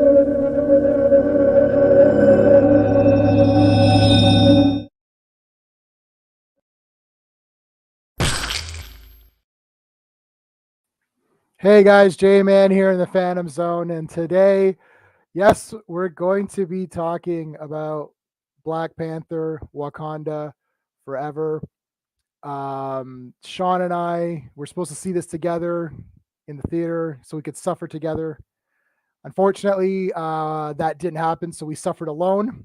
Hey guys, J-Man here in the Phantom Zone, and today, yes, we're going to be talking about Black Panther, Wakanda, Forever. Sean and I were supposed to see this together in the theater so we could suffer together. Unfortunately, that didn't happen, so we suffered alone.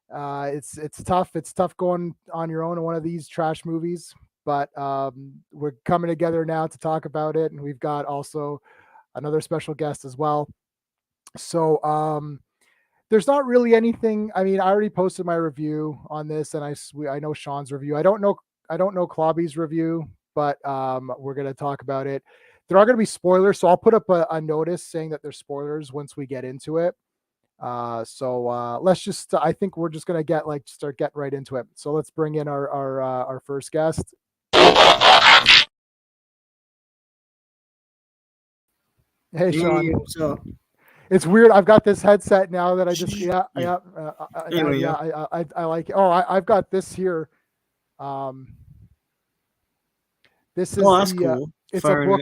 It's tough. It's tough going on your own in one of these trash movies, but we're coming together now to talk about it, and we've got also another special guest as well. So there's not really anything. I mean, I already posted my review on this, and I know Sean's review. I don't know Clobby's review, but we're gonna talk about it. There are gonna be spoilers, so I'll put up a notice saying that there's spoilers once we get into it. So let's just. I think we're just gonna start getting right into it. So let's bring in our first guest. Hey, Sean. What's up? It's weird. I've got this headset now that I just I like it. Oh, I've got this here. This is that's cool. It's a book.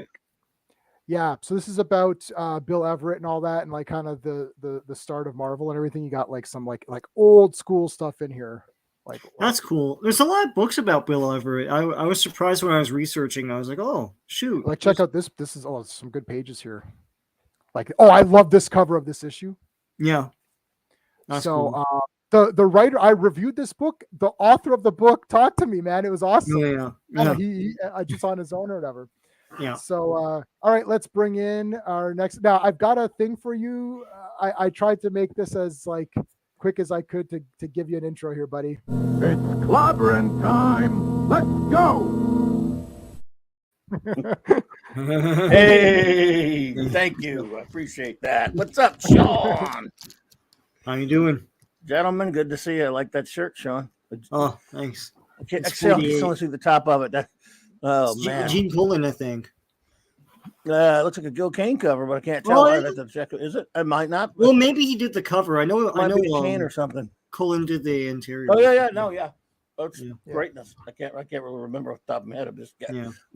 Yeah, so this is about Bill Everett and all that, and like kind of the start of Marvel and everything. You got like some like old school stuff in here. Like that's cool. There's a lot of books about Bill Everett. I was surprised when I was researching. I was like, oh shoot! Like check out this. This is some good pages here. Like I love this cover of this issue. Yeah. That's so cool. The writer, I reviewed this book. The author of the book talked to me, man. It was awesome. Yeah. He just on his own or whatever. Yeah. So, all right, let's bring in our next. Now, I've got a thing for you. I tried to make this as like quick as I could to give you an intro here, buddy. It's Clobberin time. Let's go. Hey, thank you. I appreciate that. What's up, Sean? How you doing, gentlemen? Good to see you. I like that shirt, Sean. Oh, thanks. I can only see the top of it. Man, Gene Colan, I think. It looks like a Gil Kane cover, but I can't tell. I have to check. Is it? It might not. Well, maybe he did the cover. I know. Be Kane or something. Colan did the interior. Oh yeah. Oh, it's greatness. I can't really remember off the top of my head. I'm just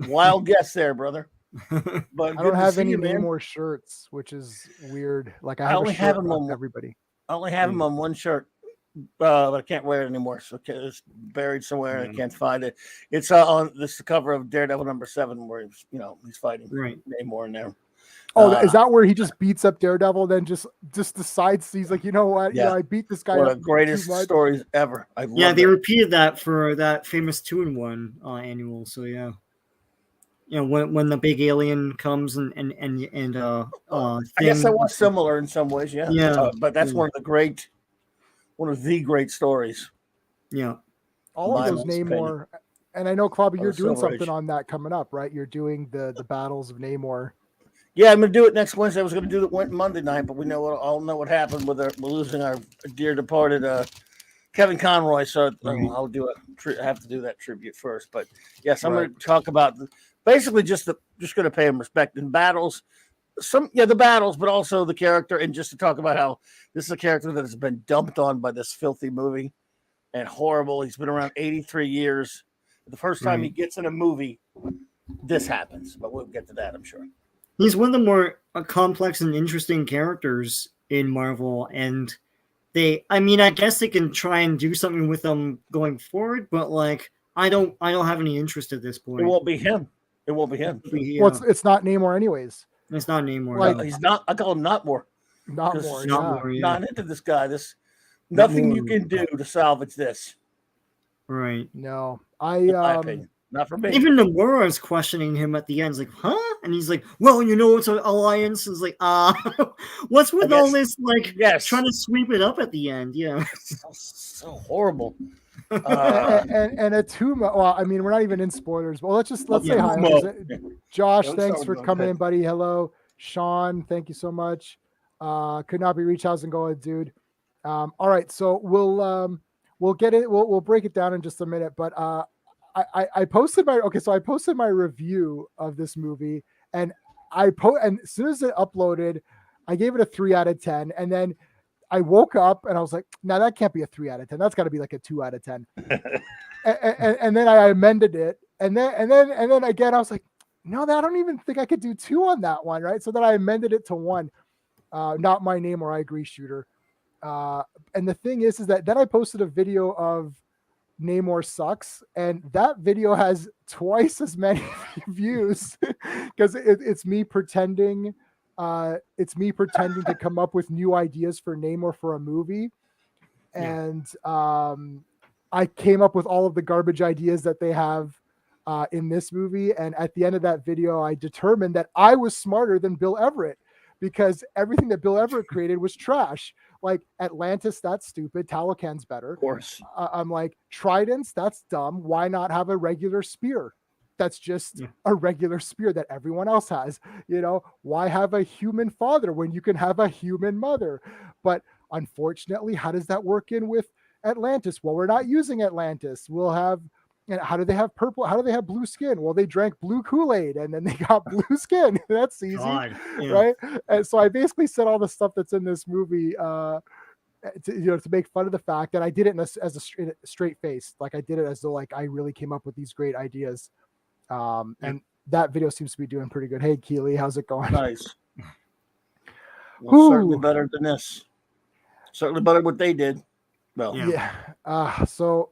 wild guess there, brother. But I don't have any more shirts, which is weird. Like I only have them on everybody. I only have them on one shirt, but I can't wear it anymore. So it's buried somewhere. I can't find it. It's on the cover of Daredevil #7, where he's fighting Namor in there. Oh, is that where he just beats up Daredevil? Then just decides he's like, you know what? Yeah, I beat this guy. One of the greatest stories ever. They repeated that for that famous 2-in-1 annual. So yeah. When the big alien comes and I guess that was similar in some ways, but that's one of the great stories. Yeah, all of those Namor, and I know Clobby, you're doing something on that coming up, right? You're doing the battles of Namor. Yeah, I'm gonna do it next Wednesday. I was gonna do it Monday night, but we all know what happened with we're losing our dear departed Kevin Conroy. So I'll do I have to do that tribute first. But yes, I'm gonna talk about basically just going to pay him respect in battles. The battles, but also the character, and just to talk about how this is a character that has been dumped on by this filthy movie and horrible. He's been around 83 years. The first time he gets in a movie, this happens, but we'll get to that, I'm sure. He's one of the more complex and interesting characters in Marvel, and I guess they can try and do something with them going forward, but like I don't have any interest at this point. It won't be him. It won't be him. Well, it's not Namor anyways. It's not Namor. Like, he's not. I call him not more. Not more. Not into this guy. Nothing you can do to salvage this. Right. No, in my opinion. Not for me. Even Nomura is questioning him at the end. He's like, huh? And he's like, well, it's an alliance. It's like, what's with all this, trying to sweep it up at the end? Yeah. So horrible. And Atuma. Well, I mean, we're not even in spoilers, but let's say hi. Josh, thanks for coming in, buddy. Hello, Sean. Thank you so much. Could not be reached. How's it going, dude? All right, so we'll get it. We'll break it down in just a minute. But I posted my review of this movie, and as soon as it uploaded, I gave it a 3 out of 10. And then I woke up and I was like, no, that can't be a 3 out of 10. That's got to be like a 2 out of 10. and then I amended it. And then again, I was like, no, I don't even think I could do 2 on that one. Right. So then I amended it to 1. Not my name or I agree shooter. And the thing is that then I posted a video of Namor sucks, and that video has twice as many views because it's me pretending to come up with new ideas for Namor for a movie. And I came up with all of the garbage ideas that they have in this movie. And at the end of that video, I determined that I was smarter than Bill Everett, because everything that Bill Everett created was trash. Like Atlantis, that's stupid. Talocan's better. Of course. I'm like, tridents, that's dumb. Why not have a regular spear? That's just a regular spear that everyone else has. You know, why have a human father when you can have a human mother? But unfortunately, how does that work in with Atlantis? Well, we're not using Atlantis. We'll have, and how do they have purple? How do they have blue skin? Well, they drank blue Kool-Aid and then they got blue skin. That's easy, right? And so I basically said all the stuff that's in this movie, to make fun of the fact that I did it as a straight face. Like I did it as though like I really came up with these great ideas. And that video seems to be doing pretty good. Hey, Keely, how's it going? Nice. Well, certainly better than this. Certainly better than what they did. Well, so.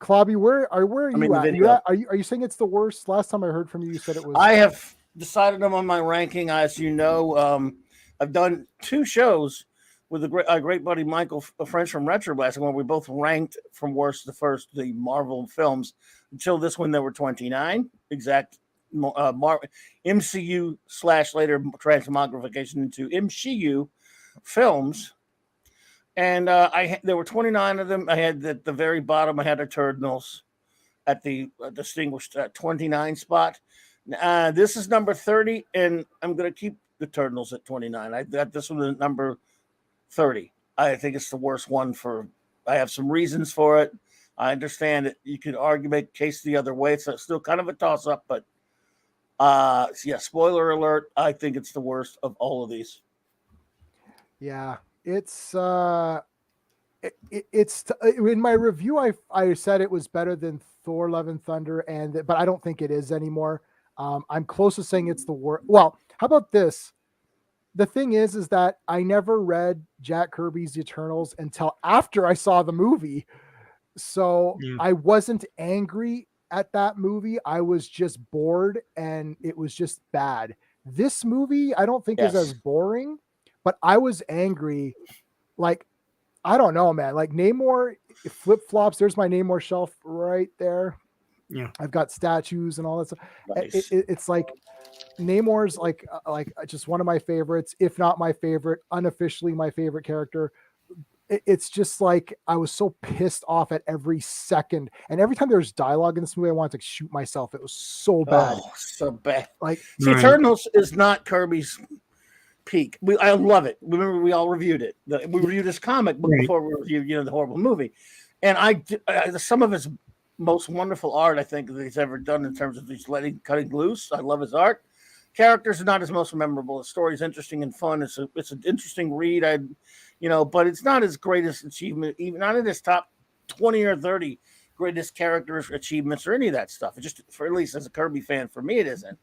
Clobby, where are you at? Are you saying it's the worst? Last time I heard from you, you said it was. I have decided on my ranking. As you know, I've done 2 shows with a great buddy Michael, a friend from Retroblast, where we both ranked from worst to first the Marvel films. Until this one, there were 29 exact MCU / later transmogrification into MCU films. And there were 29 of them. I had at the very bottom, I had Eternals at the distinguished 29 spot. This is number 30, and I'm going to keep the Eternals at 29. I got this one at number 30. I think it's the worst one I have some reasons for it. I understand that you could make a case the other way. It's still kind of a toss-up, but spoiler alert, I think it's the worst of all of these. Yeah. It's in my review. I said it was better than Thor: Love and Thunder, but I don't think it is anymore. I'm close to saying it's the worst. Well, how about this? The thing is that I never read Jack Kirby's Eternals until after I saw the movie, so I wasn't angry at that movie. I was just bored, and it was just bad. This movie, I don't think is as boring. But I was angry, like, I don't know, man. Like Namor flip-flops. There's my Namor shelf right there. Yeah, I've got statues and all that stuff. Nice. It's like Namor's like just one of my favorites, if not my favorite, unofficially my favorite character. It's just like I was so pissed off at every second, and every time there's dialogue in this movie, I wanted to shoot myself. It was so bad, so bad. Like Eternals is not Kirby's peak. I love it. Remember, we all reviewed it. We reviewed this comic book before we reviewed the horrible movie. And some of his most wonderful art, I think, that he's ever done in terms of his cutting loose. I love his art. Characters are not his most memorable. The story is interesting and fun. It's an interesting read. But it's not his greatest achievement, even not in his top 20 or 30 greatest characters, achievements, or any of that stuff. It's just, for at least as a Kirby fan, for me, it isn't.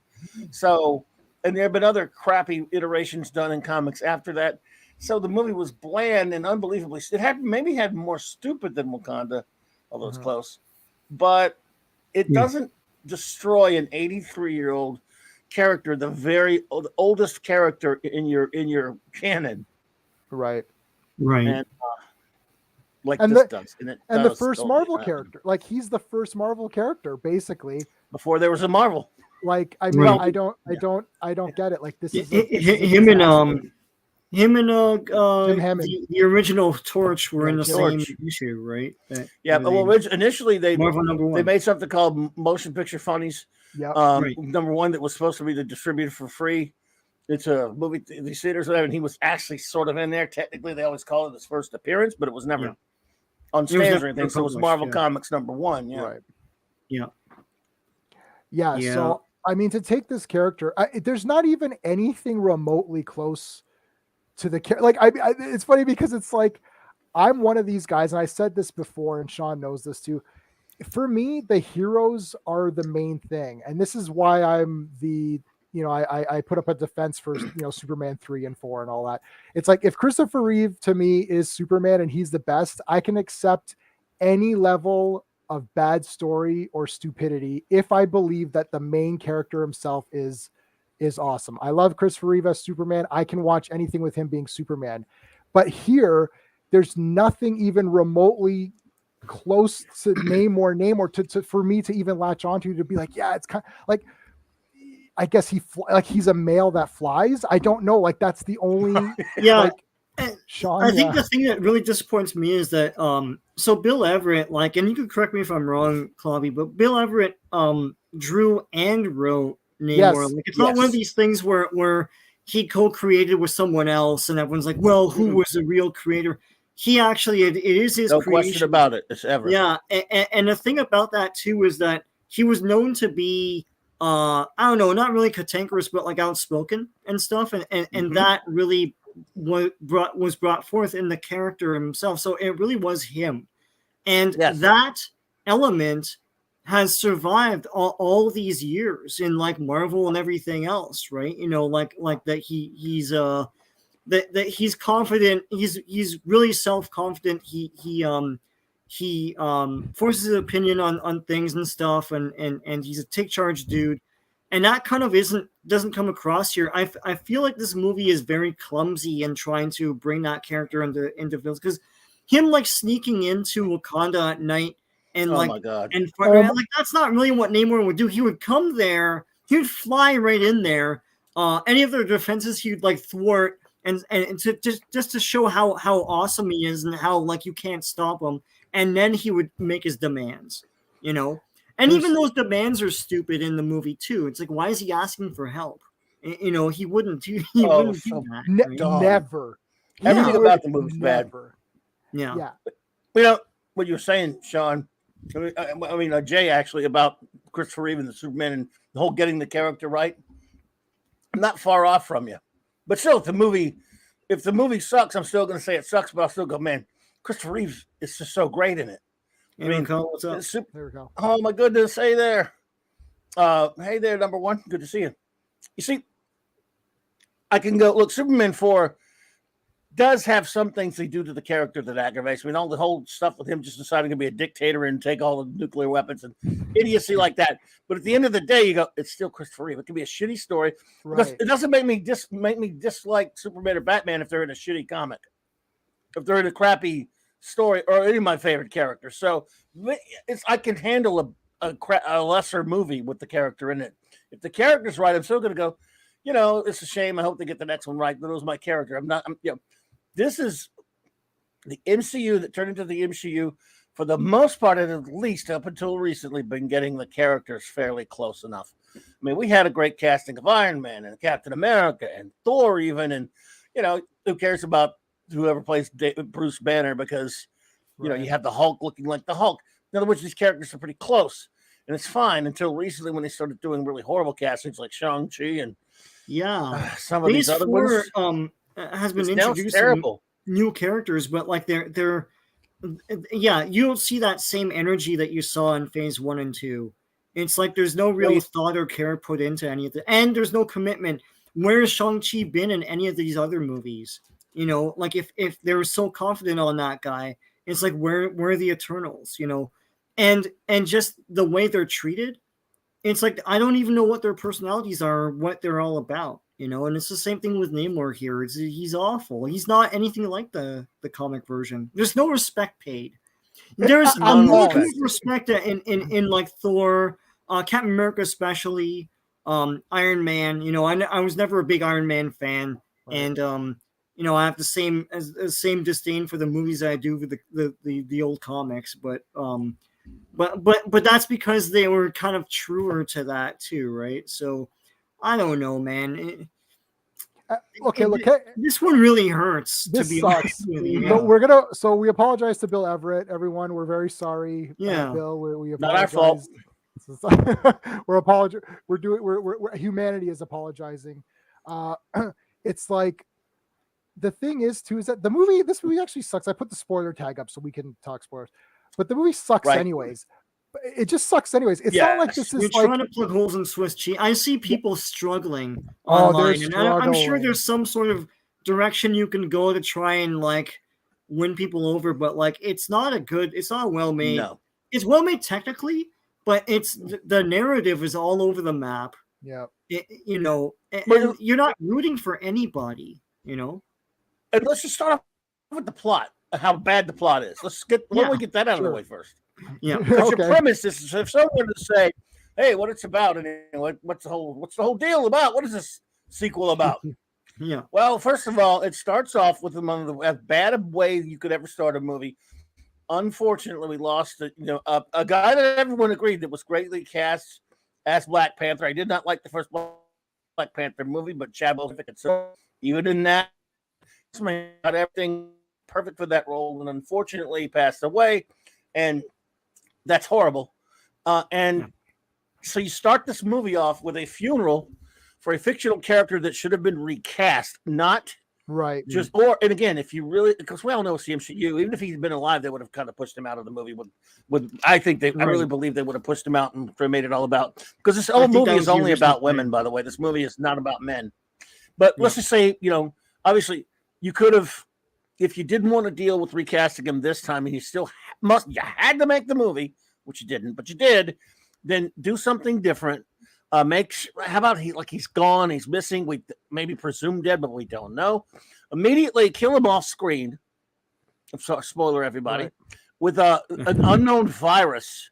So. And there have been other crappy iterations done in comics after that. So the movie was bland and unbelievably. It had more stupid than Wakanda, although it's close. But it doesn't destroy an 83-year-old character, the oldest character in your canon. Right. And, the first Marvel character. Like he's the first Marvel character, basically. Before there was a Marvel. Like I mean, I don't get it. Like this is him and the original Torch were in the same issue, right? Initially they made something called Motion Picture Funnies. Yeah, number 1 that was supposed to be distributed for free. It's a movie, the theaters, and he was actually sort of in there. Technically, they always call it his first appearance, but it was never on stands or anything. So it was Marvel Comics number 1. Yeah, right. Yeah. So I mean, to take this character, there's not even anything remotely close to the like. It's funny because it's like I'm one of these guys, and I said this before, and Sean knows this too. For me, the heroes are the main thing, and this is why I'm I put up a defense for Superman 3 and 4 and all that. It's like if Christopher Reeve to me is Superman and he's the best, I can accept any level of bad story or stupidity if I believe that the main character himself is awesome. I love Christopher Reeve as Superman. I can watch anything with him being Superman. But here, there's nothing even remotely close to Namor to for me to even latch onto to be like, yeah, it's kind of like, I guess he's a male that flies. I don't know. Like that's the only yeah. Sean. I think the thing that really disappoints me is that so Bill Everett, like, and you can correct me if I'm wrong, Clobby, but Bill Everett drew and wrote Namor. Yes. Like it's not one of these things where he co-created with someone else and everyone's like, well, who was the real creator? He actually, it is his no creation. question about it. It's Everett. Yeah, and the thing about that too is that he was known to be I don't know, not really cantankerous, but like outspoken and stuff, and that really was brought forth in the character himself. So it really was him, and that element has survived all these years in like Marvel and everything else, right? Like that he's that he's confident. He's really self-confident. He forces his opinion on things and stuff, and he's a take charge dude. And that kind of doesn't come across here. I feel like this movie is very clumsy in trying to bring that character into films, because him like sneaking into Wakanda at night and like, oh my God, and like that's not really what Namor would do. He would come there, he would fly right in there. Any of their defenses he would like thwart, and to just to show how awesome he is and how like you can't stop him. And then he would make his demands, And even those demands are stupid in the movie too. It's like, why is he asking for help? He wouldn't do. He wouldn't do that. Right? Never. Everything about the movie's bad. Yeah. What you're saying, Sean. I mean, Jay, actually, about Christopher Reeve and the Superman and the whole getting the character right. I'm not far off from you, but still, if the movie sucks, I'm still going to say it sucks. But I'll still go, man. Christopher Reeve is just so great in it. I mean, what's up? There we go. Oh my goodness! Hey there, number one. Good to see you. You see, I can go look. Superman 4 does have some things they do to the character that aggravates me. And all the whole stuff with him just deciding to be a dictator and take all the nuclear weapons and idiocy like that. But at the end of the day, you go, it's still Christopher Reeve. It can be a shitty story. Right. It doesn't make me dislike Superman or Batman if they're in a shitty comic. If they're in a crappy story or any of my favorite characters. So I can handle a lesser movie with the character in it. If the character's right, I'm still going to go, it's a shame. I hope they get the next one right. But it was my character. This is the MCU that turned into the MCU for the most part, and at least up until recently, been getting the characters fairly close enough. I mean, we had a great casting of Iron Man and Captain America and Thor even, and, who cares about whoever plays Bruce Banner, because you have the Hulk looking like the Hulk. In other words, these characters are pretty close, and it's fine until recently when they started doing really horrible castings like Shang-Chi and some of these other ones. Has been introducing new characters, but like they're you don't see that same energy that you saw in phase 1 and 2. It's like there's no real thought or care put into any of it, and there's no commitment. Where has Shang-Chi been in any of these other movies? Like if they were so confident on that guy, it's like where are the Eternals? And just the way they're treated, it's like I don't even know what their personalities are, or what they're all about. And it's the same thing with Namor here. He's awful. He's not anything like the comic version. There's no respect paid. There's more respect in like Thor, Captain America especially, Iron Man. I was never a big Iron Man fan, and I have the same disdain for the movies I do for the old comics, but that's because they were kind of truer to that too, right? So I don't know, man. This one really hurts. This to be sucks. Honest with you. So we apologize to Bill Everett, everyone. We're very sorry. Bill. We apologize. Not our fault. We're apologizing. We're humanity is apologizing. It's like the thing is too is that this movie actually sucks. I put the spoiler tag up so we can talk spoilers, but the movie sucks Right. anyways. It just sucks anyways. It's not like this You're is like trying to plug holes in Swiss cheese. I see people struggling Oh, they're online, and I'm sure struggling. there's some sort of direction you can go to try and like win people over, but like it's not well made. No. It's well made technically, but it's the narrative is all over the map. yeah. And you're not rooting for anybody. And let's just start off with the plot, how bad the plot is. Why don't we get that out of the way first? Yeah. Because Okay. your premise is if someone were to say, "Hey, what it's about, and what's the whole deal about? What is this sequel about?" Yeah. Well, first of all, it starts off with one of the as bad a way you could ever start a movie. Unfortunately, we lost a guy that everyone agreed that was greatly cast as Black Panther. I did not like the first Black Panther movie, but even in that, got everything perfect for that role, and unfortunately passed away, and that's horrible. So you start this movie off with a funeral for a fictional character that should have been recast, not Right. and again, if you really, because we all know it's the MCU, even if he's been alive, they would have kind of pushed him out of the movie. I really believe they would have pushed him out and made it all about, because this whole movie is only about women, by the way. This movie is not about men. But let's just say, obviously you could have, if you didn't want to deal with recasting him this time, and you had to make the movie, which you didn't, but you did, then do something different. How about he's gone, he's missing, we maybe presume dead, but we don't know. Immediately kill him off screen. I'm sorry, spoiler everybody, right. With an unknown virus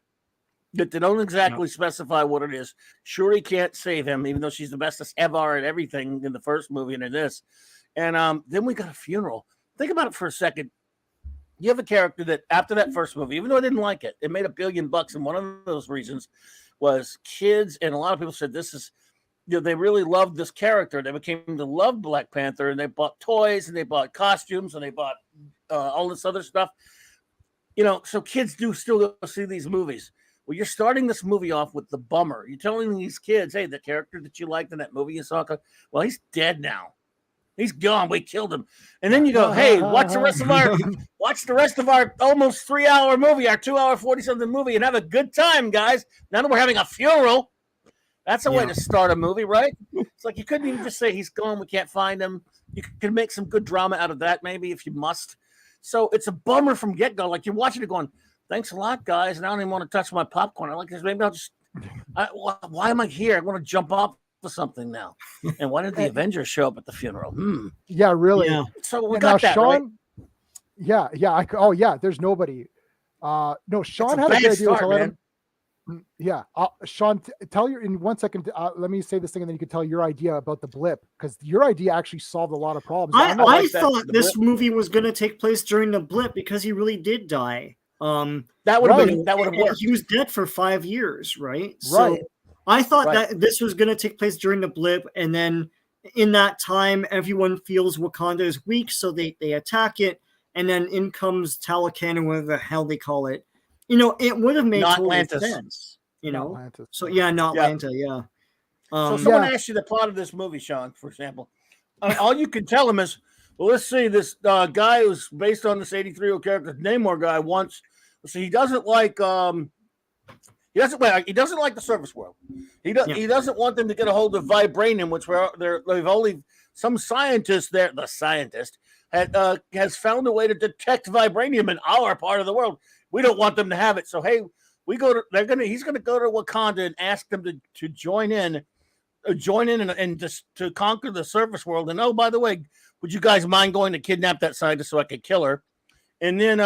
that they don't exactly specify what it is. Shuri can't save him, even though she's the bestest ever at everything in the first movie and in this. And then we got a funeral. Think about it for a second. You have a character that after that first movie, even though I didn't like it, it made $1 billion, and one of those reasons was kids, and a lot of people said this is, they really loved this character. They became to love Black Panther, and they bought toys, and they bought costumes, and they bought all this other stuff. So kids do still go see these movies. Well, you're starting this movie off with the bummer. You're telling these kids, hey, the character that you liked in that movie you saw, well, he's dead now. He's gone. We killed him. And then you go, hey, watch the rest of our almost 3-hour movie, our 2-hour 40-something movie, and have a good time, guys. Now that we're having a funeral, that's a way to start a movie, right? It's like you couldn't even just say he's gone, we can't find him. You could make some good drama out of that, maybe, if you must. So it's a bummer from get-go. Like you're watching it going, thanks a lot, guys, and I don't even want to touch my popcorn. I like this. Maybe I'll just why am I here? I want to jump off for something now. And why did the Avengers show up at the funeral? Yeah, really. Yeah. So we got that, Sean, right? Yeah. There's nobody. No, Sean had a good idea. Start, Yeah, Sean, tell your in 1 second. Let me say this thing, and then you can tell your idea about the blip, because your idea actually solved a lot of problems. I thought this movie was going to take place during the blip because he really did die. That would have worked. He was dead for 5 years, right? Right. So I thought that this was going to take place during the blip, and then in that time, everyone feels Wakanda is weak, so they attack it, and then in comes Talakan, or whatever the hell they call it. It would have made total sense. So not Atlanta, yeah. So someone asked you the plot of this movie, Sean, for example. All you can tell them is, well, let's see, this guy who's based on this 83-year-old character, Namor guy, he doesn't like he doesn't like the surface world. He doesn't want them to get a hold of vibranium, which they've only some scientist there. The scientist has found a way to detect vibranium in our part of the world. We don't want them to have it. So hey, he's gonna go to Wakanda and ask them to join in and just to conquer the surface world. And oh, by the way, would you guys mind going to kidnap that scientist so I could kill her? And then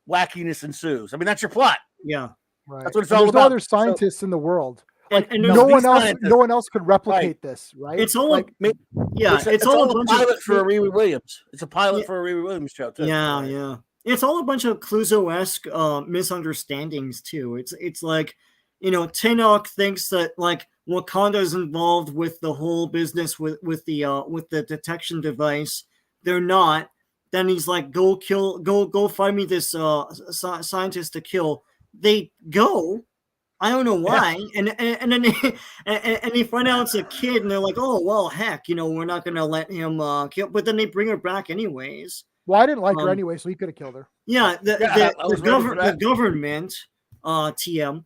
wackiness ensues. I mean, that's your plot. Yeah. Right. That's what it's all about. There's no other scientists in the world. And no one else could replicate this, right? It's all it's all a pilot for a Riri Williams. It's a pilot for a Riri Williams show too. Yeah. It's all a bunch of Clouseau-esque misunderstandings too. It's like, Tinoch thinks that like Wakanda is involved with the whole business with the detection device. They're not. Then he's like, go find me this scientist to kill. They go. I don't know why. And then they find out it's a kid, and they're like, oh well, heck, we're not gonna let him kill. But then they bring her back anyways. Well, I didn't like her anyway, so he could have killed her. Yeah, the government, TM,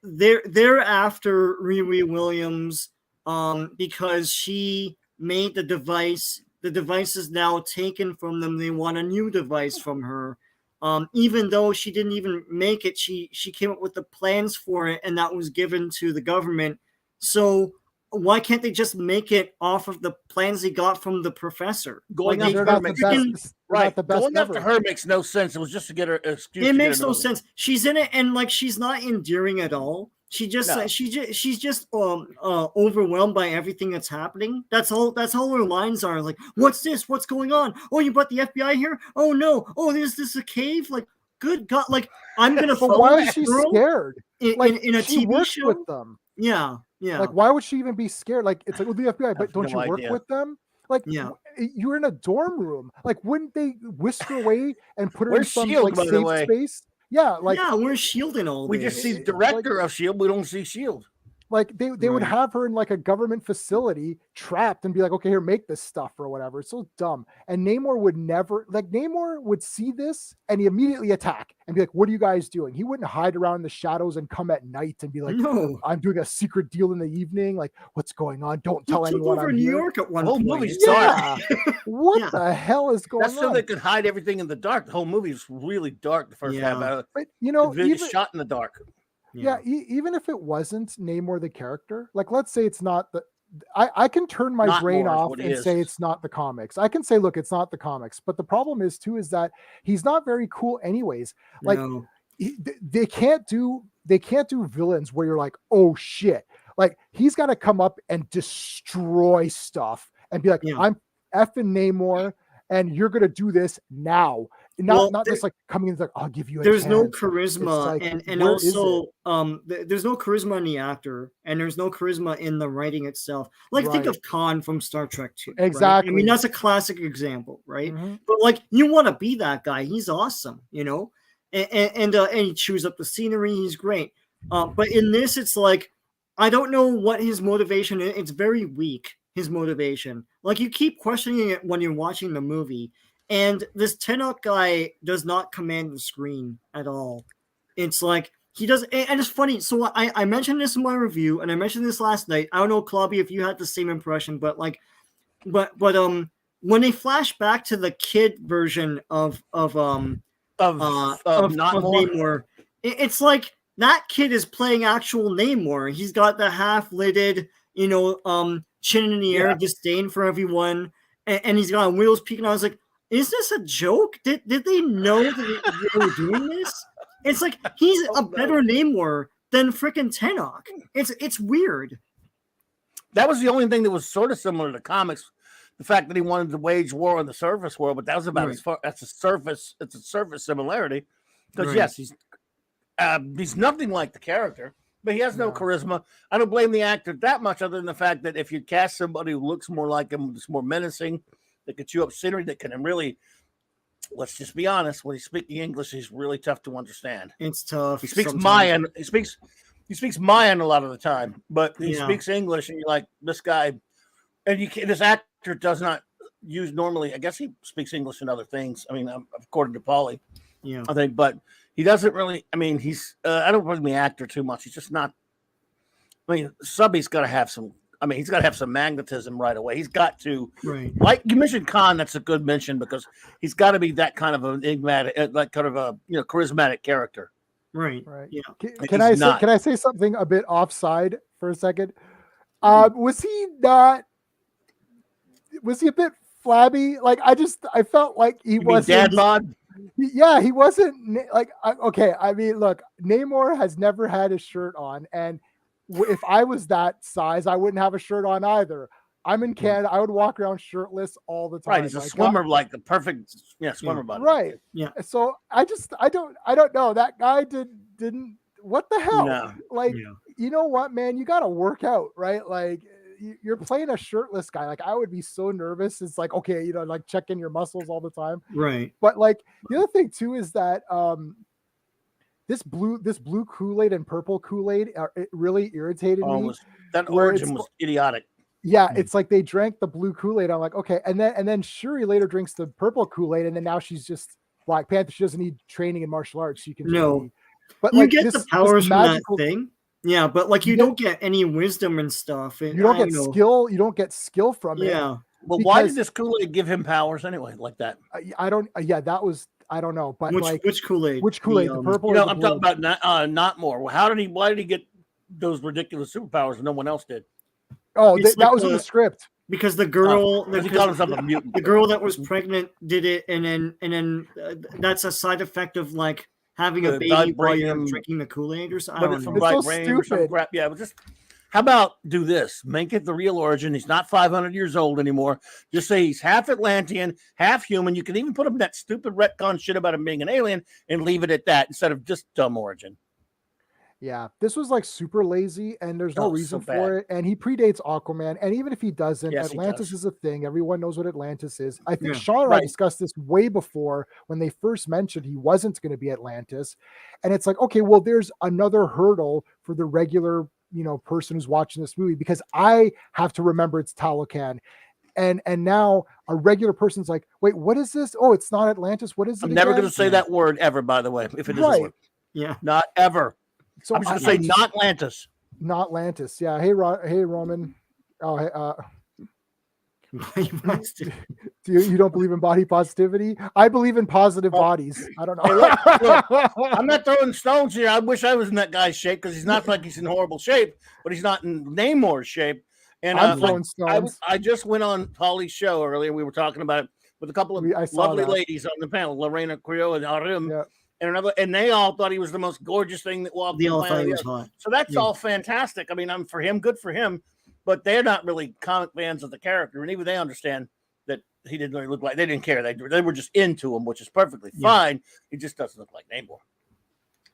they're after Riri Williams, because she made the device. The device is now taken from them. They want a new device from her. Even though she didn't even make it, she came up with the plans for it, and that was given to the government. So why can't they just make it off of the plans they got from the professor? Going Like, after her makes right. Going after her makes no sense. It was just to get her excuse. It makes no sense. She's in it, and like she's not endearing at all. She just she's just overwhelmed by everything that's happening. That's all her lines are. Like, what's this? What's going on? Oh, you brought the FBI here? Oh no! Oh, is this a cave? Like, good God! Like, I'm gonna. But why is she scared? In a she TV works show with them. Yeah. Like, why would she even be scared? Like, it's like with the FBI, but don't you work with them? Like, you're in a dorm room. Like, wouldn't they whisk her away and put her in some Shield, like safe space? Yeah, like we're shielding all. We just see the director of Shield. We don't see Shield. Like they would have her in like a government facility trapped and be like, okay, here, make this stuff or whatever. It's so dumb. And Namor would never, like, Namor would see this and he immediately attack and be like, what are you guys doing? He wouldn't hide around in the shadows and come at night and be like, no, I'm doing a secret deal in the evening. Like, what's going on? Don't tell anyone. Over I'm New here. York at one whole point. movie's dark. What the hell is going on? That's so they could hide everything in the dark. The whole movie is really dark. The first half of it. But even shot in the dark. Yeah, even if it wasn't Namor the character, like let's say it's not the, I can turn my brain off and say it's not the comics. I can say, look, it's not the comics. But the problem is too is that he's not very cool anyways. Like they can't do villains where you're like, oh shit. Like he's got to come up and destroy stuff and be like, I'm effing Namor and you're gonna do this now. Not just like coming in like, I'll give you a there's chance. No charisma like, and also there's no charisma in the actor and there's no charisma in the writing itself. Like think of Khan from Star Trek 2. Exactly. Right? I mean that's a classic example, right? But like you want to be that guy. He's awesome, and he chews up the scenery. He's great. But in this, it's like I don't know what his motivation is. It's very weak. His motivation, like you keep questioning it when you're watching the movie. And this Tenoch guy does not command the screen at all. It's like he does, and it's funny. So I mentioned this in my review, and I mentioned this last night. I don't know, Clobby, if you had the same impression, but when they flash back to the kid version of Namor, it's like that kid is playing actual Namor. He's got the half-lidded, chin in the air, disdain for everyone, and he's got wheels peeking. I was like, is this a joke? Did they know that they were doing this? It's like he's a better Namor than frickin' Tenoch. It's weird. That was the only thing that was sort of similar to comics. The fact that he wanted to wage war on the surface world, but that was about as far. That's a surface. It's a surface similarity. Because yes, he's nothing like the character, but he has no charisma. I don't blame the actor that much, other than the fact that if you cast somebody who looks more like him, that's more menacing, that can chew up scenery, that can really, let's just be honest, when he's speaking English, he's really tough to understand. It's tough. He speaks Mayan. He speaks Mayan a lot of the time, but he speaks English, and you're like, this guy, and this actor does not use normally. I guess he speaks English and other things. I mean, according to Paulie, I think, but he doesn't really. I mean, I don't blame the actor too much. He's just not. I mean, Subby's got to have some. I mean, he's got to have some magnetism right away. He's got to, like you mentioned, Khan. That's a good mention because he's got to be that kind of an enigmatic, like kind of a charismatic character. Right. Yeah. Can I say something a bit offside for a second? Was he a bit flabby? Like I felt like he wasn't dad bod. Yeah, he wasn't like okay. I mean, look, Namor has never had his shirt on, and if I was that size, I wouldn't have a shirt on either. I'm in Canada. I would walk around shirtless all the time. Right, he's a swimmer, like the perfect swimmer body. Right. Yeah. So I don't know. That guy didn't. What the hell? No. Like, you know what, man? You got to work out, right? Like, you're playing a shirtless guy. Like, I would be so nervous. It's like, okay, like checking your muscles all the time. Right. But like the other thing too is that this blue Kool-Aid and purple Kool-Aid, it really irritated me. That where origin was idiotic. Yeah, it's like they drank the blue Kool-Aid. I'm like, okay, and then Shuri later drinks the purple Kool-Aid, and then now she's just Black Panther. She doesn't need training in martial arts. She can just be, but you like get the powers from that thing. Yeah, but like you don't get any wisdom and stuff. You don't get skill. You don't get skill from it. Yeah. Well, why did this Kool-Aid give him powers anyway, like that? I don't. Yeah, that was. I don't know. But which Kool-Aid? Which Kool-Aid? The purple. I'm talking about not more. Well, why did he get those ridiculous superpowers and no one else did? Oh, that was in the script. Because the girl, he called himself a mutant. The girl that was pregnant did it, and then that's a side effect of like having a baby while you're drinking the Kool-Aid or something. It's so stupid. Yeah, but just how about do this? Make it the real origin. He's not 500 years old anymore. Just say he's half Atlantean, half human. You can even put him that stupid retcon shit about him being an alien and leave it at that instead of just dumb origin. Yeah, this was like super lazy, and there's no reason for it. And he predates Aquaman. And even if he doesn't, Atlantis is a thing. Everyone knows what Atlantis is. I think Sean and I discussed this way before when they first mentioned he wasn't going to be Atlantis. And it's like, okay, well, there's another hurdle for the regular, person who's watching this movie, because I have to remember it's Talocan. And now a regular person's like, wait, what is this? Oh, it's not Atlantis. What is it? I'm never going to say that word ever, by the way, if it is a word. Yeah. Not ever. So I'm just going to say not Atlantis. Not Atlantis. Yeah. Hey, Roman. Oh, hey, you don't believe in body positivity? I believe in positive bodies. I don't know. Hey, look, I'm not throwing stones here. I wish I was in that guy's shape, because he's not like he's in horrible shape, but he's not in Namor's shape. And I'm throwing stones. I just went on Holly's show earlier. We were talking about it with a couple of lovely ladies on the panel, Lorena Creo and Arim. Yeah. And they all thought he was the most gorgeous thing that walked the planet. So that's all fantastic. I mean, for him, good for him, but they're not really comic fans of the character, and even they understand that he didn't really look like. They didn't care. They were just into him, which is perfectly fine. He just doesn't look like Namor.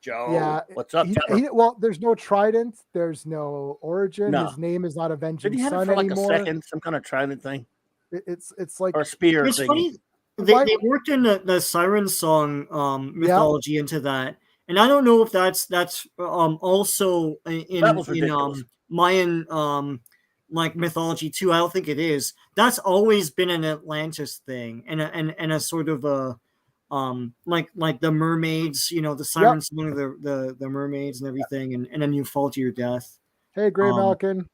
Joe, what's up? Well, there's no trident. There's no origin. No. His name is not Avenging Did he have Sun it for like anymore. a second? Some kind of trident thing. It's like or a spear. It's funny. They worked in the Siren Song mythology into that, and I don't know if that's also in Mayan like mythology too. I don't think it is. That's always been an Atlantis thing, and a sort of a like the mermaids, the Siren Song of the mermaids and everything, and then you fall to your death. Hey, Greymalkin.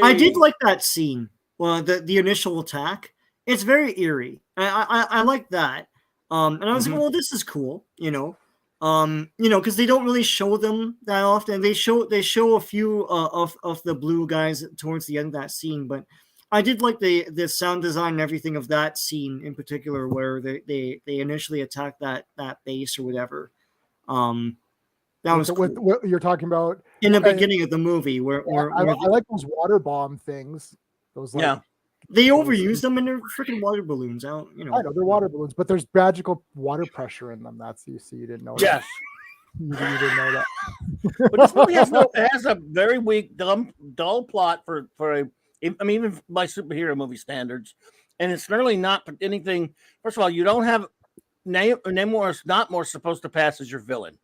I did like that scene. Well, the initial attack. It's very eerie. I like that. And I was like, well, this is cool, because they don't really show them that often. They show a few of the blue guys towards the end of that scene, but I did like the sound design and everything of that scene in particular, where they initially attacked that base or whatever. That was cool. What you're talking about in the beginning of the movie, where I like those water bomb things. Those They overuse them in their freaking water balloons. I know they're water balloons, but there's magical water pressure in them. That's you didn't know. Yes, you didn't know that. But this movie has a very weak, dull plot for even by superhero movie standards, and it's really not anything. First of all, you don't have Namor is not more supposed to pass as your villain.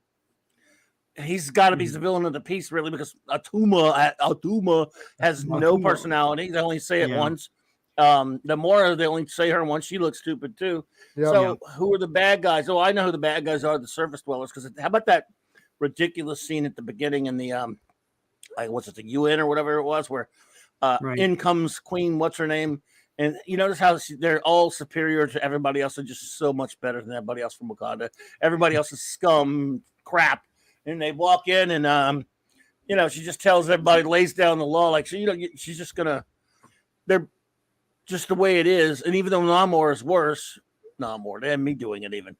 He's got to be the villain of the piece, really, because Atuma has no personality. They only say it once. The more they only say her once, she looks stupid too. Who are the bad guys? Oh, I know who the bad guys are, the surface dwellers. Because how about that ridiculous scene at the beginning in the what's it, the UN or whatever it was, where in comes Queen, what's her name? And you notice how they're all superior to everybody else, and just so much better than everybody else from Wakanda. Everybody else is scum, crap, and they walk in and she just tells everybody, lays down the law, like she's just gonna. They're just the way it is, and even though Namor is worse, than me doing it even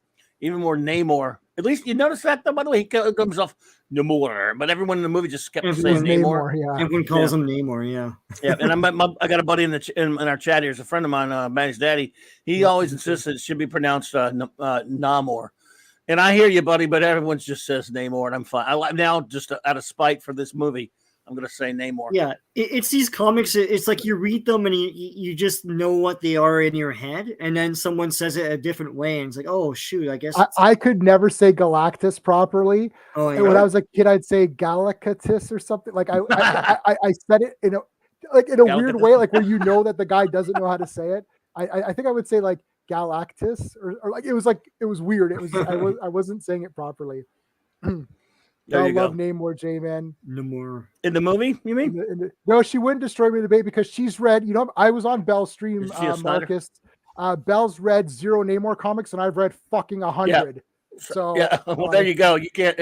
more Namor. At least you notice that, though, by the way, he comes off Namor, but everyone in the movie just kept saying Namor. Everyone calls him Namor, yeah. And I got a buddy in our chat here, is a friend of mine, Manny's daddy. He always insists it should be pronounced Namor. And I hear you, buddy, but everyone just says Namor, and I'm fine. Now, just out of spite for this movie, I'm going to say Namor. Yeah, it's these comics. It's like you read them and you just know what they are in your head, and then someone says it a different way, and it's like, oh shoot, I guess I could never say Galactus properly. Oh, And when I was a kid, I'd say Galactus or something. Like I said it in a weird way, like where you know that the guy doesn't know how to say it. I think I would say like Galactus or like it was weird. I wasn't saying it properly. I love Namor, J-Man. Namor. In the movie, you mean? No, she wouldn't destroy me in the debate because she's read, I was on Bell's stream, Marcus. Bell's read 0 Namor comics and I've read fucking 100. Yeah. So yeah, well, there you go. You can't,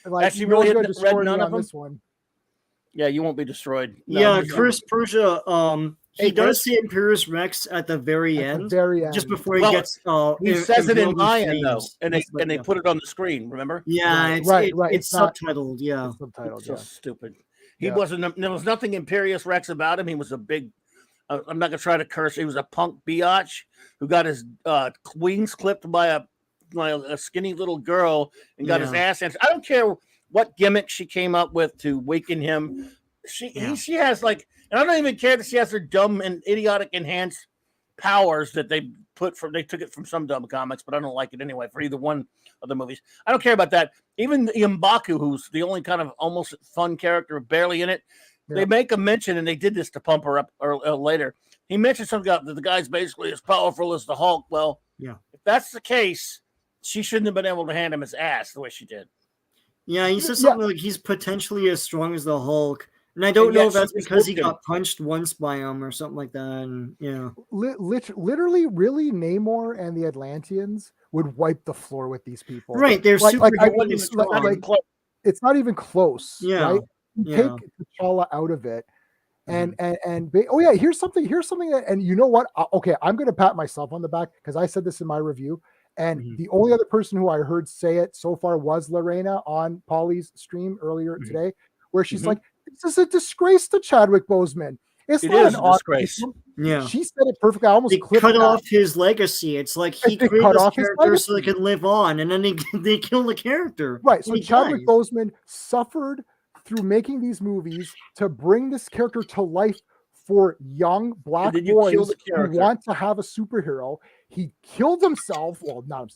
like, actually really read none of them? This one. Yeah, you won't be destroyed. No, yeah, Chris Persia, he does say Imperious Rex at the very end, just before he gets. He says it in Mayan though, and they put it on the screen. Remember? Yeah, right. It's subtitled. Yeah, it's subtitled. It's so stupid. He wasn't. There was nothing Imperious Rex about him. He was a big. I'm not gonna try to curse. He was a punk biatch who got his wings clipped by a skinny little girl and got his ass handed. I don't care what gimmick she came up with to weaken him. She has like, and I don't even care that she has her dumb and idiotic enhanced powers that they took it from some dumb comics, but I don't like it anyway for either one of the movies. I don't care about that. Even M'Baku, who's the only kind of almost fun character, barely in it, they make a mention, and they did this to pump her up later. He mentioned something about that the guy's basically as powerful as the Hulk. Well, if that's the case, she shouldn't have been able to hand him his ass the way she did. Yeah, he says something like he's potentially as strong as the Hulk. And I don't know if that's because he got punched once by him or something like that. And literally, really, Namor and the Atlanteans would wipe the floor with these people. Right, they're super. It's not even close. Yeah, right? Take T'Challa out of it, and here's something that, and you know what? Okay, I'm going to pat myself on the back because I said this in my review. And the only other person who I heard say it so far was Lorena on Polly's stream earlier today, where she's like, "This is a disgrace to Chadwick Boseman. It is a disgrace." Yeah, she said it perfectly. I almost cut off his legacy. It's like he created this character so they can live on, and then they kill the character. Right. So Chadwick Boseman suffered through making these movies to bring this character to life for young black boys who want to have a superhero. He killed himself. Well, not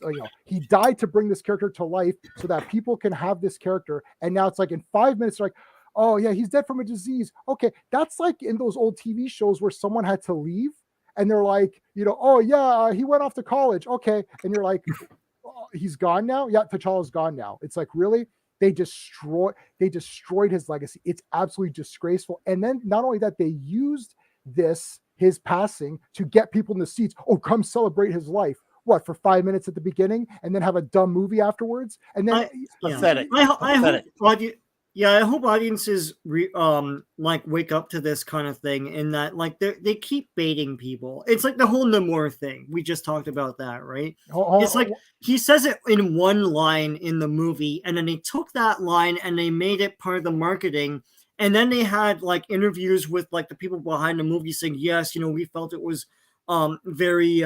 he died to bring this character to life so that people can have this character. And now it's like in 5 minutes, like, oh yeah, he's dead from a disease. Okay, that's like in those old TV shows where someone had to leave, and they're like, oh yeah, he went off to college. Okay, and you're like, oh, he's gone now. Yeah, T'Challa's gone now. It's like, really? They destroyed his legacy. It's absolutely disgraceful. And then not only that, they used his passing to get people in the seats. Oh, come celebrate his life. What, for 5 minutes at the beginning and then have a dumb movie afterwards? And then pathetic. I hope audiences wake up to this kind of thing, in that like they keep baiting people. It's like the whole Namor thing. We just talked about that, right? It's like he says it in one line in the movie, and then they took that line and they made it part of the marketing. And then they had like interviews with like the people behind the movie saying, yes, we felt it was very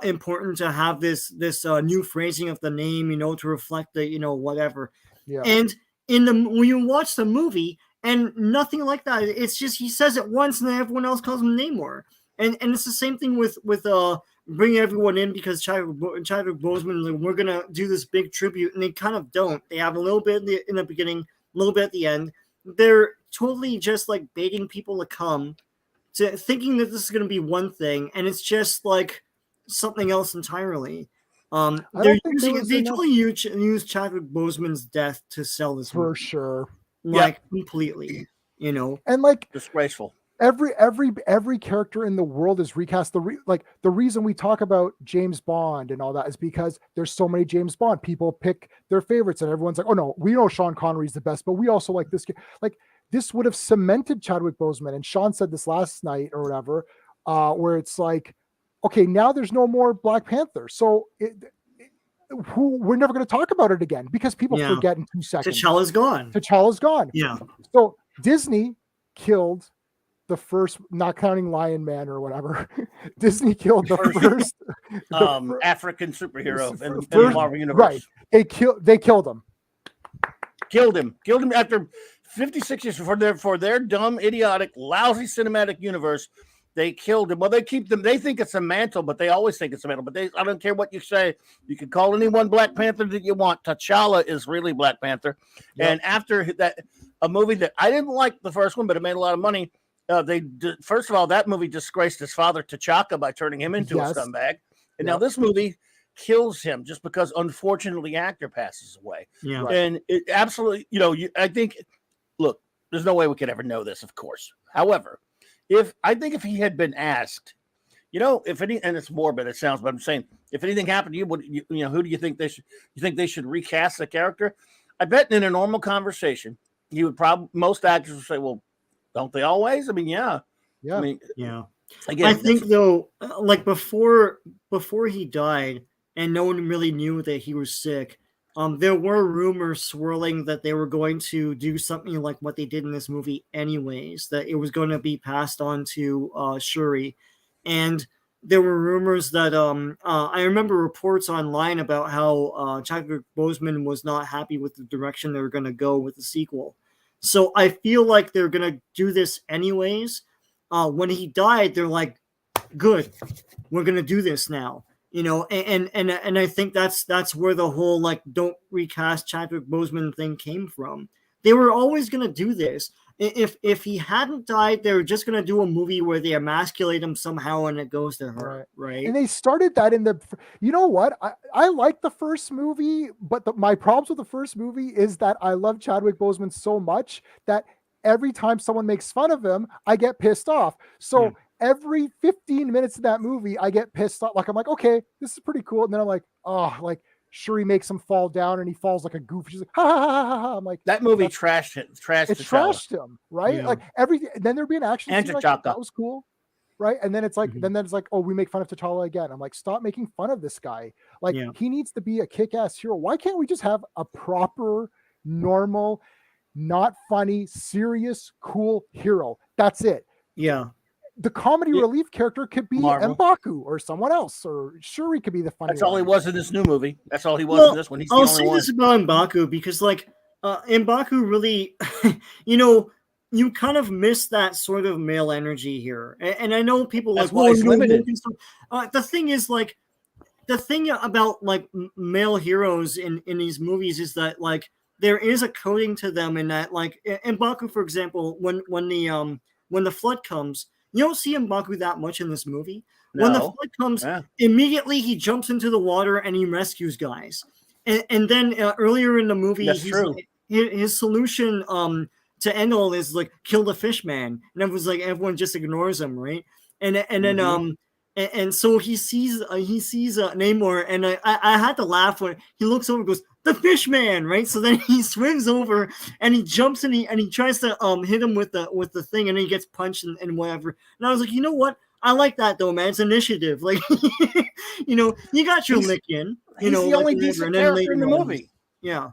important to have this new phrasing of the name, to reflect the, whatever. Yeah. And when you watch the movie, and nothing like that, it's just he says it once and then everyone else calls him Namor. And it's the same thing with bringing everyone in because Chadwick Boseman, like, we're gonna do this big tribute, and they kind of don't. They have a little bit in the beginning, a little bit at the end. They're totally just like baiting people to come to thinking that this is going to be one thing, and it's just like something else entirely. They totally use Chadwick Boseman's death to sell this for movie. Sure, completely, and like disgraceful. Every character in the world is recast. The reason we talk about James Bond and all that is because there's so many James Bond. People pick their favorites, and everyone's like, "Oh no, we know Sean Connery's the best, but we also like this." Like this would have cemented Chadwick Boseman. And Sean said this last night or whatever, where it's like, okay, now there's no more Black Panther, so we're never going to talk about it again because people forget in 2 seconds. T'Challa's gone. Yeah. So Disney killed the first, not counting Lion Man or whatever, Disney killed the first African superhero in the Marvel universe. Right. They killed him. Killed him after 56 years for their dumb, idiotic, lousy cinematic universe. They killed him. Well, they keep them. They think it's a mantle, but they always think it's a mantle. But I don't care what you say. You can call anyone Black Panther that you want. T'Challa is really Black Panther. Yep. And after that, a movie that I didn't like the first one, but it made a lot of money. First of all, that movie disgraced his father T'Chaka by turning him into a scumbag. And now this movie kills him just because, unfortunately, the actor passes away. Yeah. Right. And it absolutely, I think, look, there's no way we could ever know this, of course. However, if he had been asked, if any, and it's morbid, it sounds, but I'm saying, if anything happened to you, who do you think they should recast the character? I bet in a normal conversation, most actors would say, well, don't they always? I mean, yeah. Yeah. I mean, yeah. Again, I think though, like before he died, and no one really knew that he was sick. There were rumors swirling that they were going to do something like what they did in this movie anyways, that it was going to be passed on to Shuri. And there were rumors that I remember reports online about how Chadwick Boseman was not happy with the direction they were going to go with the sequel. So I feel like they're going to do this anyways. When he died, they're like, good, we're going to do this now. And I think that's where the whole like don't recast Chadwick Boseman thing came from. They were always going to do this. If he hadn't died, they were just going to do a movie where they emasculate him somehow and it goes to her, right? And they started that in the. You know what? I like the first movie, but my problems with the first movie is that I love Chadwick Boseman so much that every time someone makes fun of him, I get pissed off. So. Every 15 minutes of that movie, I get pissed off. Like, I'm like, okay, this is pretty cool. And then I'm like, oh, like Shuri makes him fall down and he falls like a goof. She's like, ha ha ha ha ha. I'm like, that movie trashed him. Trashed him, right? Yeah. Like everything. Then there'd be an action scene like that was cool, right? And then it's like, then it's like, oh, we make fun of T'Challa again. I'm like, stop making fun of this guy. Like he needs to be a kick-ass hero. Why can't we just have a proper, normal, not funny, serious, cool hero? That's it. Yeah. The comedy relief character could be M'Baku or someone else, or Shuri could be the funny. That's all he was in this new movie. That's all he was in this one. He's the only one. I'll say this about M'Baku because, like, M'Baku really, you kind of miss that sort of male energy here. And I know people that's like, why he's limited. The thing is, like, the thing about like male heroes in these movies is that like there is a coding to them in that, like, M'Baku, for example, when the flood comes. You don't see M'Baku that much in this movie. No. When the flood comes, immediately he jumps into the water and he rescues guys. And then earlier in the movie, his solution to end all is like kill the fish man, and everyone just ignores him, right? And then and so he sees Namor, and I had to laugh when he looks over and goes, the fish man, right? So then he swims over and he jumps and he tries to hit him with the thing, and then he gets punched and whatever. And I was like, you know what? I like that though, man. It's initiative. Like, you got your lick in. He's the only decent character in the movie. Yeah,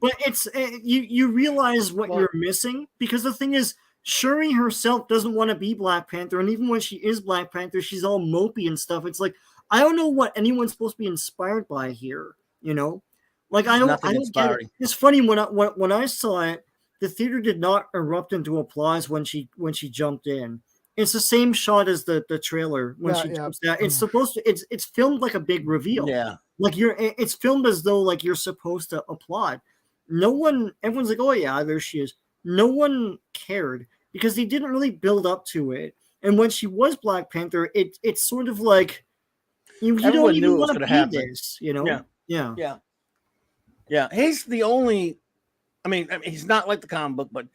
but it's you realize what you're missing, because the thing is, Shuri herself doesn't want to be Black Panther, and even when she is Black Panther, she's all mopey and stuff. It's like, I don't know what anyone's supposed to be inspired by here, Like, I don't get it. It's funny when I saw it, the theater did not erupt into applause when she jumped in. It's the same shot as the trailer when she jumps down. It's supposed to. It's filmed like a big reveal. Yeah, like it's filmed as though like you're supposed to applaud. Everyone's like, oh yeah, there she is. No one cared because they didn't really build up to it. And when she was Black Panther, it's sort of like you don't even want to be this, Yeah, he's the only. I mean, he's not like the comic book, but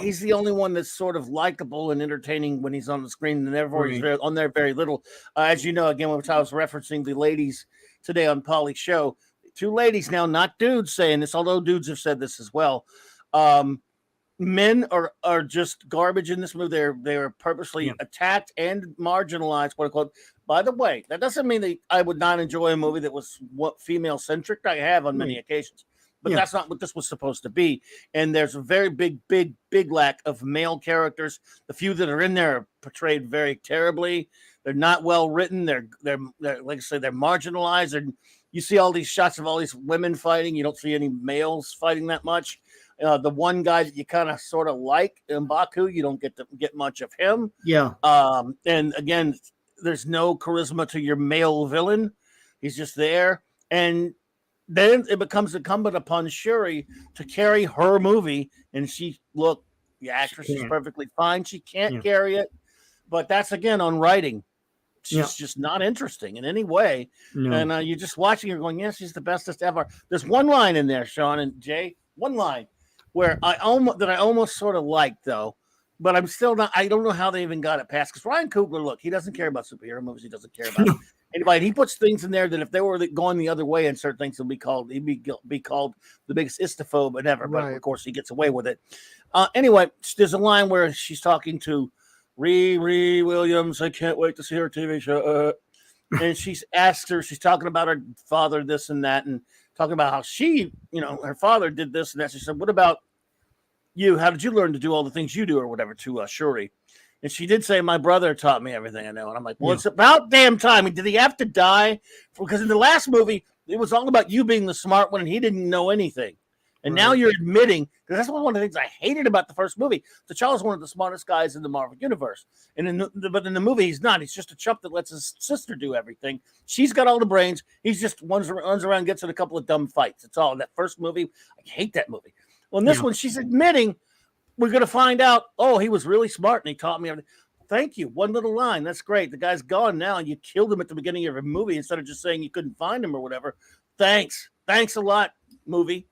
he's the only one that's sort of likable and entertaining when he's on the screen, and therefore he's on there very little. As you know, again, which I was referencing the ladies today on Polly's show, 2 ladies now, not dudes, saying this, although dudes have said this as well. Men are just garbage in this movie. They're purposely attacked and marginalized, quote unquote. By the way, that doesn't mean that I would not enjoy a movie that was female centric. I have on many occasions, but that's not what this was supposed to be. And there's a very big lack of male characters. The few that are in there are portrayed very terribly. They're not well written. They're like I say, they're marginalized. And you see all these shots of all these women fighting. You don't see any males fighting that much. The one guy that you kind of sort of like, M'Baku, you don't get much of him. Yeah. And again, there's no charisma to your male villain. He's just there. And then it becomes incumbent upon Shuri to carry her movie. And the actress is perfectly fine. She can't carry it. But that's, again, on writing. She's just not interesting in any way. No. And you're just watching her going, yes, she's the bestest ever. There's one line in there, Sean and Jay, one line where I almost sort of liked, though. But I'm still not. I don't know how they even got it past. Because Ryan Coogler, look, he doesn't care about superhero movies. He doesn't care about anybody. He puts things in there that if they were going the other way, and certain things he'd be called the biggest istophobe ever. Right. But of course, he gets away with it. Anyway, there's a line where she's talking to Riri Williams. I can't wait to see her TV show. And she's talking about her father, this and that, and talking about how she, her father did this and that. She said, "What about you? How did you learn to do all the things you do," or whatever, to Shuri? And she did say, "My brother taught me everything I know." And I'm like, well, it's about damn time. Did he have to die? Because in the last movie, it was all about you being the smart one, and he didn't know anything. And now you're admitting, because that's one of the things I hated about the first movie. T'Challa's one of the smartest guys in the Marvel Universe. But in the movie, he's not. He's just a chump that lets his sister do everything. She's got all the brains. He's just runs around, gets in a couple of dumb fights. That's all. In that first movie, I hate that movie. Well, in this one, she's admitting we're going to find out, he was really smart and he taught me everything. Thank you. One little line. That's great. The guy's gone now and you killed him at the beginning of a movie instead of just saying you couldn't find him or whatever. Thanks. Thanks a lot, movie.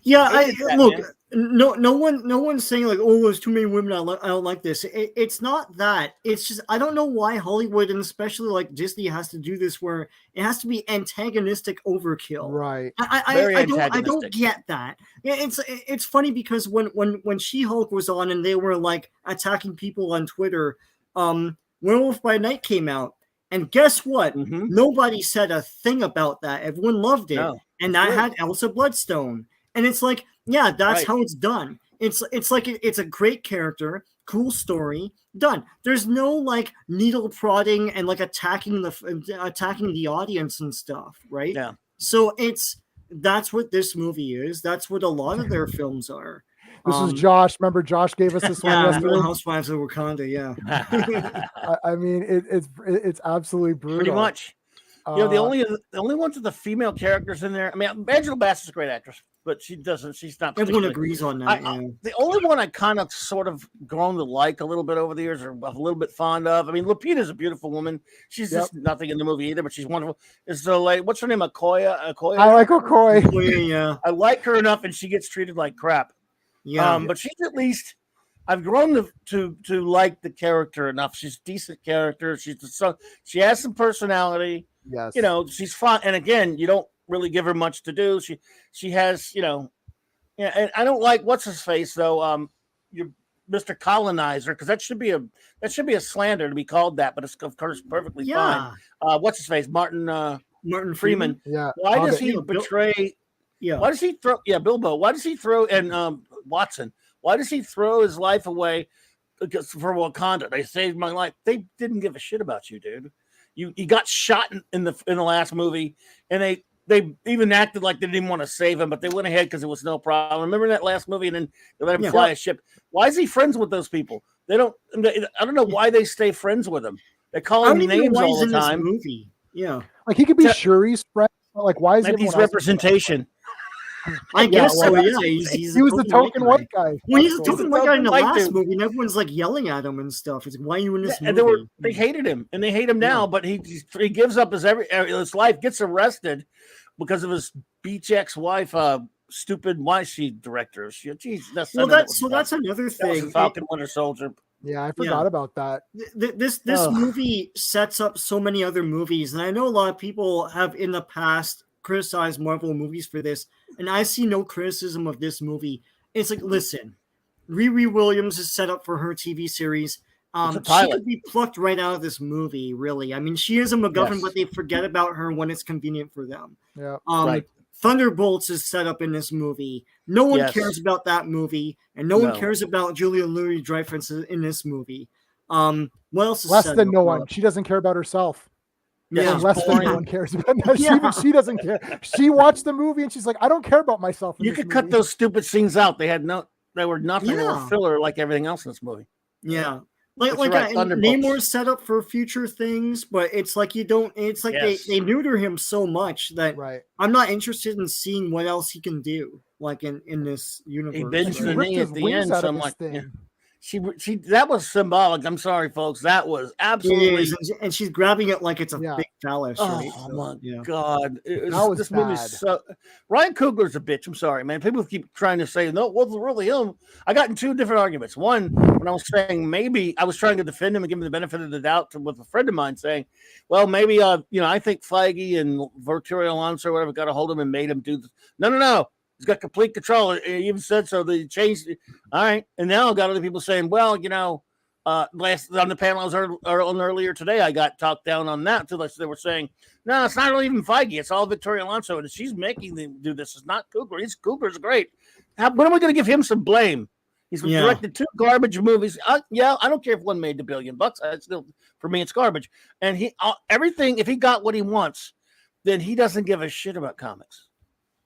Yeah, look, no one's saying like, there's too many women. I don't like this. It's not that. It's just I don't know why Hollywood and especially like Disney has to do this where it has to be antagonistic overkill. Right. I don't get that. It's funny because when She-Hulk was on and they were like attacking people on Twitter, Werewolf by Night came out. And guess what? Mm-hmm. Nobody said a thing about that. Everyone loved it. No, and that had Elsa Bloodstone. And it's like, that's how it's done. It's like it's a great character, cool story, done. There's no like needle prodding and like attacking the audience and stuff, right? Yeah. So that's what this movie is. That's what a lot of their films are. This is Josh. Remember, Josh gave us this one yesterday. Housewives of Wakanda. Yeah. I mean, it's absolutely brutal. Pretty much. The only ones with the female characters in there. I mean, Angela Bassett's a great actress, but she's not. Everyone agrees on that. The only one I kind of sort of grown to like a little bit over the years, or a little bit fond of. I mean, Lupita's a beautiful woman. She's just nothing in the movie either, but she's wonderful. Is the like, what's her name? Okoye. I like Okoye. Yeah. I like her enough, and she gets treated like crap. Yeah. But she's at least. I've grown to like the character enough. She's a decent character. She has some personality. Yes. She's fun. And again, you don't really give her much to do. She has, and I don't like what's his face though. You're Mr. Colonizer, because that should be a slander to be called that, but it's of course perfectly fine. What's his face? Martin Freeman. Yeah. Why does he betray? Yeah. Why does he throw? Yeah, Bilbo. Why does he throw? And Watson. Why does he throw his life away for Wakanda? They saved my life. They didn't give a shit about you, dude. You got shot in the last movie, and they even acted like they didn't want to save him, but they went ahead because it was no problem. Remember that last movie, and then they let him fly a ship. Why is he friends with those people? I don't know why they stay friends with him. They call him names all the time. This movie. Yeah, like he could be Shuri's friend. Like why is maybe he's representation? I guess so. Yeah, he was the token white guy. Well, he's the token white guy in the last movie, and everyone's like yelling at him and stuff. It's like, why are you in this movie? And they hated him, and they hate him now. But he gives up his life, gets arrested because of his beach ex-wife, stupid. Why is she director? That's another thing. Falcon Winter Soldier. Yeah, I forgot about that. This movie sets up so many other movies, and I know a lot of people have in the past criticized Marvel movies for this, and I see no criticism of this movie. It's like, listen, Riri Williams is set up for her TV series. She could be plucked right out of this movie, really. I mean, she is a MacGuffin, but they forget about her when it's convenient for them. Yeah. Thunderbolts is set up in this movie. No one cares about that movie, and no one cares about Julia Louis-Dreyfus in this movie. What else is less than no one? She doesn't care about herself. Yeah. Unless if boring. anyone cares about that. Yeah. Even she doesn't care. She watched the movie and she's like, I don't care about myself. In You this could cut movie. those stupid scenes out. They were nothing. They were Yeah. filler like everything else in this movie. Yeah. Like That's right, Namor's set up for future things, but it's like you don't. It's like Yes. they neuter him so much that Right. I'm not interested in seeing what else he can do. Like in this universe. He bends She the ripped knee his at the wings end. out So of I'm this like, thing. yeah. She that was symbolic. I'm sorry, folks. That was It absolutely. is, and she's grabbing it like it's a Yeah. big phallus. Oh Right? So, my yeah. God! That was this bad. movie's so. Ryan Coogler's a bitch. I'm sorry, man. People keep trying to say no, it wasn't really him. I got in two different arguments. One, when I was saying maybe I was trying to defend him and give him the benefit of the doubt with a friend of mine, saying, "Well, maybe I think Feige and Vittorio Alonso or whatever got a hold of him and made him do this." No. He's got complete control. He even said so. They changed it. All right, and now I've got other people saying, "Well, last on the panel I was on earlier today, I got talked down on that too. They were saying, no, it's not even Feige. It's all Vittorio Alonso, and she's making them do this. It's not Coogler. Coogler's great. When am I going to give him some blame? He's directed two garbage movies. I don't care if one made $1 billion. Still, for me, it's garbage. And everything. If he got what he wants, then he doesn't give a shit about comics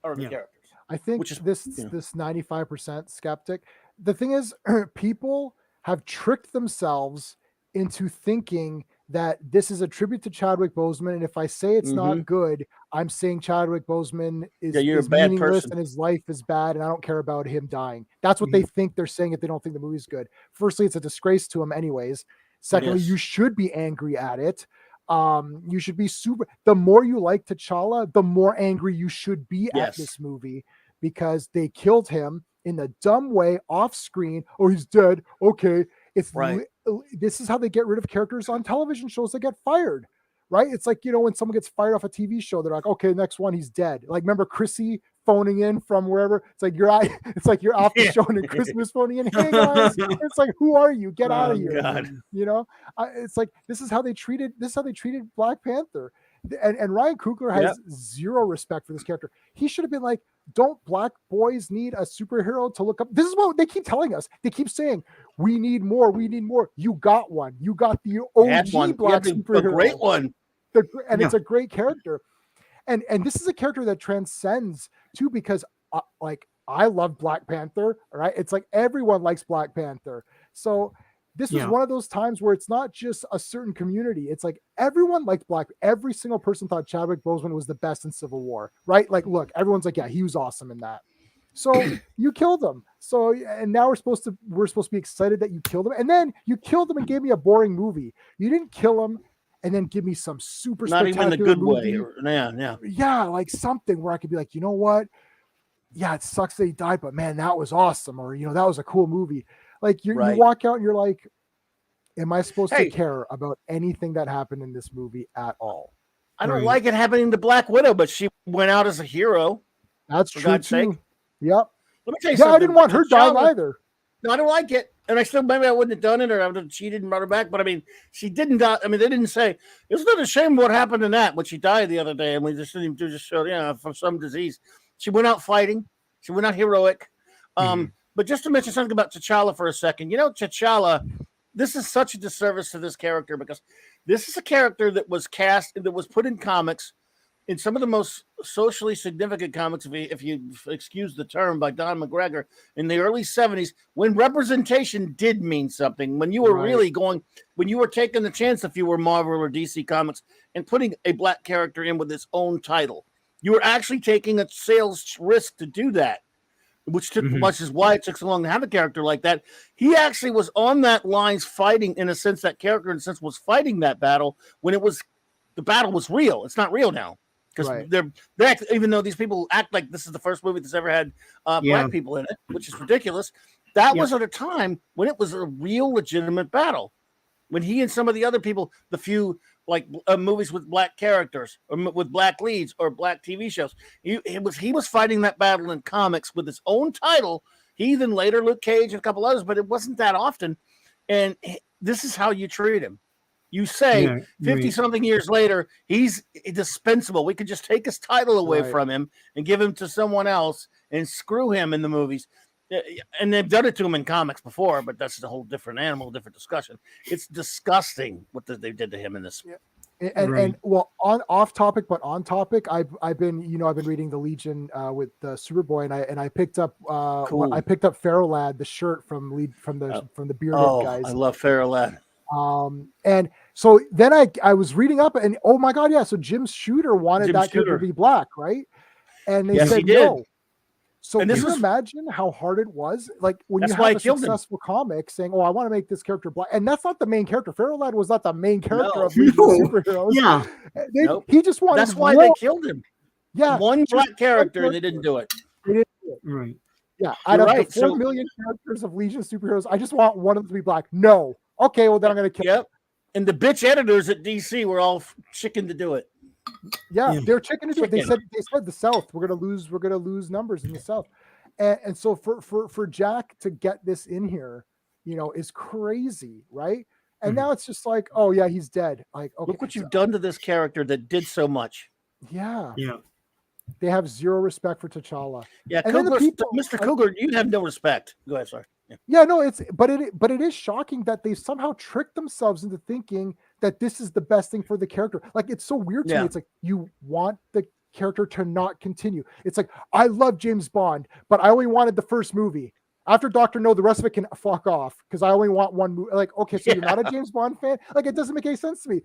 or the characters. I think this 95% skeptic. The thing is, people have tricked themselves into thinking that this is a tribute to Chadwick Boseman, and if I say it's not good, I'm saying Chadwick Boseman is a bad meaningless person. and his life is bad, and I don't care about him dying. That's what they think they're saying if they don't think the movie's good. Firstly, it's a disgrace to him anyways. Secondly, you should be angry at it. You should be the more you like T'Challa, the more angry you should be at this movie, because they killed him in a dumb way off screen. Oh, he's dead. Okay. It's right. This is how they get rid of characters on television shows that get fired, right? It's like, when someone gets fired off a TV show, they're like, okay, next one, he's dead. Like, remember Chrissy phoning in from wherever? It's like you're off the show and Christmas phoning in. Hey guys, it's like, who are you? Get out of here. God. It's like this is how they treated Black Panther. And Ryan Coogler has zero respect for this character. He should have been like, don't black boys need a superhero to look up? This is what they keep telling us. They keep saying, we need more. You got one. You got the OG black superhero. A great one. It's a great character. And this is a character that transcends too, because I love Black Panther. All right. It's like everyone likes Black Panther. So this was one of those times where it's not just a certain community. It's like everyone liked every single person thought Chadwick Boseman was the best in Civil War, right? Like, look, everyone's like, yeah, he was awesome in that. So you killed him. So, and now we're supposed to be excited that you killed him. And then you killed him and gave me a boring movie. You didn't kill him and then give me some super not spectacular even the good movie. way. Yeah, like something where I could be like, you know what? Yeah, it sucks that he died, but man, that was awesome. Or, that was a cool movie. Like you walk out and you're like, am I supposed to care about anything that happened in this movie at all? I don't like it happening to Black Widow, but she went out as a hero. That's true God's too. Sake. Yep. Let me tell you something. I didn't want her dying either. No, I don't like it. And maybe I wouldn't have done it, or I would have cheated and brought her back. But I mean, she didn't die. I mean, they didn't say it's not a shame what happened in that when she died the other day, and we just showed from some disease. She went out fighting. She went out heroic. But just to mention something about T'Challa for a second, T'Challa. This is such a disservice to this character because this is a character that was cast, that was put in comics, in some of the most socially significant comics, if you excuse the term, by Don McGregor in the early 70s, when representation did mean something, when you were when you were taking the chance, if you were Marvel or DC Comics, and putting a black character in with his own title. You were actually taking a sales risk to do that. Which is why it took so long to have a character like that. He actually was on that lines fighting, in a sense, that character, in a sense, was fighting that battle when the battle was real. It's not real now. Because they're even though these people act like this is the first movie that's ever had black people in it, which is ridiculous. That was at a time when it was a real legitimate battle. When he and some of the other people, the few movies with black characters or with black leads or black TV shows, he was fighting that battle in comics with his own title. He then later Luke Cage and a couple others, but it wasn't that often. And this is how you treat him. You say 50 something years later, he's dispensable. We could just take his title away from him and give him to someone else and screw him in the movies. And they've done it to him in comics before, but that's a whole different animal, different discussion. It's disgusting what they did to him in this. And well, on off topic, but on topic, I've been reading the Legion with Superboy, and I picked up Cool. I picked up Pharaoh Lad, the shirt from the bearded guys. I love Pharaoh Lad. And so then I was reading up, and oh my god, yeah, so Jim Shooter wanted that character to be black, right? And they said no. So can you imagine how hard it was? Like when you have a successful comic saying, "Oh, I want to make this character black," and that's not the main character. Pharaoh Lad was not the main character of Legion of Superheroes. Yeah, he just wanted. That's why they killed him. Yeah, one black character, and they didn't do it. They didn't do it. Right. Yeah, out of the 4 million characters of Legion of Superheroes, I just want one of them to be black. No. Okay, well then I'm going to kill. Yep. And the bitch editors at DC were all chicken to do it. Yeah, they're chicken to do it. They said the South. We're gonna lose numbers in the South, and so for Jack to get this in here, is crazy, right? And now it's just like, oh yeah, he's dead. Like, okay, look what you've done to this character that did so much. Yeah. Yeah. They have zero respect for T'Challa. Yeah, Mr. Cougar, you have no respect. Go ahead, sorry. Yeah, no, but it is shocking that they somehow tricked themselves into thinking that this is the best thing for the character. Like, it's so weird to me. It's like you want the character to not continue. It's like, I love James Bond, but I only wanted the first movie. After Dr. No, the rest of it can fuck off because I only want one movie. Like, okay, so you're not a James Bond fan? Like, it doesn't make any sense to me.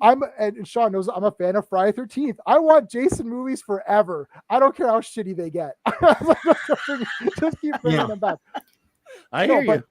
And Sean knows I'm a fan of Friday 13th. I want Jason movies forever. I don't care how shitty they get. Just keep bringing them back. I hear you.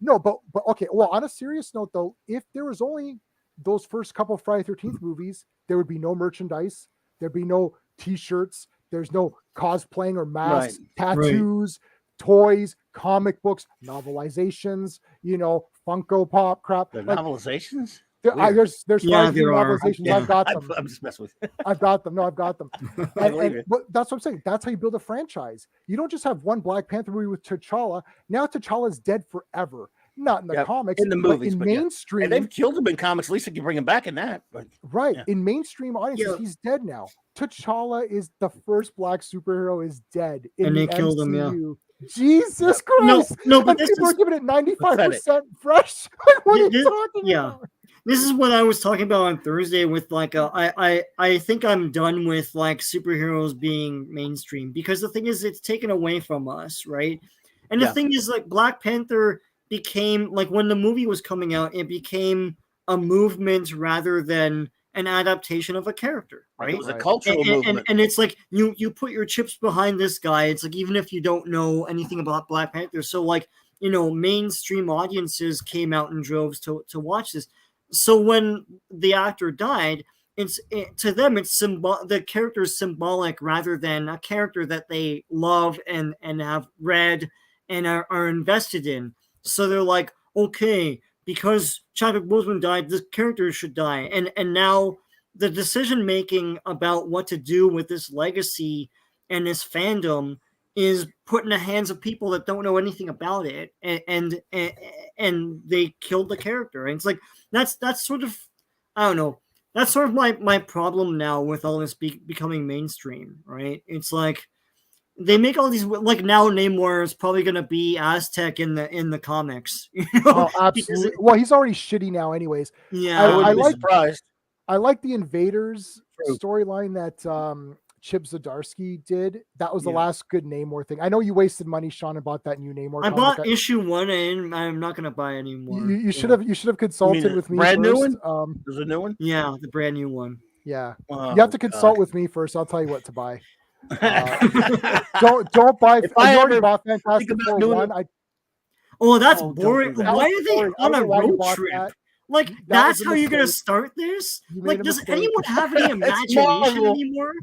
No, but okay. Well, on a serious note, though, if there was only those first couple Friday 13th movies, there would be no merchandise. There'd be no T-shirts. There's no cosplaying or masks, tattoos, toys, comic books, novelizations. Funko Pop crap. Novelizations. There's 5 novelizations. Yeah. I've got them. I'm just messing with you. I've got them. No, I've got them. But that's what I'm saying. That's how you build a franchise. You don't just have one Black Panther movie with T'Challa. Now T'Challa's dead forever. Not in the comics, in the movies, but in mainstream. And they've killed him in comics. At least they can bring him back in that. But, in mainstream audiences, he's dead now. T'Challa is the first Black superhero is dead. And they killed him. Yeah. Jesus Christ! No, but people are giving it 95% fresh. Like, what are you talking about? This is what I was talking about on Thursday with like I think I'm done with like superheroes being mainstream because the thing is it's taken away from us, right? And the thing is like Black Panther became like when the movie was coming out, it became a movement rather than an adaptation of a character, right? It was a cultural movement. And it's like you put your chips behind this guy. It's like even if you don't know anything about Black Panther, so like mainstream audiences came out in droves to watch this. So when the actor died, to them it's the character is symbolic rather than a character that they love and have read and are invested in. So they're like, okay, because Chadwick Boseman died, this character should die. And now the decision making about what to do with this legacy and this fandom is put in the hands of people that don't know anything about it, and they killed the character. And it's like that's sort of, I don't know, that's sort of my problem now with all this becoming mainstream, right? It's like they make all these, like now Namor is probably going to be Aztec in the comics. Oh, absolutely. Well, he's already shitty now, anyways. Yeah, I would be surprised. I like the Invaders storyline that Chip Zdarsky did. That was the last good Namor thing. I know you wasted money, Sean, and bought that new Namor. I bought issue 1, and I'm not going to buy anymore. You should have consulted with me. Brand first. new one? There's a new one. Yeah, the brand new one. Yeah, you have to consult with me first. I'll tell you what to buy. Don't buy. If I already bought Fantastic Four 1. That's boring. Why are they on a road trip? Like that's how you're gonna start this? Like, does anyone have any imagination anymore?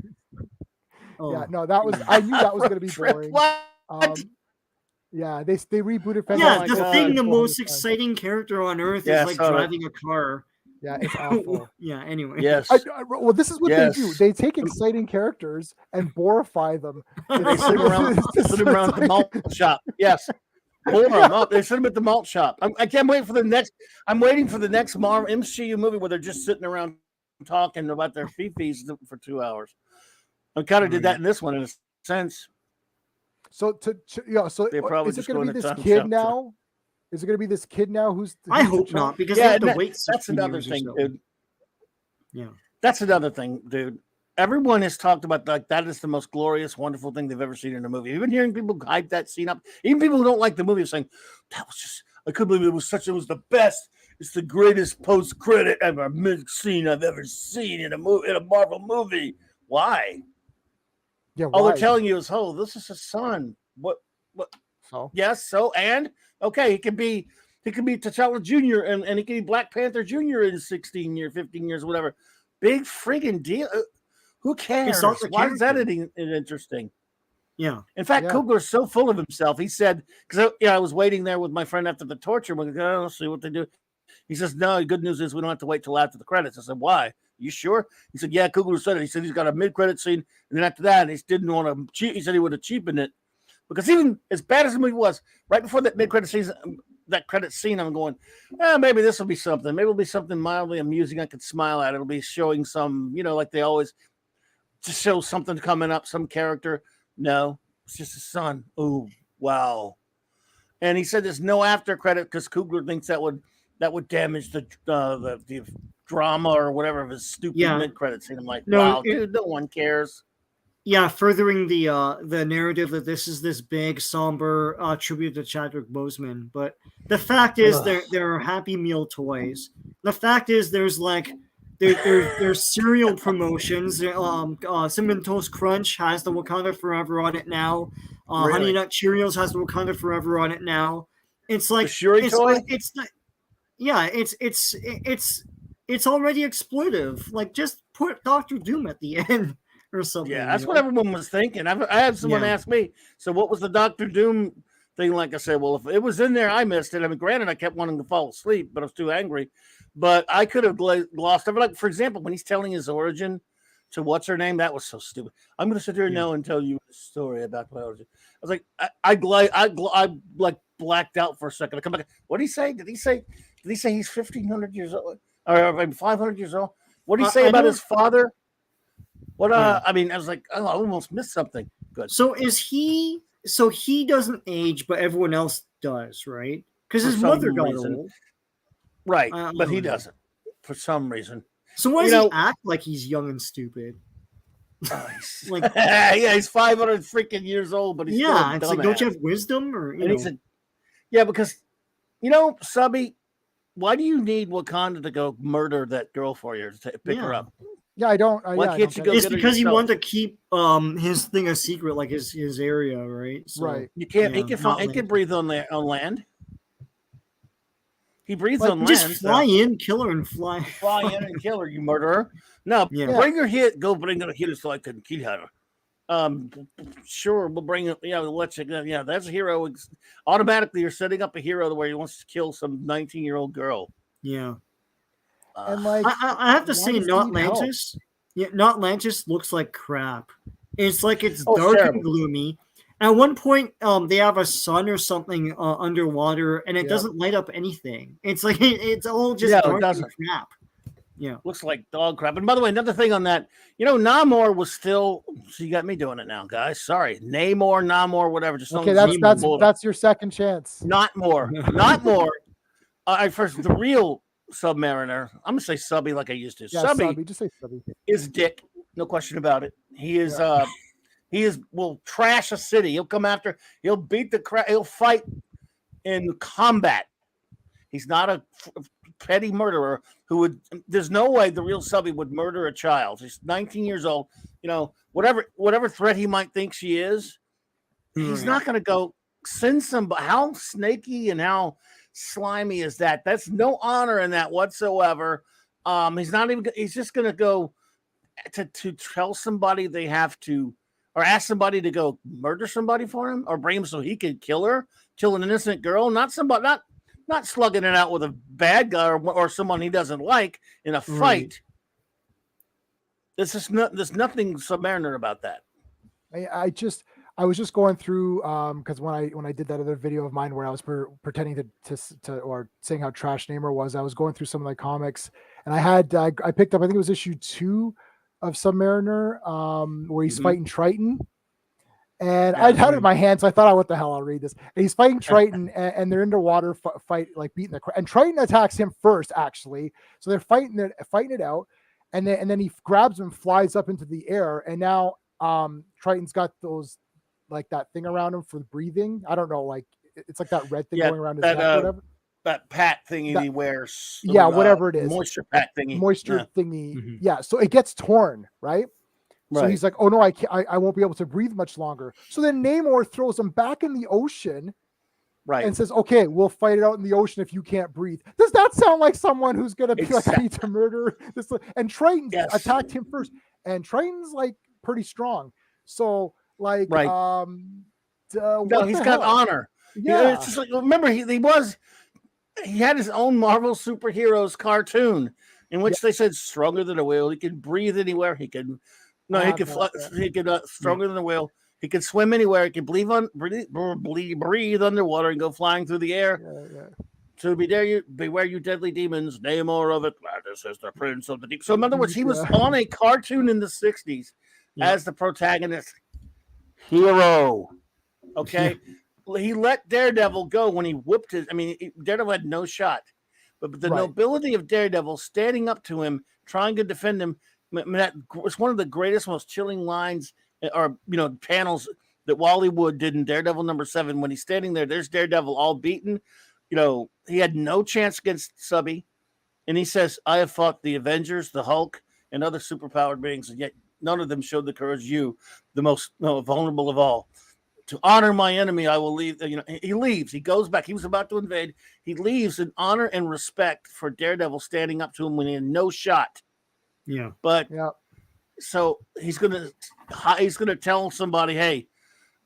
Yeah, no, I knew that was gonna be boring. Yeah, they rebooted. The most exciting character on Earth is like driving a car. Yeah, it's awful. Yeah, anyway. Yes. Well, this is what they do. They take exciting characters and borify them. They sit them around the malt shop. Yes. Pour them up. They sit them at the malt shop. I can't wait for the next. I'm waiting for the next Marvel MCU movie where they're just sitting around talking about their fifis for 2 hours. I kind of did that in this one in a sense. So They're probably is it going to be this kid now? Is it going to be this kid now who's? I hope not, because they have to wait. That's another thing, dude. Yeah. That's another thing, dude. Everyone has talked about like that is the most glorious, wonderful thing they've ever seen in a movie. You've been hearing people hype that scene up. Even people who don't like the movie are saying that was just. I couldn't believe it was the best. It's the greatest post-credit scene I've ever seen in a Marvel movie. Why? Yeah, All why? they're telling you is, "Oh, this is his son." What? So Yes. So and okay, he could be T'Challa Jr. and he could be Black Panther Jr. in 16 years, 15 years, whatever. Big friggin' deal. Who cares? not the Why is that character. interesting? Yeah. In fact, Yeah. Coogler's so full of himself. He said, because I was waiting there with my friend after the torture. We're going to see what they do. He says, no, the good news is we don't have to wait till after the credits. I said, why? You sure? He said, yeah, Coogler said it. He said he's got a mid-credit scene. And then after that, he didn't want to cheat. He said he would have cheapened it. Because even as bad as the movie was, right before that mid-credit scene, I'm going, maybe this will be something. Maybe it'll be something mildly amusing I could smile at. It'll be showing some, like they always just show something coming up, some character. No, it's just his son. Oh, wow. And he said there's no after credit because Coogler thinks that would damage the drama or whatever of his stupid mid-credit scene. I'm like, wow, dude, no one cares. Yeah, furthering the narrative that this is this big somber tribute to Chadwick Boseman, but the fact is there are Happy Meal toys. The fact is there's like there's cereal promotions. Cinnamon Toast Crunch has the Wakanda Forever on it now. Really? Honey Nut Cheerios has the Wakanda Forever on it now. It's like the Shuri toy? It's not. Yeah, it's already exploitive. Like just put Dr. Doom at the end. Or something. Yeah, that's what everyone was thinking. I had someone ask me, so what was the Dr. Doom thing? Like I said, well, if it was in there, I missed it. I mean, granted, I kept wanting to fall asleep, but I was too angry. But I could have lost it. Like, for example, when he's telling his origin to what's her name, that was so stupid. I'm going to sit here now and tell you a story about my origin. I was like, I like blacked out for a second. I come back. What did he say? Did he say he's 1,500 years old or 500 years old? What did he say about his father? What I mean, I was like, oh, I almost missed something. Good. So he doesn't age, but everyone else does, right? Because his mother got old. Right, but he doesn't for some reason. So why does he act like he's young and stupid? Like, yeah, he's 500 freaking years old, but he's still a it's like, don't you have wisdom? Or because Subby, why do you need Wakanda to go murder that girl for you to pick her up? Yeah, I don't. Why can't you go? It's because he wanted to keep his thing a secret, like his area, right? So, right. You can't. He can breathe on land. He breathes on land. Just fly in, kill her, and fly. Fly in and kill her, you murderer. No, bring her here. Go bring her here so I can kill her. Sure, we'll bring it. We'll let you. Yeah, that's a hero. Automatically, you're setting up a hero where he wants to kill some 19-year-old girl. Yeah. And like, I have to say, Notlantis. Yeah, Notlantis looks like crap. It's like it's dark and gloomy. At one point, they have a sun or something underwater, and it doesn't light up anything. It's like it's all just dark and crap. Yeah, looks like dog crap. And by the way, another thing on that, Namor was still. So you got me doing it now, guys. Sorry, Namor, whatever. Just okay. That's your second chance. Not more. First, the real Submariner. I'm gonna say Subby like I used to. Yeah, Subby. Just say Subby. Is Dick, no question about it. He is. Will trash a city. He'll come after. He'll beat the crap. He'll fight in combat. He's not a petty murderer who would. There's no way the real Subby would murder a child. He's 19 years old. Whatever threat he might think she is, he's not going to go send somebody. How snaky and how slimy is that? That's no honor in that whatsoever. He's not even. He's just going to go to tell somebody they have to, or ask somebody to go murder somebody for him, or bring him so he could kill an innocent girl, not slugging it out with a bad guy or someone he doesn't like in a fight. There's nothing Submariner about that. I was just going through because when I did that other video of mine where I was pretending to or saying how trash Namor was, I was going through some of the comics, and I picked up, I think it was issue 2 of Submariner, where he's fighting Triton. And I'd had it in my hand, so I thought, what the hell, I'll read this. And he's fighting Triton, and they're underwater fight, like beating the crap. And Triton attacks him first, actually. So they're fighting it out. and then he grabs him, flies up into the air, and now Triton's got those like that thing around him for breathing. I don't know, like it's like that red thing going around his neck or whatever. That pat thingy he wears. Yeah, whatever it is. Moisture pat thingy. Moisture thingy. Yeah. So it gets torn, right? So he's like, oh no, I won't be able to breathe much longer. So then Namor throws him back in the ocean. Right. And says, okay, we'll fight it out in the ocean if you can't breathe. Does that sound like someone who's going to be like, I need to murder this? And Triton attacked him first. And Triton's like pretty strong. So like, no, he's got honor. Yeah. It's just like, remember, he had his own Marvel superheroes cartoon in which they said stronger than a whale. He can breathe anywhere. He can stronger than a whale. He can swim anywhere. He can breathe underwater and go flying through the air. So beware you deadly demons. Namor of Atlantis is the prince of the deep. So in other words, he was on a cartoon in the 60s as the protagonist hero. Okay. He let Daredevil go when he whipped his. I mean, Daredevil had no shot, but the nobility of Daredevil standing up to him, trying to defend him, that was one of the greatest, most chilling lines or panels that Wally Wood did in Daredevil #7 when he's standing there. There's Daredevil all beaten. He had no chance against Subby, and he says, "I have fought the Avengers, the Hulk, and other superpowered beings, and yet none of them showed the courage you, the most vulnerable of all. To honor my enemy, I will leave." He leaves. He goes back. He was about to invade. He leaves in honor and respect for Daredevil standing up to him when he had no shot. Yeah. But so he's gonna tell somebody, "Hey,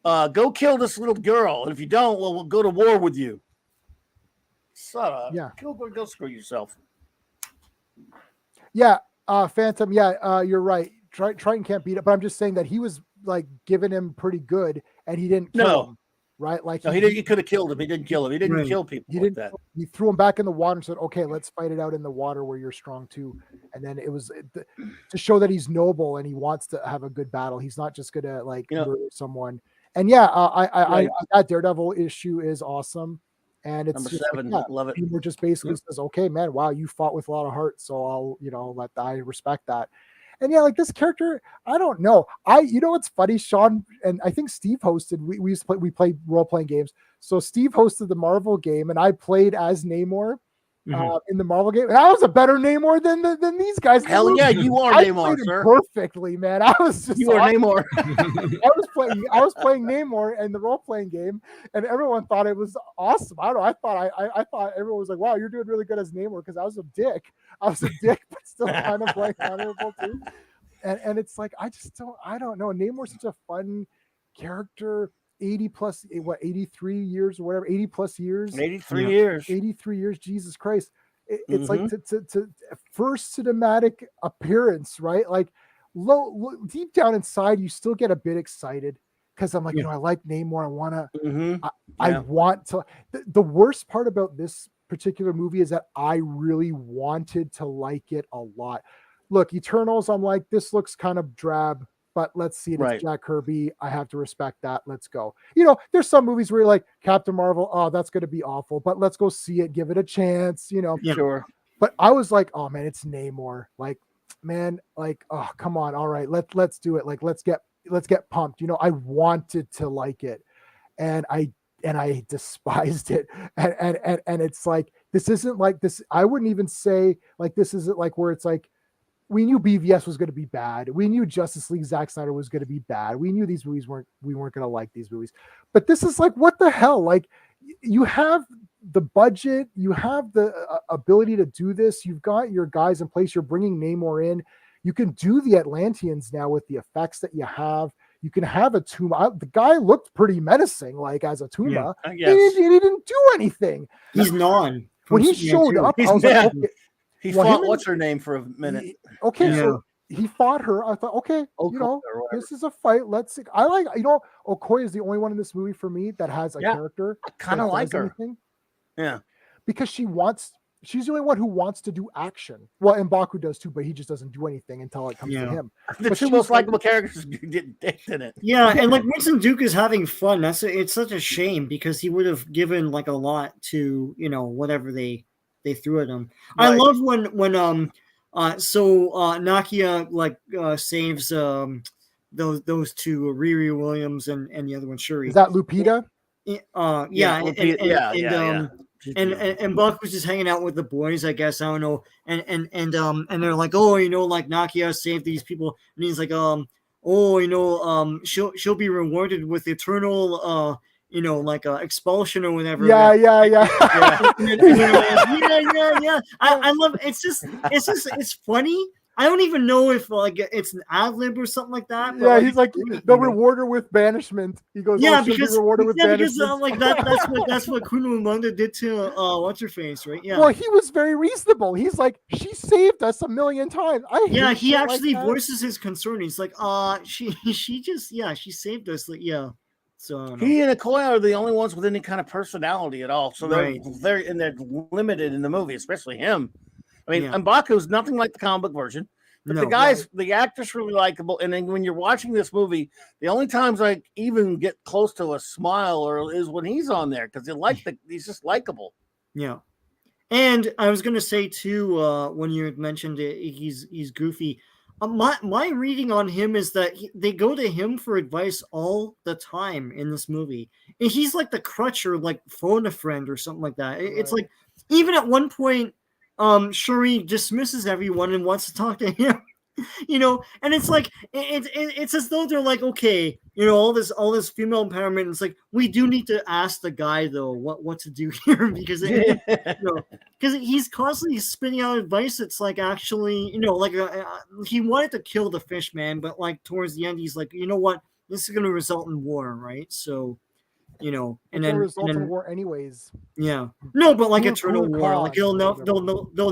go kill this little girl, and if you don't, well, we'll go to war with you." Shut up. Yeah. Go screw yourself. Yeah. Phantom. Yeah. You're right. Triton can't beat it, but I'm just saying that he was like giving him pretty good, and he didn't kill him, right? Like he could have killed him. He didn't kill him. He didn't kill people. That. He threw him back in the water and said, "Okay, let's fight it out in the water where you're strong too." And then it was to show that he's noble and he wants to have a good battle. He's not just gonna like murder someone. And I that Daredevil issue is awesome. And it's #7, love it. People just basically says, "Okay, man, wow, you fought with a lot of heart, so I'll I respect that." And like this character, I don't know. What's funny, Sean, and I think Steve hosted. We played role playing games. So Steve hosted the Marvel game, and I played as Namor in the Marvel game. And I was a better Namor than these guys. Hell yeah, you are Namor, sir. Perfectly, man. I was just are Namor. I was playing Namor in the role playing game, and everyone thought it was awesome. I don't know. I thought everyone was like, "Wow, you're doing really good as Namor," because I was a dick, but still kind of like honorable too. And it's like I don't know. Namor's such a fun character. 83 years or whatever, 80 plus years. 83 years. 83 years. Jesus Christ. It's like to first cinematic appearance, right? Like deep down inside, you still get a bit excited because I'm like, I like Namor. I want to, I want to. The worst part about this particular movie is that I really wanted to like it a lot. Look, Eternals, I'm like, this looks kind of drab, but let's see it. It's Jack Kirby. I have to respect that. Let's go. There's some movies where you're like, Captain Marvel, oh, that's going to be awful, but let's go see it, give it a chance, Sure. But I was like, oh man, it's Namor. Like, man, like, oh, come on. All right, let's do it. Like, let's get pumped. I wanted to like it, and I despised it. And it's like, this isn't like this. I wouldn't even say like, this isn't like where it's like, we knew BVS was going to be bad. We knew Justice League Zack Snyder was going to be bad. We knew these movies we weren't going to like these movies. But this is like, what the hell? Like, you have the budget, you have the ability to do this. You've got your guys in place. You're bringing Namor in. You can do the Atlanteans now with the effects that you have. You can have a Tuma. The guy looked pretty menacing, like as a Tuma. He didn't do anything. He's non. When he showed up, I was like, okay. He fought what's her name for a minute. So he fought her. I thought, okay, this is a fight. Let's see. I like, Okoye is the only one in this movie for me that has a character. I kind of like her. Anything. Yeah. Because she's the only one who wants to do action. Well, and M'Baku does too, but he just doesn't do anything until it comes to him. The two most likable characters get dicked in it. Yeah, and like Winston Duke is having fun. It's such a shame because he would have given like a lot to, whatever they threw at him. Right. I love when So Nakia like saves those two, Riri Williams and the other one, Shuri. Is that Lupita? Yeah, yeah. And Buck was just hanging out with the boys, I guess. I don't know. And they're like, oh, like Nakia saved these people, and he's like, oh, she'll be rewarded with eternal, like expulsion or whatever. Yeah. Yeah. I love it's funny. I don't even know if like it's an ad lib or something like that. But, Yeah, like, he's like, they'll reward her with banishment. He goes, yeah, she'll be because rewarded with banishment. like that's what Kuno Umanda did to what's her face, right? Yeah. Well, he was very reasonable. He's like, she saved us a million times. He actually voices his concern. He's like, she saved us. Like, yeah. So he and Okoye are the only ones with any kind of personality at all. So they're they're limited in the movie, especially him. I mean, M'Baku's nothing like the comic book version, but the actor's really likable. And then when you're watching this movie, the only times I even get close to a smile is when he's on there because he's just likable. Yeah. And I was gonna say too, when you had mentioned it, he's goofy. My reading on him is that they go to him for advice all the time in this movie, and he's like the crutch or like phone a friend or something like that. It's like even at one point, Shuri dismisses everyone and wants to talk to him. And it's like it's as though they're like, okay, all this female empowerment. It's like we do need to ask the guy though what to do here because because he's constantly spitting out advice. It's like actually like he wanted to kill the fish man, but like towards the end he's like, you know what, this is going to result in war, right? So and then result in war anyways. Yeah, no, but like eternal war, like they'll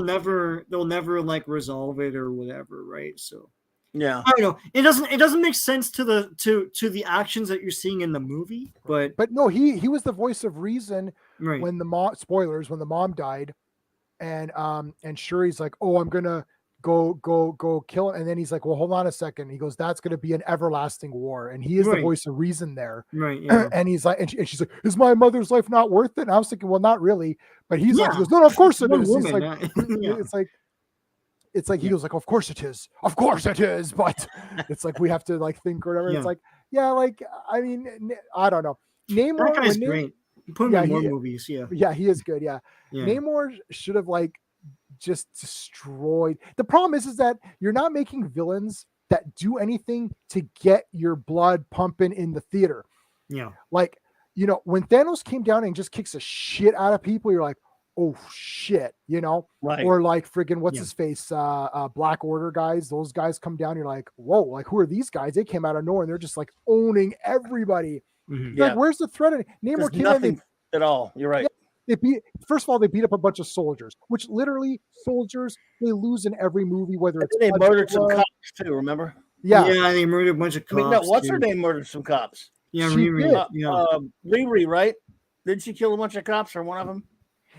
never like resolve it or whatever, right? So yeah, I don't know. It doesn't make sense to the actions that you're seeing in the movie, but no, he was the voice of reason when the mom died, and Shuri's like, oh, I'm gonna go kill him. And then he's like, well, hold on a second. He goes, that's going to be an everlasting war. And he is the voice of reason there. Right. Yeah. And he's like, and she's like, is my mother's life not worth it? And I was thinking, well, not really. But he's like, he goes, no, of course it is. He's like, it's like, he goes like, of course it is. Of course it is. But it's like, we have to like think or whatever. It's like, like, I mean, I don't know. Namor, that guy's great. Put him in more movies. Yeah. Yeah, he is good. Yeah. Namor should have like just destroyed. The problem is that you're not making villains that do anything to get your blood pumping in the theater. Yeah. Like, when Thanos came down and just kicks the shit out of people, you're like, oh shit, right? Or like friggin' what's his face, Black Order guys. Those guys come down, you're like, whoa, like who are these guys? They came out of nowhere and they're just like owning everybody. Mm-hmm. Like, where's the threat? Namor came nothing at all. You're right. First of all, they beat up a bunch of soldiers, which literally soldiers they lose in every movie, whether it's they murdered some cops too, remember? Yeah, they murdered a bunch of cops. I mean, no, what's her name murdered some cops? Yeah, Riri. Riri, right? Did she kill a bunch of cops or one of them?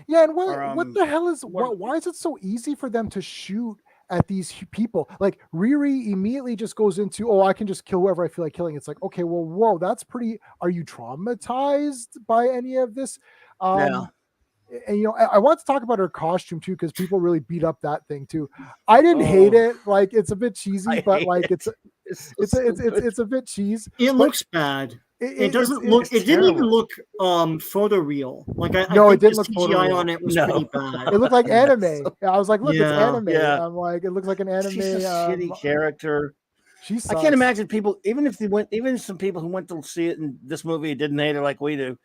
Yeah, and what the hell is why is it so easy for them to shoot at these people? Like Riri immediately just goes into, oh, I can just kill whoever I feel like killing. It's like, okay, well, whoa, that's pretty. Are you traumatized by any of this? Yeah. And I want to talk about her costume too, because people really beat up that thing too. I didn't hate it. Like it's a bit cheesy, but like it's a bit cheese. It looks bad. It doesn't look. It didn't even look photoreal. Like I think it didn't look CGI on it was pretty bad. It looked like anime. I was like, look, it's anime. Yeah. I'm like, it looks like an anime. She's a shitty character. I can't imagine people, even some people who went to see it in this movie didn't hate it like we do.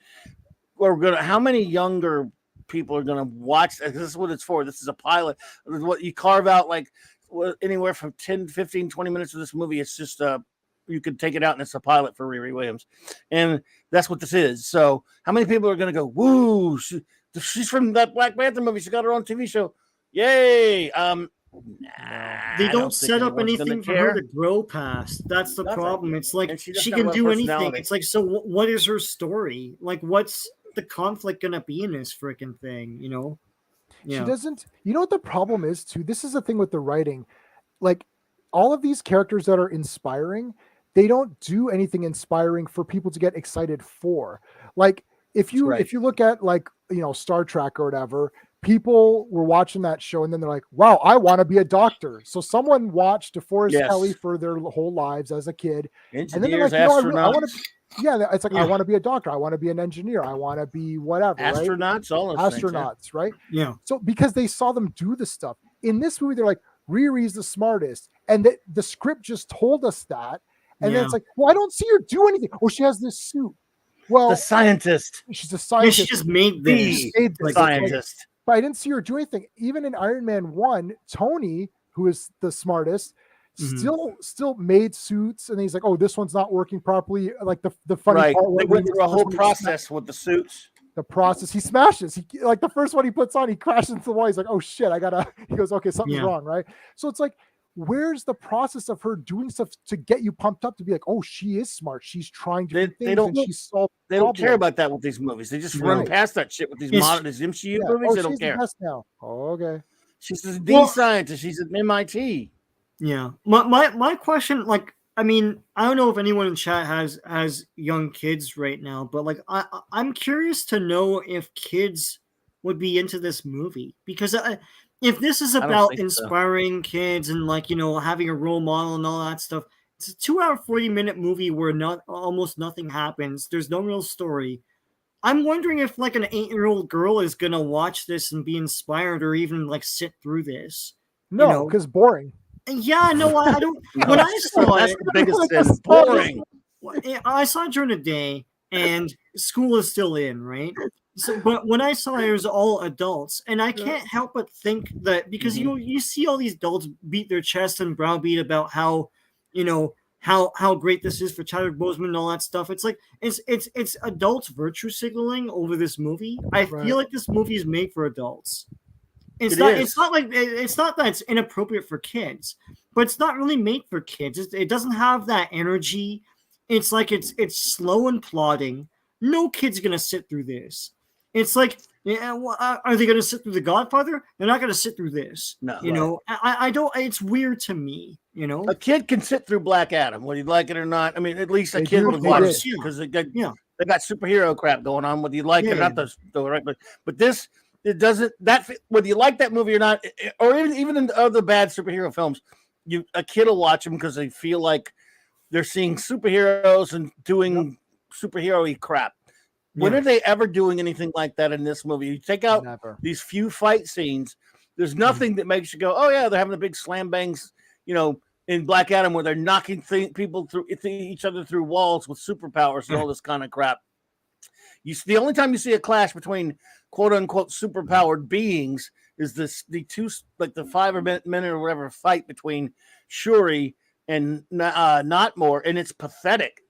How many younger people are gonna watch this? Is what it's for. This is a pilot. What you carve out like anywhere from 10, 15, 20 minutes of this movie. It's just you could take it out and it's a pilot for Riri Williams. And that's what this is. So how many people are gonna go, woo, she's from that Black Panther movie. She got her own TV show. Yay. They don't set up anything for her to grow past. That's the problem. It's like she can do anything. It's like, so what is her story? Like, what's the conflict gonna be in this freaking thing? She doesn't. You know what the problem is too? This is the thing with the writing. Like all of these characters that are inspiring, they don't do anything inspiring for people to get excited for. Like if you look at like Star Trek or whatever, people were watching that show and then they're like, wow, I want to be a doctor. So someone watched DeForest Yes. Kelly for their whole lives as a kid. Engineers, And then they're like, I want astronauts, to, it's like, I want to be a doctor. I want to be an engineer. I want to be whatever, astronauts, all those things, astronauts, right? Yeah. So because they saw them do the stuff in this movie, they're like, Riri's the smartest. And the script just told us that. And then it's like, well, I don't see her do anything. Oh, she has this suit. Well, the scientist. She's a Yeah, scientist. she just made this. The scientist. But I didn't see her do anything. Even in Iron Man 1, Tony, who is the smartest, still made suits, and he's like, oh, this one's not working properly. Like the funny part They went through a whole process with the suits. The process, he smashes. He like the first one he puts on, he crashes into the wall. He's like, oh shit, he goes, okay, something's wrong, right? So it's like, where's the process of her doing stuff to get you pumped up to be like, oh, she is smart. She's trying to do things. They don't care about that with these movies. They just run past that shit with these MCU movies. They don't care. Now. Oh, okay. She's the scientist. She's at MIT. Yeah. My question, like, I mean, I don't know if anyone in chat has young kids right now, but like, I'm curious to know if kids would be into this movie, because if this is about inspiring kids and like, having a role model and all that stuff, it's a 2-hour 40-minute movie where almost nothing happens. There's no real story. I'm wondering if like an 8-year-old girl is gonna watch this and be inspired or even like sit through this. No, because boring. Yeah, no, I don't. When I saw that's it, the biggest thing. Boring. I saw it during the day, and school is still in, right? So, but when I saw it was all adults, and I can't help but think that because you see all these adults beat their chest and browbeat about how, how great this is for Chadwick Boseman and all that stuff. It's like it's adults virtue signaling over this movie. I feel like this movie is made for adults. It's not that it's inappropriate for kids, but it's not really made for kids. It doesn't have that energy. It's like it's slow and plodding. No kid's gonna sit through this. It's like, are they gonna sit through The Godfather? They're not gonna sit through this. No, I don't. It's weird to me. A kid can sit through Black Adam, whether you like it or not. I mean, at least a kid would watch it because they got superhero crap going on, whether you like it or not. But this. It doesn't whether you like that movie or not, or even in other bad superhero films, a kid will watch them because they feel like they're seeing superheroes and doing superhero-y crap. When are they ever doing anything like that in this movie? You take out these few fight scenes, there's nothing that makes you go, oh yeah, they're having a big slam bangs, in Black Adam where they're knocking people through each other through walls with superpowers and all this kind of crap. The only time you see a clash between quote unquote superpowered beings is the two, like the 5 minute or whatever fight between Shuri and Notmore, and it's pathetic.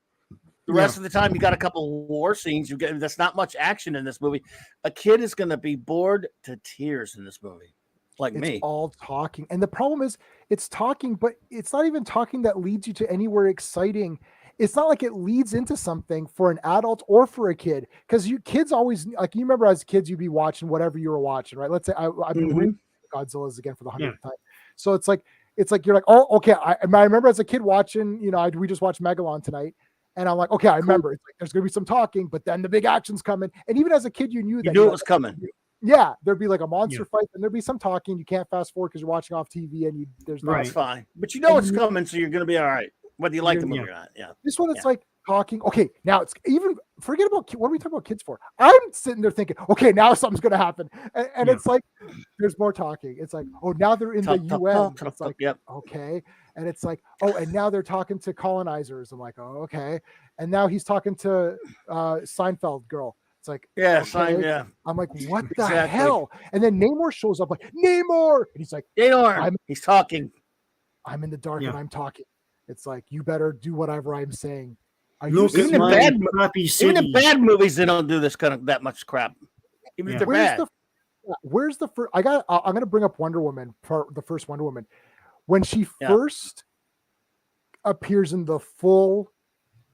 The rest of the time, you got a couple war scenes. That's not much action in this movie. A kid is going to be bored to tears in this movie, like me. It's all talking, and the problem is, it's talking, but it's not even talking that leads you to anywhere exciting. It's not like it leads into something for an adult or for a kid, because kids always, like, you remember as kids you'd be watching whatever you were watching, right? Let's say I've been reading Godzilla's again for the 100th time, so it's like you're like, oh, okay. I remember as a kid watching, we just watched Megalon tonight, and I'm like, okay, I remember. It's like there's gonna be some talking, but then the big action's coming, and even as a kid, you knew it was coming. Yeah, there'd be like a monster fight, and there'd be some talking. You can't fast forward because you're watching off TV, and there's That's fine, but it's coming, so you're gonna be all right. Whether you like the movie or not, This one, it's like talking. Okay, now it's even forget about what are we talking about kids for? I'm sitting there thinking, okay, now something's gonna happen, and it's like there's more talking. It's like, oh, now they're in the UN. It's like, okay, and it's like, oh, and now they're talking to colonizers. I'm like, oh, okay, and now he's talking to Seinfeld girl. It's like, okay. I'm like, what the hell? And then Namor shows up, like Namor, and he's like, Namor, he's talking. I'm in the dark and I'm talking. It's like, you better do whatever I'm saying. Even in bad movies, they don't do this kind of that much crap. Even if they're bad. Where's the first? I'm going to bring up Wonder Woman, the first Wonder Woman. When she first appears in the full,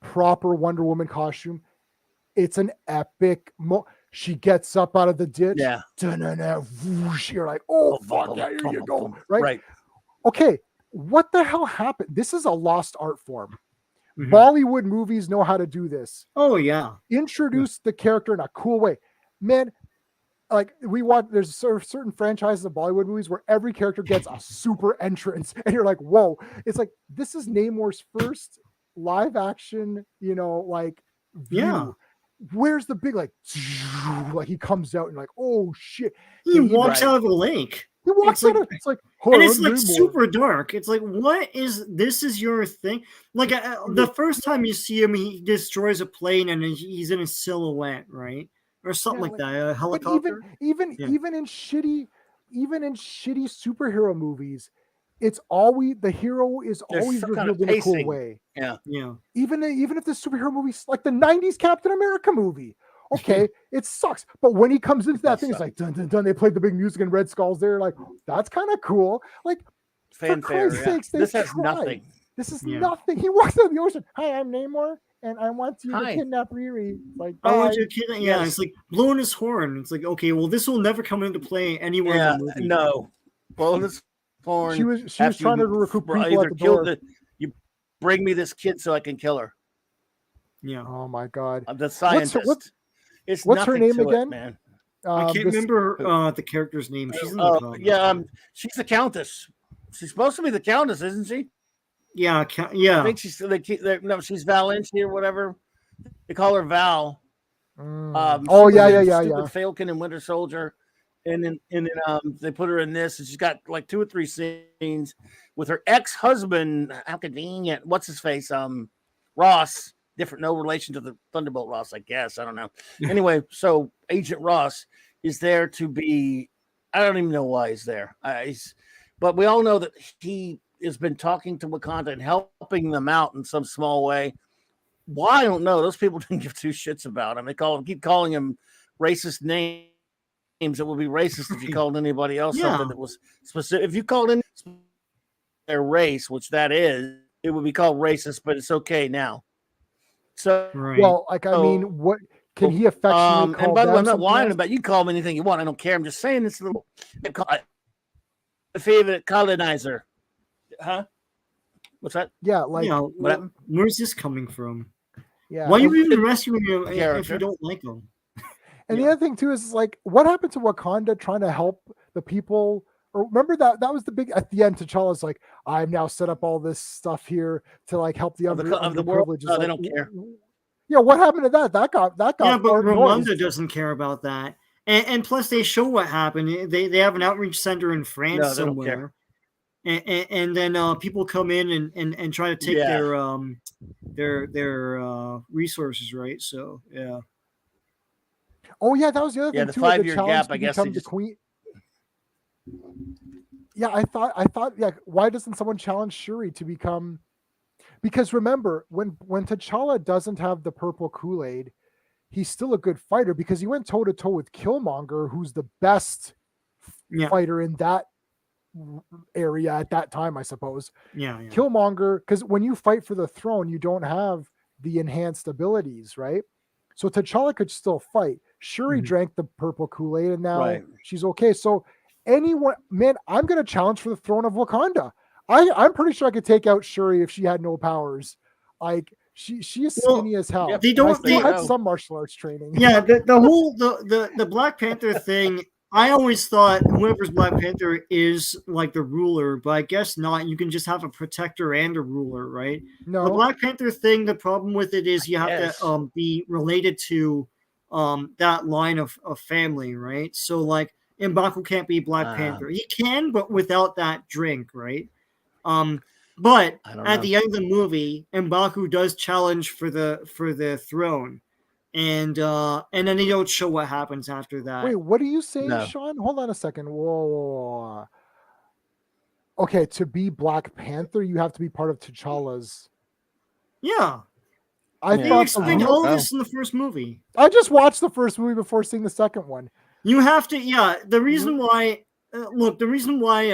proper Wonder Woman costume, it's an epic she gets up out of the ditch. Yeah. Whoosh, you're like, oh, fuck, here you go. Right? Okay. What the hell happened? This is a lost art form. Bollywood movies know how to do this. Oh, yeah. Introduce the character in a cool way. Man, like we watch. There's certain franchises of Bollywood movies where every character gets a super entrance, and you're like, whoa! It's like this is Namor's first live action, like view. Yeah. Where's the big like he comes out and like, oh shit! He Yeah, walks right. out of the lake. He walks It's out like- of it's like, And it's "Hi, like I'm Namor." super dark. It's like, what is this? Is your thing? Like the first time you see him, he destroys a plane and he's in a silhouette, right, or something Yeah, like that. A But helicopter. even Yeah. even in shitty superhero movies, it's always the hero is There's always some kind of revealed in a cool pacing. way. Yeah. Yeah. Even if the superhero movie's like the 90s Captain America movie. Okay, it sucks. But when he comes into that That thing, it's sucks. like dun dun dun. They played the big music and Red Skull's there. Like, that's kind of cool. Like, for Fanfare. Christ's Yeah. sakes, they This has tried. nothing. This is Yeah. nothing. He walks out of the ocean. Hi, I'm Namor, and I want you to Hi. kidnap Riri. Like, I want bye. you to kid. Yeah, Yes. it's like blowing his horn. It's like, okay, well, this will never come into play anywhere Yeah. in the movie. No. Well, this porn. She was after trying to you recruit br- people either at the killed door. you bring me this kid so I can kill her. Yeah. Oh my god. I'm the scientist. It's what's her nothing name to it, again? man. I can't This- remember the character's name. She's in the comics. Yeah, she's the countess. She's supposed to be the countess, isn't she? Yeah. I Yeah. think she's no, she's Valenci or whatever. They call her Val. Oh She was yeah, in yeah, yeah, Stupid yeah. Falcon and Winter Soldier, and then they put her in this, and she's got like 2 or 3 scenes with her ex-husband. How convenient! What's his face? Ross. Different, no relation to the Thunderbolt Ross, I guess. I don't know. Anyway, so Agent Ross is there to be. I don't even know why he's there. But we all know that he has been talking to Wakanda and helping them out in some small way. Why I don't know. Those people didn't give 2 shits about him. They keep calling him racist names. It would be racist if you called anybody else something that was specific. If you called in their race, which that is, it would be called racist. But it's okay now. So Right. Well, like I mean, what can he affectionately call and by the way, them I'm not something whining else? about you. Call me anything you want. I don't care. I'm just saying this little favorite colonizer. Huh? What's that? Yeah, like yeah. what- Where's this coming from? yeah. Why are And, you even rescuing him if Character. you don't like him? and the other thing too is like, what happened to Wakanda trying to help the people? Or remember that was the big at the end. T'Challa's like, I've now set up all this stuff here to like help the Of the world? underprivileged. It's No, they like, don't care. Yeah, what happened to that? That got Yeah, but far Rwanda noise. doesn't care about that. And plus, they show what happened. They have an outreach center in France No, they don't care. somewhere, and then people come in and try to take their resoursources, right? So yeah. Oh yeah, that was the other Yeah, thing the too. like, 5-year challenge gap, to I guess they become the just- queen. Yeah, I thought, yeah. Why doesn't someone challenge Shuri to become? Because remember, when T'Challa doesn't have the purple Kool-Aid, he's still a good fighter because he went toe to toe with Killmonger, who's the best Yeah. fighter in that area at that time, I suppose. Yeah. Killmonger, because when you fight for the throne, you don't have the enhanced abilities, right? So T'Challa could still fight. Shuri Mhm. drank the purple Kool-Aid and now Right. she's okay. So anyone, man, I'm gonna challenge for the throne of Wakanda. I'm pretty sure I could take out Shuri if she had no powers. Like she is Well, skinny as hell. yep. They And I don't. still had know. some martial arts training. Yeah, the whole the Black Panther thing. I always thought whoever's Black Panther is like the ruler, but I guess not. You can just have a protector and a ruler, right? The No, Black Panther thing. The problem with it is you have Yes. to be related to that line of family, right? So like M'Baku can't be Black Panther. He can, but without that drink, right? But I don't at know. the end of the movie, M'Baku does challenge for the throne. And then they don't show what happens after that. wait, what are you saying, No. Sean? Hold on a second. Whoa. Okay, to be Black Panther, you have to be part of T'Challa's. Yeah, I Yeah. they thought explained don't all know. this in the first movie. I just watched the first movie before seeing the second one. You have to, yeah. The reason why, look, the reason why,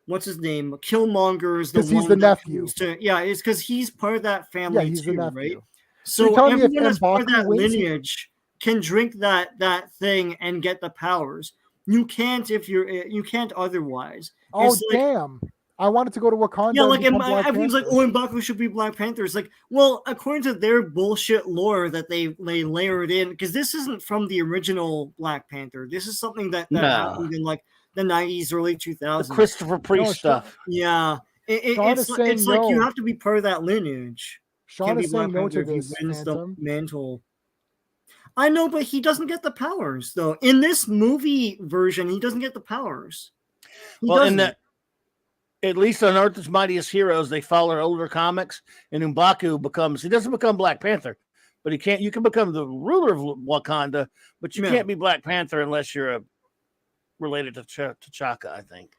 what's his name, Killmonger is the 'Cause he's one the that nephew. comes to, yeah, it's because he's part of that family Yeah, he's too, the right? nephew. So you're telling me if everyone that's part of M'Baku that wins, he- lineage can drink that thing and get the powers. You can't if you can't otherwise. Oh It's like- damn! I wanted to go to Wakanda. Yeah, and like become Black everyone's like, Panther. oh, M'Baku should be Black Panther. It's like, well, according to their bullshit lore that they layered in, because this isn't from the original Black Panther. This is something that No. happened in like the 90s, early The 2000s. Christopher Priest No, stuff. Yeah, Sean is saying it's like you no. have to be part of that lineage. Sean Can't be is saying Black no Panther to if this, he wins the Phantom. mantle. I know, but he doesn't get the powers though. In this movie version, he doesn't get the powers. He Well, doesn't. at least on Earth's Mightiest Heroes, they follow older comics, and M'Baku he doesn't become Black Panther, but you can become the ruler of Wakanda, but you can't be Black Panther unless you're related to T'Chaka, I think.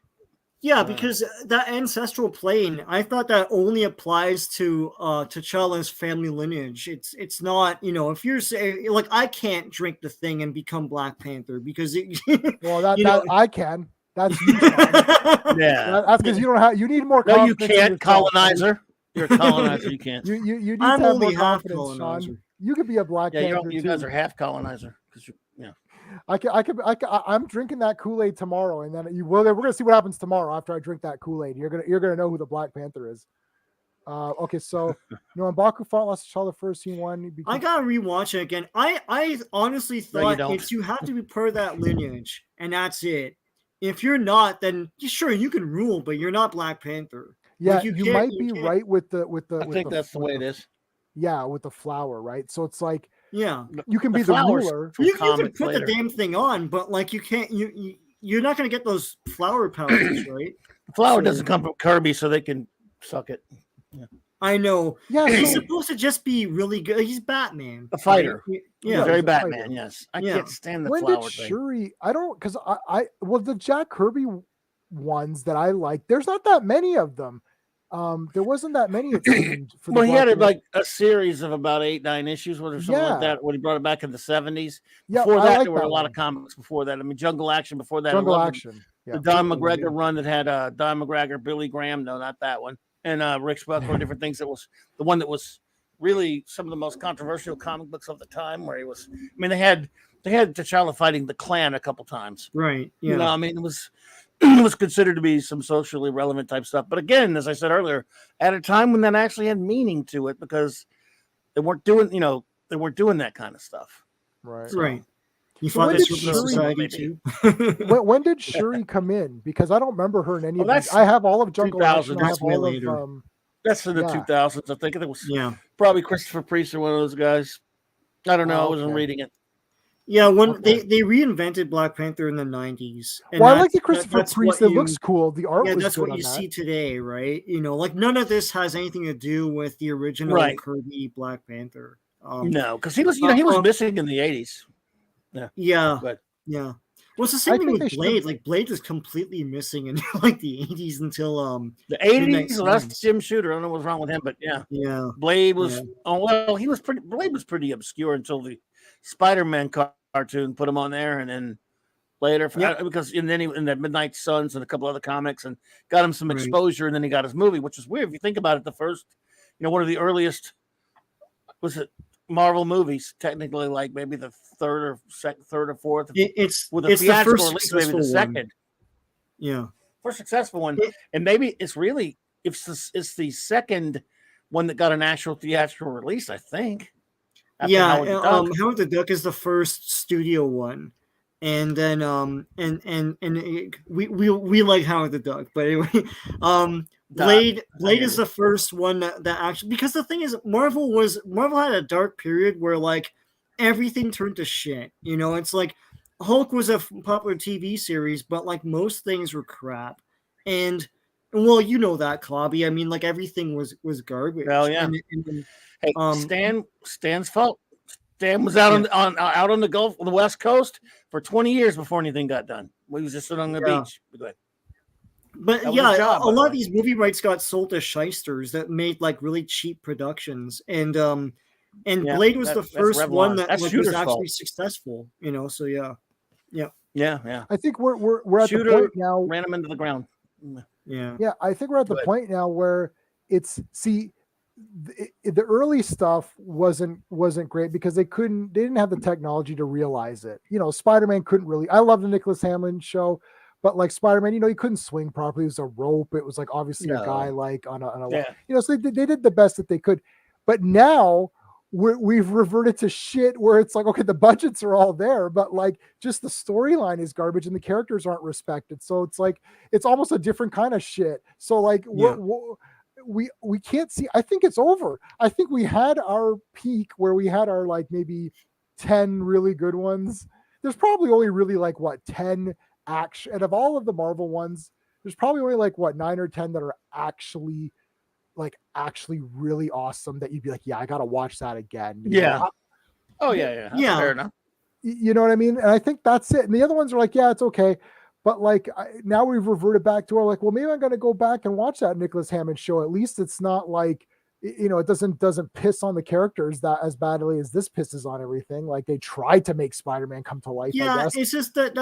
Yeah, because that ancestral plane, I thought that only applies to T'Challa's family lineage. It's not, if you're saying like I can't drink the thing and become Black Panther because well, that I can. That's you, Sean. Yeah, that's because you don't have. You need more. No, you confidence in can't, yourself. colonizer. You're a colonizer. You can't. You need I'm to have only more half confidence, colonizer. Sean. You could be a Black Panther you too. guys are half colonizer because I'm drinking that Kool-Aid tomorrow, and then we're gonna see what happens tomorrow after I drink that Kool-Aid. You're gonna know who the Black Panther is. Okay, so M'Baku fought Lost T'Challa first. He won. I gotta rewatch it again. I honestly thought you have to be part of that lineage, and that's it. If you're not, then sure you can rule, but you're not Black Panther. Yeah, Like, you might be right with the. I think that's the way it is. Yeah, with the flower, right? So it's like yeah, you can be the ruler. You can put the damn thing on, but like you can't. You're not gonna get those flower powers, right? The flower doesn't come from Kirby, so they can suck it. Yeah. I know. Yeah, he's supposed to just be really good. He's Batman, a fighter. Right? Yeah, very Batman. Yes, I can't stand the when flower did thing. Shuri? I don't because the Jack Kirby ones that I like. There's not that many of them. There wasn't that many. It seemed. Well, he had like a series of about 8-9 issues, or something like that, when he brought it back in the 70s. Yeah, before that, like there were a lot of comics before that. I mean, Jungle Action before that. Jungle Action. The Don McGregor run that had Don McGregor, Billy Graham. No, not that one. And Rick Spuckler, different things. That was the one that was really some of the most controversial comic books of the time, where he was. I mean, they had T'Challa fighting the Klan a couple times, right? Yeah, I mean, it was considered to be some socially relevant type stuff. But again, as I said earlier, at a time when that actually had meaning to it, because they weren't doing that kind of stuff. Right. Right. You So fought when this did with society too. when did Shuri come in? Because I don't remember her in any of these. that's I have all of Jungle Action. I That's have way all later. of That's in the 2000s. I think it was probably Christopher Priest or one of those guys. I don't know. I wasn't reading it. Yeah, when they reinvented Black Panther in the 90s. Well, I like the Christopher Priest. It looks cool. The art was that's good what on you that. see today, right? Like none of this has anything to do with the original Kirby Black Panther. No, because he was, he was missing in the 80s. Yeah. But yeah. Well, it's the same thing with Blade. Like Blade is completely missing in like the 80s until the 80s. Well, that's Jim Shooter. I don't know what's wrong with him, but yeah. Blade was Blade was pretty obscure until the Spider-Man cartoon put him on there, and then later because and then he in the Midnight Suns and a couple other comics and got him some exposure, and then he got his movie, which is weird if you think about it. The first, one of the earliest was it Marvel movies, technically, like maybe the third or fourth. It's with a it's theatrical the release, maybe the second. One. Yeah, first successful one, and maybe it's the second one that got an actual theatrical release. I think. Howard the Duck is the first studio one, and then we like Howard the Duck, but anyway, Blade is the first one that actually, because the thing is Marvel had a dark period where like everything turned to shit. It's like Hulk was a popular TV series, but like most things were crap, and well, that, Clobby. I mean, like everything was garbage. Well, yeah. Hey, Stan's fault. Stan was out on the Gulf on the West Coast for 20 years before anything got done. We was just sitting on the beach. But a lot of these movie rights got sold to shysters that made like really cheap productions, and Blade was the first one that was actually successful. So yeah. I think we're at the point now. Ran him into the ground. Yeah. I think we're at the point now where it's the early stuff wasn't great because they didn't have the technology to realize it. Spider-Man couldn't really. I love the Nicholas Hamlin show, But like Spider-Man, you know, he couldn't swing properly. It was a rope. It was like obviously a guy No. like on a Yeah. you know, so they did the best that they could. But now we've reverted to shit where it's like, okay, the budgets are all there, but like just the storyline is garbage and the characters aren't respected. So it's like it's almost a different kind of shit. So like we can't see. I think it's over. I think we had our peak where we had our like maybe 10 really good ones. There's probably only really like what 10 action, and of all of the Marvel ones, there's probably only like what 9 or 10 that are actually really awesome that you'd be like, yeah, I gotta watch that again. You Yeah. know? Oh yeah. That's fair enough. You know what I mean? And I think that's it. And the other ones are like, yeah, it's okay. But like now we've reverted back to our like, well, maybe I'm gonna go back and watch that Nicholas Hammond show. At least it's not like, you know, it doesn't piss on the characters that as badly as this pisses on everything. Like they tried to make Spider-Man come to life. Yeah, I guess. it's just that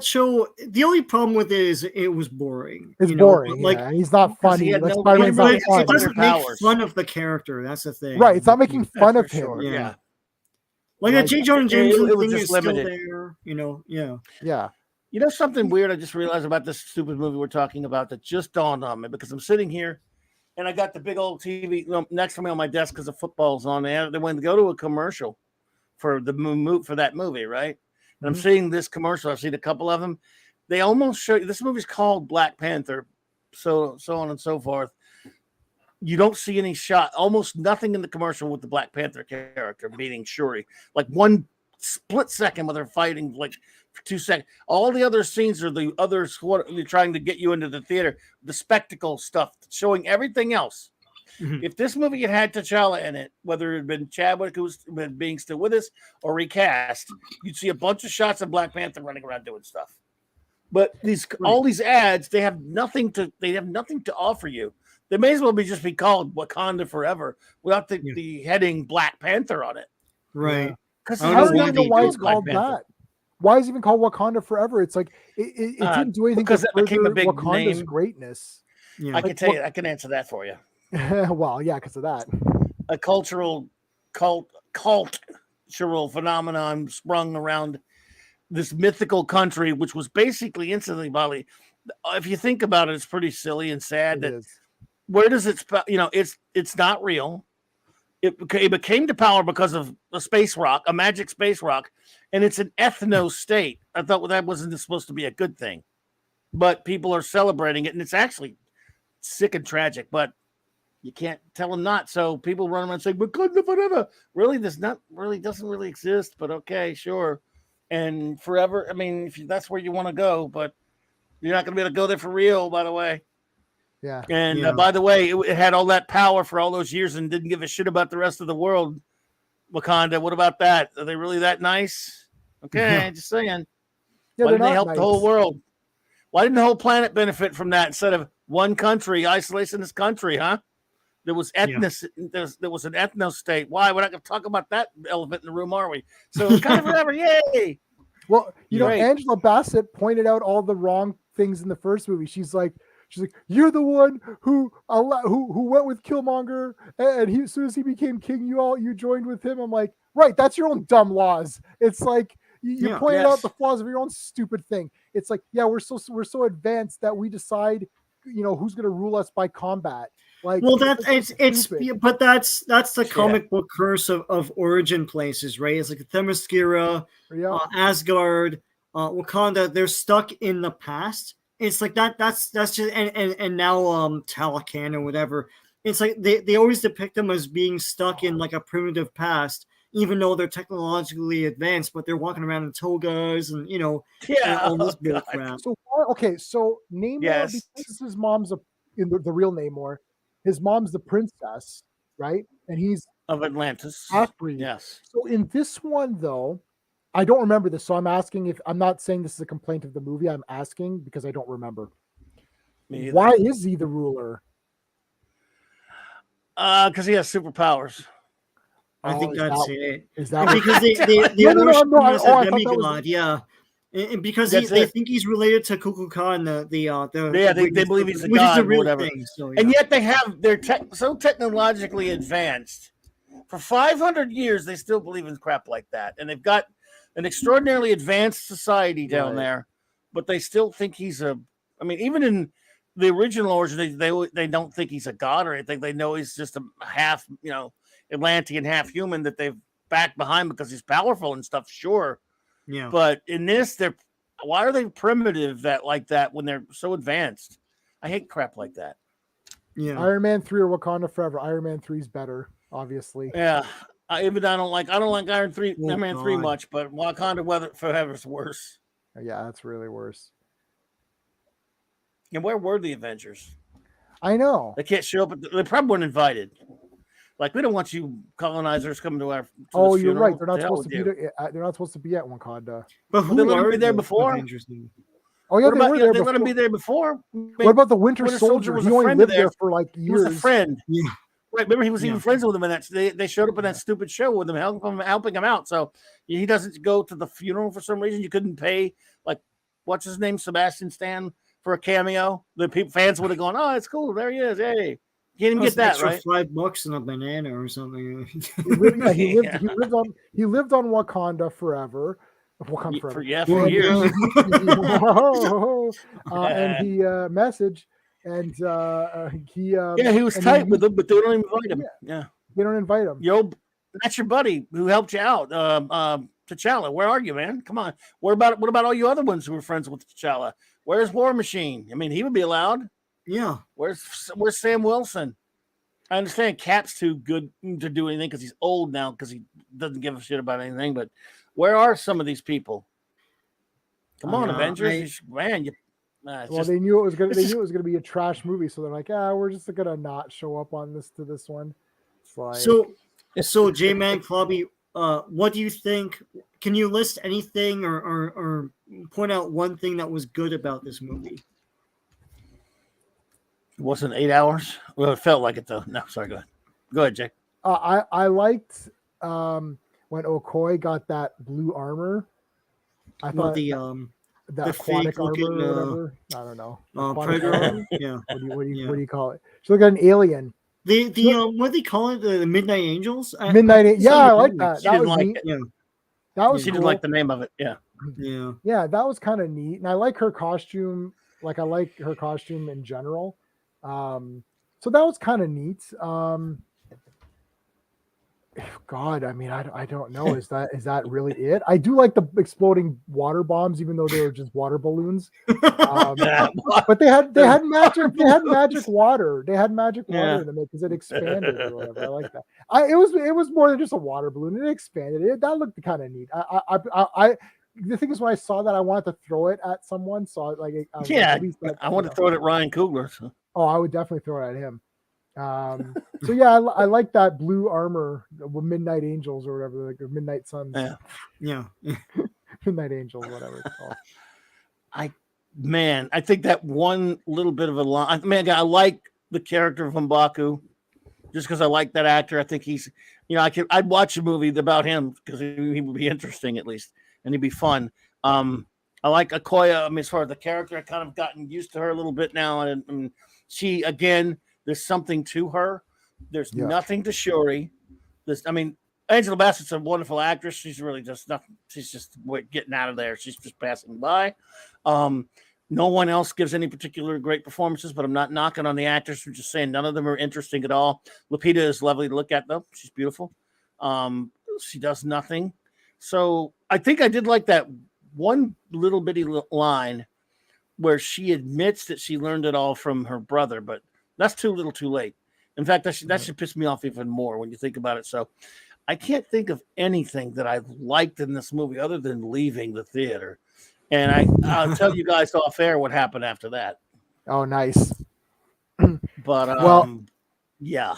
show. The only problem with it is it was boring. It's you know? boring. Like, and he's not funny. he had Like no- Spider-Man's but not it fun. doesn't make powers. fun of the character. That's the thing. Right. It's not making fun That's of for him. sure. Yeah. Yeah. Like that J. Jonah Jameson it was thing just is still limited. there. You know. Yeah. Yeah. You know something weird I just realized about this stupid movie we're talking about that just dawned on me because I'm sitting here and I got the big old TV next to me on my desk because the football's on there. They went to go to a commercial for that movie, right? And I'm seeing this commercial. I've seen a couple of them. They almost show you this movie's called Black Panther, so on and so forth. You don't see any shot, almost nothing in the commercial with the Black Panther character beating Shuri. Like one split second with her fighting, like for 2 seconds. All the other scenes are the others they're trying to get you into the theater, the spectacle stuff, showing everything else. Mhm. If this movie had T'Challa in it, whether it had been Chadwick who's been being still with us or recast, you'd see a bunch of shots of Black Panther running around doing stuff. But all these ads, they have nothing to offer you. They may as well just be called Wakanda Forever without the heading Black Panther on it. Right. Because I I don't know even know why it's called Panther. that. Why is it even called Wakanda Forever? It's like it didn't do anything because to it became a further big Wakanda's name. greatness. Yeah. I can tell you, I can answer that for you. Well, yeah, because of that. A cultural phenomenon sprung around this mythical country, which was basically instantly Bali. If you think about it, it's pretty silly and sad It that is. where does it, it's not real. It became to power because of a space rock, a magic space rock, and it's an ethno state. I thought that wasn't supposed to be a good thing, but people are celebrating it, and it's actually sick and tragic, but you can't tell them not. So people run around saying, Wakanda forever. Really, doesn't really exist, but okay, sure. And forever, I mean, if that's where you want to go, but you're not going to be able to go there for real, by the way. Yeah. And by the way, it had all that power for all those years and didn't give a shit about the rest of the world. Wakanda, what about that? Are they really that nice? Okay, just saying. Yeah, Why they're didn't they not help nice. the whole world? Why didn't the whole planet benefit from that instead of one country, isolationist country, huh? There was there was an ethno state. Why? We're not going to talk about that elephant in the room, are we? So kind of forever, yay! Well, you know, Right. Angela Bassett pointed out all the wrong things in the first movie. She's like, you're the one who went with Killmonger, and as soon as he became king, you joined with him. I'm like, right, that's your own dumb laws. It's like you pointed out the flaws of your own stupid thing. It's like, yeah, we're so advanced that we decide, you know, who's going to rule us by combat. Like, Well, it's but that's the comic book curse of origin places, right? It's like Themyscira, Asgard, Wakanda. They're stuck in the past. It's like that's just and now Talocan or whatever. It's like they always depict them as being stuck in like a primitive past, even though they're technologically advanced, but they're walking around in togas and and all this bull crap. So Namor, Yes. because his mom's in the real Namor, his mom's the princess, right? And he's Of Atlantis. half-breed. Yes. So in this one, though, I don't remember this. So I'm asking if I'm not saying this is a complaint of the movie. I'm asking because I don't remember. Me either. Why is he the ruler? Because he has superpowers. I think that's it. Is that Because they No, worship him I as thought a that was- demigod, yeah. And because That's they it. think he's related to Kukulkan, They believe he's a which god is the or real whatever. thing. So, And yet they're so technologically advanced. For 500 years, they still believe in crap like that. And they've got an extraordinarily advanced society down Right. there. but they still think he's a. I mean, even in the original origin, they don't think he's a god or anything. They know he's just a half, Atlantean, half human that they've backed behind because he's powerful and stuff. Sure, Yeah. but in this, why are they primitive like that when they're so advanced? I hate crap like that. Yeah. Iron Man 3 or Wakanda Forever. Iron Man 3 is better, obviously. Yeah. I don't like Iron 3, Oh, Iron Man 3 God. much, but Wakanda Forever is worse. Yeah, that's really worse. And where were the Avengers? I know. They can't show up. They probably weren't invited. Like, we don't want you colonizers coming to our. Oh, this you're funeral. right. They're not To hell supposed to with be you. there. They're not supposed to be at Wakanda. But who They let him are be there the before? Avengers then? Oh yeah, What they about were they there let him before. be there before? I mean, What about the Winter Winter Soldier? Soldier was He a only friend lived of there theirs. for like He was years. a friend. Yeah. Right. Remember, he was even Yeah. friends with him, and they showed up in that stupid show with him, helping him out. So he doesn't go to the funeral for some reason. You couldn't pay, like, what's his name, Sebastian Stan, for a cameo. The fans would have gone, "Oh, it's cool. There he is. Hey." You didn't get that, extra right? $5 and a banana or something. He lived, Yeah. he lived on Wakanda forever. Wakanda forever. For years. And he messaged and he He was and tight with them, but they don't invite him. Yeah. they don't invite him. That's your buddy who helped you out. T'Challa, where are you, man? Come on. What about all you other ones who were friends with T'Challa? Where's War Machine? I mean, he would be allowed. Yeah. Where's Sam Wilson? I understand Cap's too good to do anything because he's old now because he doesn't give a shit about anything. But where are some of these people? Come on, Avengers, man! They knew it was gonna be a trash movie, so they're like, we're just gonna not show up on this one. It's like, so J-Man Clubby, what do you think? Can you list anything or point out one thing that was good about this movie? It wasn't 8 hours. Well, it felt like it though. No, sorry. Go ahead, Jake. I liked when Okoye got that blue armor. I thought that aquatic armor or whatever. I don't know. Predator armor? Yeah. What do you call it? She looked like an alien. The what do they call it? The Midnight Angels? Midnight. Yeah, I like that. That was neat. Yeah. That was She cool. didn't like the name of it. Yeah. Yeah. Yeah, that was kind of neat. And I like her costume. Like I like her costume in general. So that was kind of neat. God, I mean, I don't know. Is that really it? I do like the exploding water bombs, even though they were just water balloons. But they had magic. They had magic water. They had magic water in them because it expanded or whatever. I like that. It was more than just a water balloon. It expanded. That looked kind of neat. The thing is, when I saw that, I wanted to throw it at someone. So I want to throw it at Ryan Coogler. So. Oh, I would definitely throw it at him. So yeah, I like that blue armor, Midnight Angels or whatever, like Midnight Suns. Yeah. Midnight Angels, whatever it's called. I think that one little bit of a line. I like the character of M'Baku just because I like that actor. I think he's, I'd watch a movie about him because he would be interesting at least, and he'd be fun. I like Okoye. I mean, as far as the character, I kind of gotten used to her a little bit now, and she again. There's something to her. There's nothing to Shuri. Angela Bassett's a wonderful actress. She's really just nothing. She's just getting out of there. She's just passing by. No one else gives any particular great performances, but I'm not knocking on the actors. I'm just saying none of them are interesting at all. Lupita is lovely to look at, though. She's beautiful. She does nothing. So I think I did like that one little bitty line where she admits that she learned it all from her brother, but that's too little too late. In fact, that should piss me off even more when you think about it. So I can't think of anything that I liked in this movie other than leaving the theater. And I'll tell you guys off air what happened after that. Oh, nice. But yeah.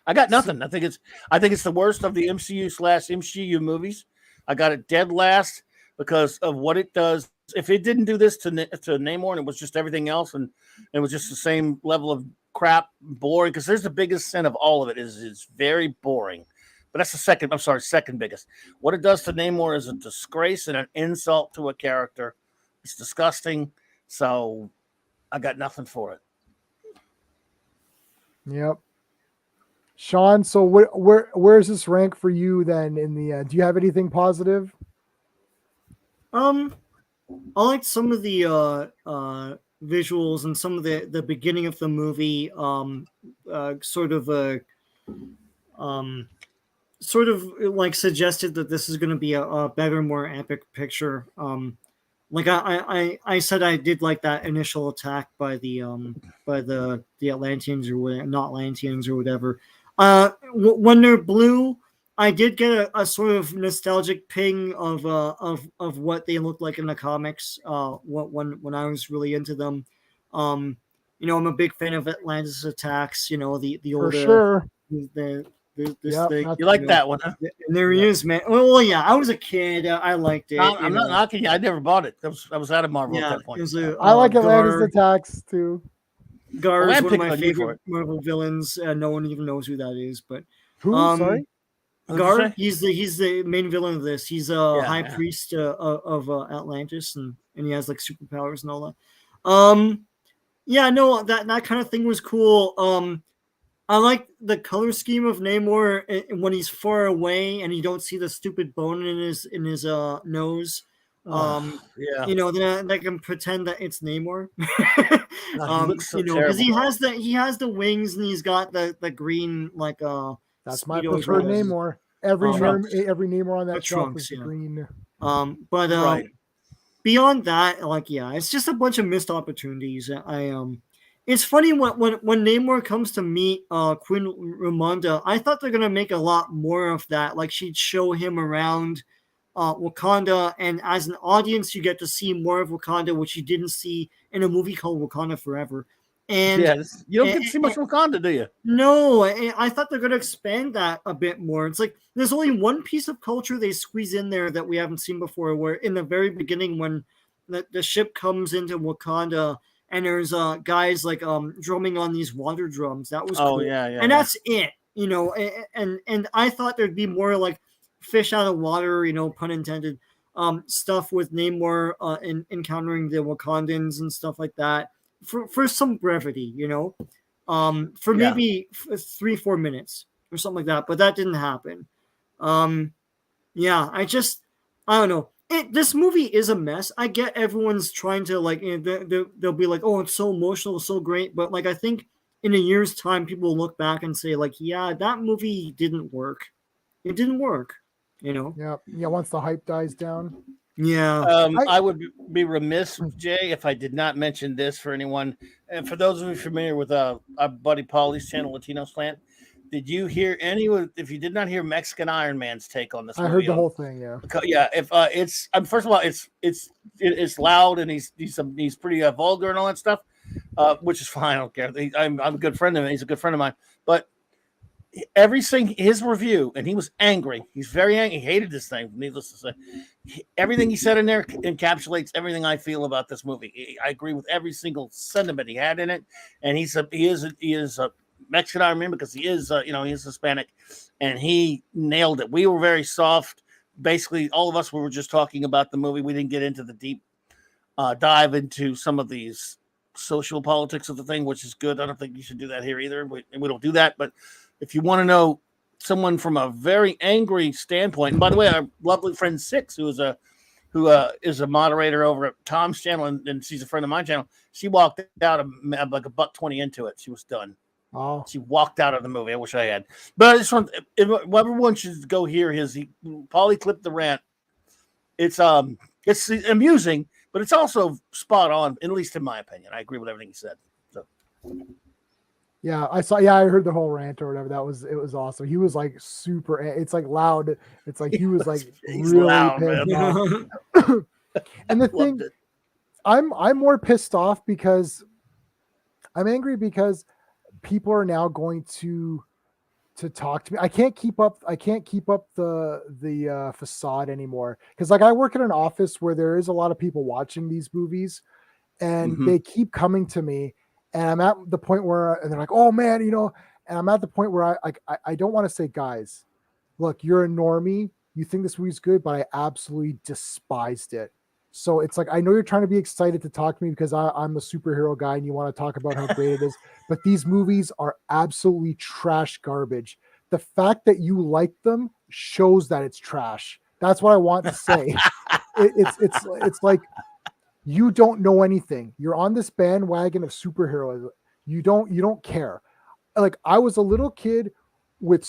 I got nothing. I think it's the worst of the MCU/MCU movies. I got it dead last because of what it does. If it didn't do this to Namor and it was just everything else and it was just the same level of crap, boring, because there's the biggest sin of all of it is it's very boring. But that's the second biggest. What it does to Namor is a disgrace and an insult to a character. It's disgusting. So I got nothing for it. Yep. Sean, so where's this rank for you then in the do you have anything positive? some of the visuals and some of the beginning of the movie. Sort of like suggested that this is going to be a better, more epic picture. Like I said, I did like that initial attack by the Atlanteans or whatever, not Atlanteans or whatever. When they're blue, I did get a sort of nostalgic ping of what they looked like in the comics. When I was really into them, I'm a big fan of Atlantis attacks. The For old sure. this Yep, thing. that's- You like that one, huh? And there he is, man. Well, yeah, I was a kid. I liked it. I'm not knocking you. I never bought it. I was out of Marvel at Yeah, that point. it was a, I like Atlantis Gar. attacks too. Gar Well, is I'm one of picking my on you for favorite it. Marvel villains. No one even knows who that is, but Who? Sorry. What'd you Gar, say? he's the main villain of this. He's a Yeah, high yeah. priest of Atlantis, and he has like superpowers and all that. Yeah, no, that kind of thing was cool. I like the color scheme of Namor when he's far away and you don't see the stupid bone in his nose. Yeah. Then they can pretend that it's Namor. He looks so Because he terrible. has the wings and he's got the green like That's my Speedos preferred or whatever. Namor. Every Trunks. every Namor on that shelf Trunks, is the yeah. green. But Right. beyond that, like it's just a bunch of missed opportunities. It's funny when Namor comes to meet Queen Ramonda, I thought they're gonna make a lot more of that. Like she'd show him around Wakanda, and as an audience, you get to see more of Wakanda, which you didn't see in a movie called Wakanda Forever. And Yeah, you don't get to see much Wakanda, do you? no, I thought they're going to expand that a bit more. It's like there's only one piece of culture they squeeze in there that we haven't seen before. Where in the very beginning, when the ship comes into Wakanda and there's guys like drumming on these water drums, that was cool. Yeah. And that's it, And I thought there'd be more like fish out of water, pun intended, stuff with Namor encountering the Wakandans and stuff like that for some brevity, for maybe 3-4 minutes or something like that, but that didn't happen. I don't know. This movie is a mess. I get everyone's trying to like, they'll be like, oh, it's so emotional, so great, but like I think in a year's time, people will look back and say like, yeah, that movie didn't work. It didn't work, Yeah. Once the hype dies down. Yeah. I would be remiss, Jay, if I did not mention this for anyone. And for those of you familiar with our buddy Paulie's channel, Latino Slant, did you hear if you did not hear Mexican Iron Man's take on this movie? I heard the whole thing. Yeah. Yeah. If it's first of all, it's loud and he's pretty vulgar and all that stuff, which is fine. I don't care. I'm a good friend of him. He's a good friend of mine, but everything his review, and he was angry. He's very angry. He hated this thing. Needless to say, everything he said in there encapsulates everything I feel about this movie. I agree with every single sentiment he had in it. And he is a Mexican Iron Man because he is he's Hispanic, and he nailed it. We were very soft. Basically, all of us were just talking about the movie. We didn't get into the deep dive into some of these social politics of the thing, which is good. I don't think you should do that here either. We don't do that, but if you want to know someone from a very angry standpoint, and by the way, our lovely friend Six, who is a moderator over at Tom's channel, and she's a friend of my channel, she walked out like $1:20 into it. She was done. Oh. She walked out of the movie. I wish I had. But I just want everyone should go hear Paulie clipped the rant. It's amusing, but it's also spot on, at least in my opinion. I agree with everything he said. So. Yeah, I saw. Yeah, I heard the whole rant or whatever. It was awesome. He was like super. It's like loud. It's like he was like He's really loud, pissed man. off. And the thing, Loved it. I'm more pissed off because I'm angry because people are now going to talk to me. I can't keep up the facade anymore because like I work in an office where there is a lot of people watching these movies, and they keep coming to me. And I'm at the point where, and they're like, "Oh man, and I'm at the point where I don't want to say, guys, look, you're a normie. You think this movie's good, but I absolutely despised it. So it's like I know you're trying to be excited to talk to me because I'm a superhero guy and you want to talk about how great it is, but these movies are absolutely trash garbage. The fact that you like them shows that it's trash. That's what I want to say. It's like You don't know anything. You're on this bandwagon of superheroes. You don't care. Like, I was a little kid with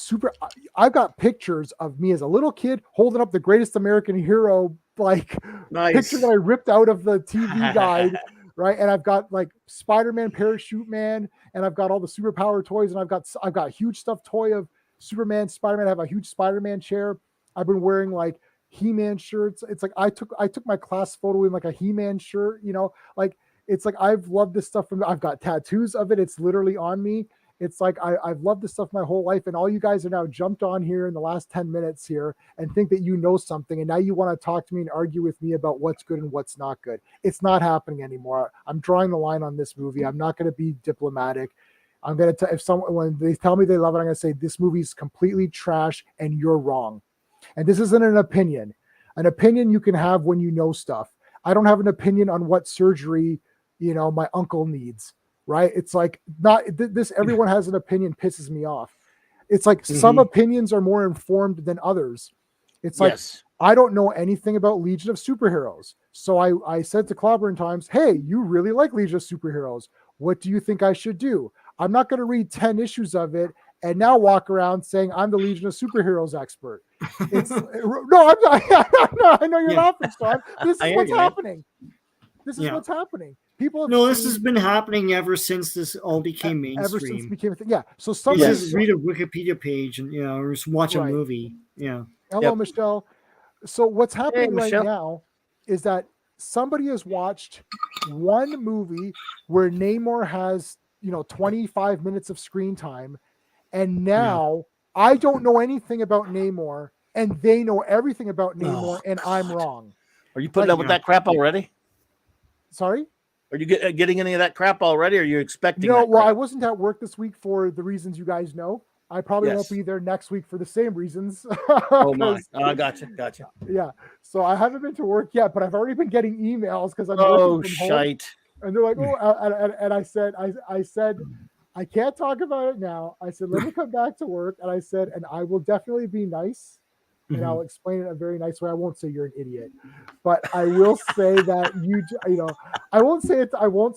I've got pictures of me as a little kid holding up the Greatest American Hero, like, Nice. picture that I ripped out of the TV guide, right? And I've got like Spider-Man, Parachute Man, and I've got all the superpower toys, and I've got a huge stuffed toy of Superman, Spider-Man. I have a huge Spider-Man chair. I've been wearing like He-Man shirts. It's like I took my class photo in like a He-Man shirt, like, it's like I've loved this stuff I've got tattoos of it. It's literally on me. It's like I've loved this stuff my whole life, and all you guys are now jumped on here in the last 10 minutes here and think that you know something, and now you want to talk to me and argue with me about what's good and what's not good. It's not happening anymore. I'm drawing the line on this movie. I'm not going to be diplomatic. I'm going to when they tell me they love it, I'm going to say this movie's completely trash and you're wrong. And this isn't an opinion. An opinion you can have when you know stuff. I don't have an opinion on what surgery, my uncle needs. Right? It's like not this. Everyone has an opinion. Pisses me off. It's like some opinions are more informed than others. It's like, I don't know anything about Legion of Superheroes. So I said to Clobberin times, hey, you really like Legion of Superheroes. What do you think I should do? I'm not going to read 10 issues of it and now walk around saying I'm the Legion of Superheroes expert. It's no, I'm not. I know you're laughing, Sean. This is what's happening. This is what's happening. People this has been happening ever since this all became mainstream. Ever since it became a thing. Yeah. So just read a Wikipedia page and or just watch a movie. Yeah. Hello, Michelle. So what's happening right now is that somebody has watched one movie where Namor has 25 minutes of screen time, and now I don't know anything about Namor, and they know everything about Namor, and I'm wrong. Are you putting up with that crap already? Sorry? Are you getting any of that crap already? Or are you expecting? No, well, I wasn't at work this week for the reasons you guys know. I probably won't be there next week for the same reasons. Oh my! Gotcha. Yeah, so I haven't been to work yet, but I've already been getting emails because I'm working from home, and they're like, and I said, I can't talk about it now. I said, let me come back to work, and I said, and I will definitely be nice. And I'll explain it in a very nice way. I won't say you're an idiot, but I will say that I won't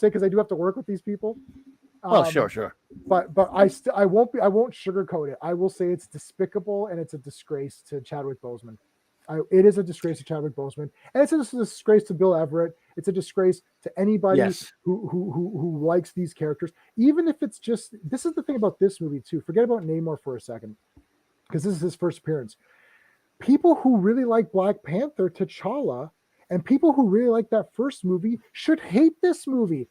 say because I do have to work with these people. Sure. But I won't sugarcoat it. I will say it's despicable and it's a disgrace to Chadwick Boseman. It is a disgrace to Chadwick Boseman, and it's a disgrace to Bill Everett. It's a disgrace to anybody who likes these characters, even if it's just. This is the thing about this movie too. Forget about Namor for a second, because this is his first appearance. People who really like Black Panther, T'Challa, and people who really like that first movie should hate this movie.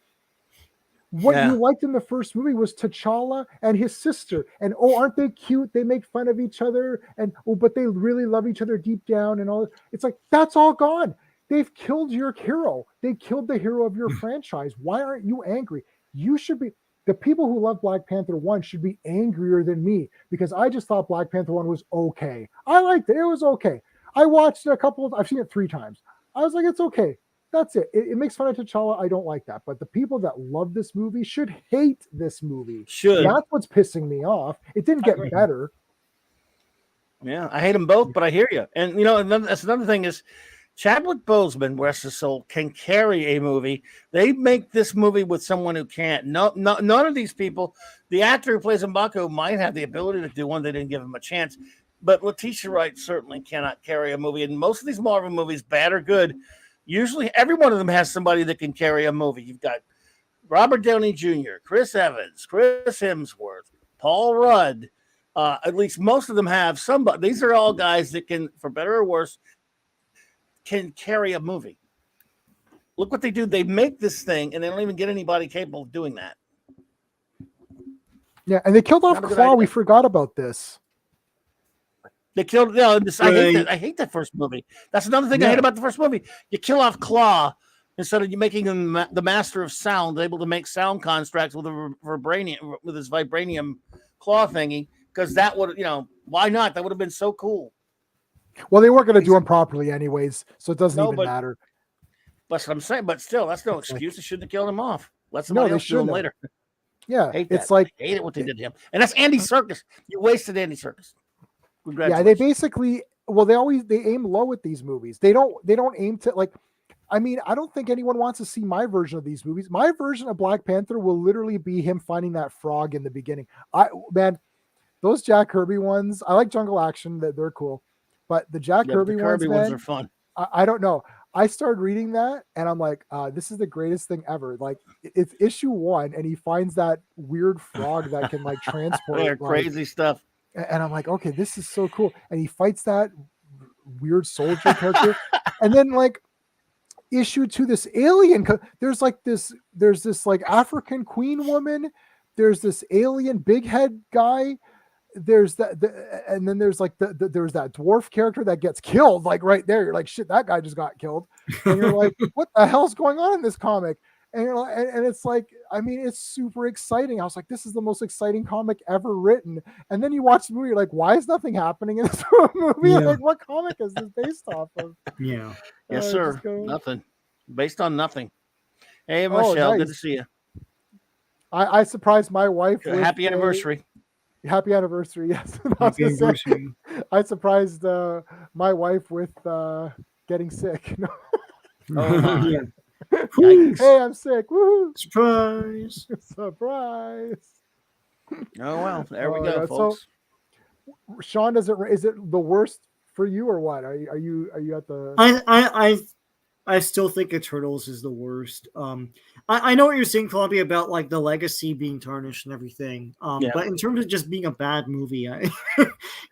What you liked in the first movie was T'Challa and his sister. And aren't they cute? They make fun of each other. And but they really love each other deep down and all. It's like, that's all gone. They've killed your hero. They killed the hero of your franchise. Why aren't you angry? You should be. The people who love Black Panther 1 should be angrier than me, because I just thought Black Panther 1 was okay. I liked it. It was okay. I watched it I've seen it 3 times. I was like, it's okay. That's it. It makes fun of T'Challa. I don't like that. But the people that love this movie should hate this movie. That's what's pissing me off. It didn't get better. Yeah, I hate them both, but I hear you. And, that's another thing is, Chadwick Boseman, rest his soul, can carry a movie. They make this movie with someone who can't. None of these people. The actor who plays M'Baku might have the ability to do one. They didn't give him a chance. But Letitia Wright certainly cannot carry a movie. And most of these Marvel movies, bad or good, usually every one of them has somebody that can carry a movie. You've got Robert Downey Jr., Chris Evans, Chris Hemsworth, Paul Rudd. At least most of them have somebody. These are all guys that can, for better or worse, can carry a movie. Look what they do. They make this thing, and they don't even get anybody capable of doing that. Yeah, and they killed off Claw. We forgot about this. They killed. I hate that first movie. That's another thing I hate about the first movie. You kill off Claw instead of you making him the master of sound, able to make sound constructs with with his vibranium claw thingy. Because that would, why not? That would have been so cool. Well, they weren't going to do them properly anyways, so it doesn't even matter. That's what I'm saying. But still, that's no excuse. They shouldn't have killed him off. Let somebody else do him later. Yeah, I hate it what they did to him. And that's Andy Serkis. You wasted Andy Serkis. Yeah, they basically, they aim low at these movies. They don't aim to, like, I mean, I don't think anyone wants to see my version of these movies. My version of Black Panther will literally be him finding that frog in the beginning. Man, those Jack Kirby ones, I like Jungle Action, they're cool. But the Jack Kirby, the Kirby ones, ones man, are fun. I don't know. I started reading that and I'm like, this is the greatest thing ever. Like, it's issue 1 and he finds that weird frog that can like transport. They're crazy stuff. And I'm like, okay, this is so cool. And he fights that weird soldier character. And then like issue 2, this alien, there's this like African queen woman. There's this alien big head guy. There's that, and then there's like there's that dwarf character that gets killed like right there. You're like, shit, that guy just got killed, and you're like, what the hell's going on in this comic? And you're like, and it's like, I mean, it's super exciting. I was like, this is the most exciting comic ever written. And then you watch the movie, you're like, why is nothing happening in this movie? Yeah. Like, what comic is this based off of? Yeah. Yes, sir. Nothing. Based on nothing. Hey, Michelle, nice. Good to see you. I surprised my wife. Happy anniversary. Happy anniversary. Yes. Happy anniversary. I surprised my wife with getting sick. Oh, Yeah. Hey, I'm sick. Woohoo! Surprise. Surprise. Oh, well. There we Oh, go, yeah. folks. So, Sean, is it the worst for you or what? Are you at the? I still think Eternals is the worst. I know what you're saying, Columbia, about like the legacy being tarnished and everything. Yeah. But in terms of just being a bad movie, I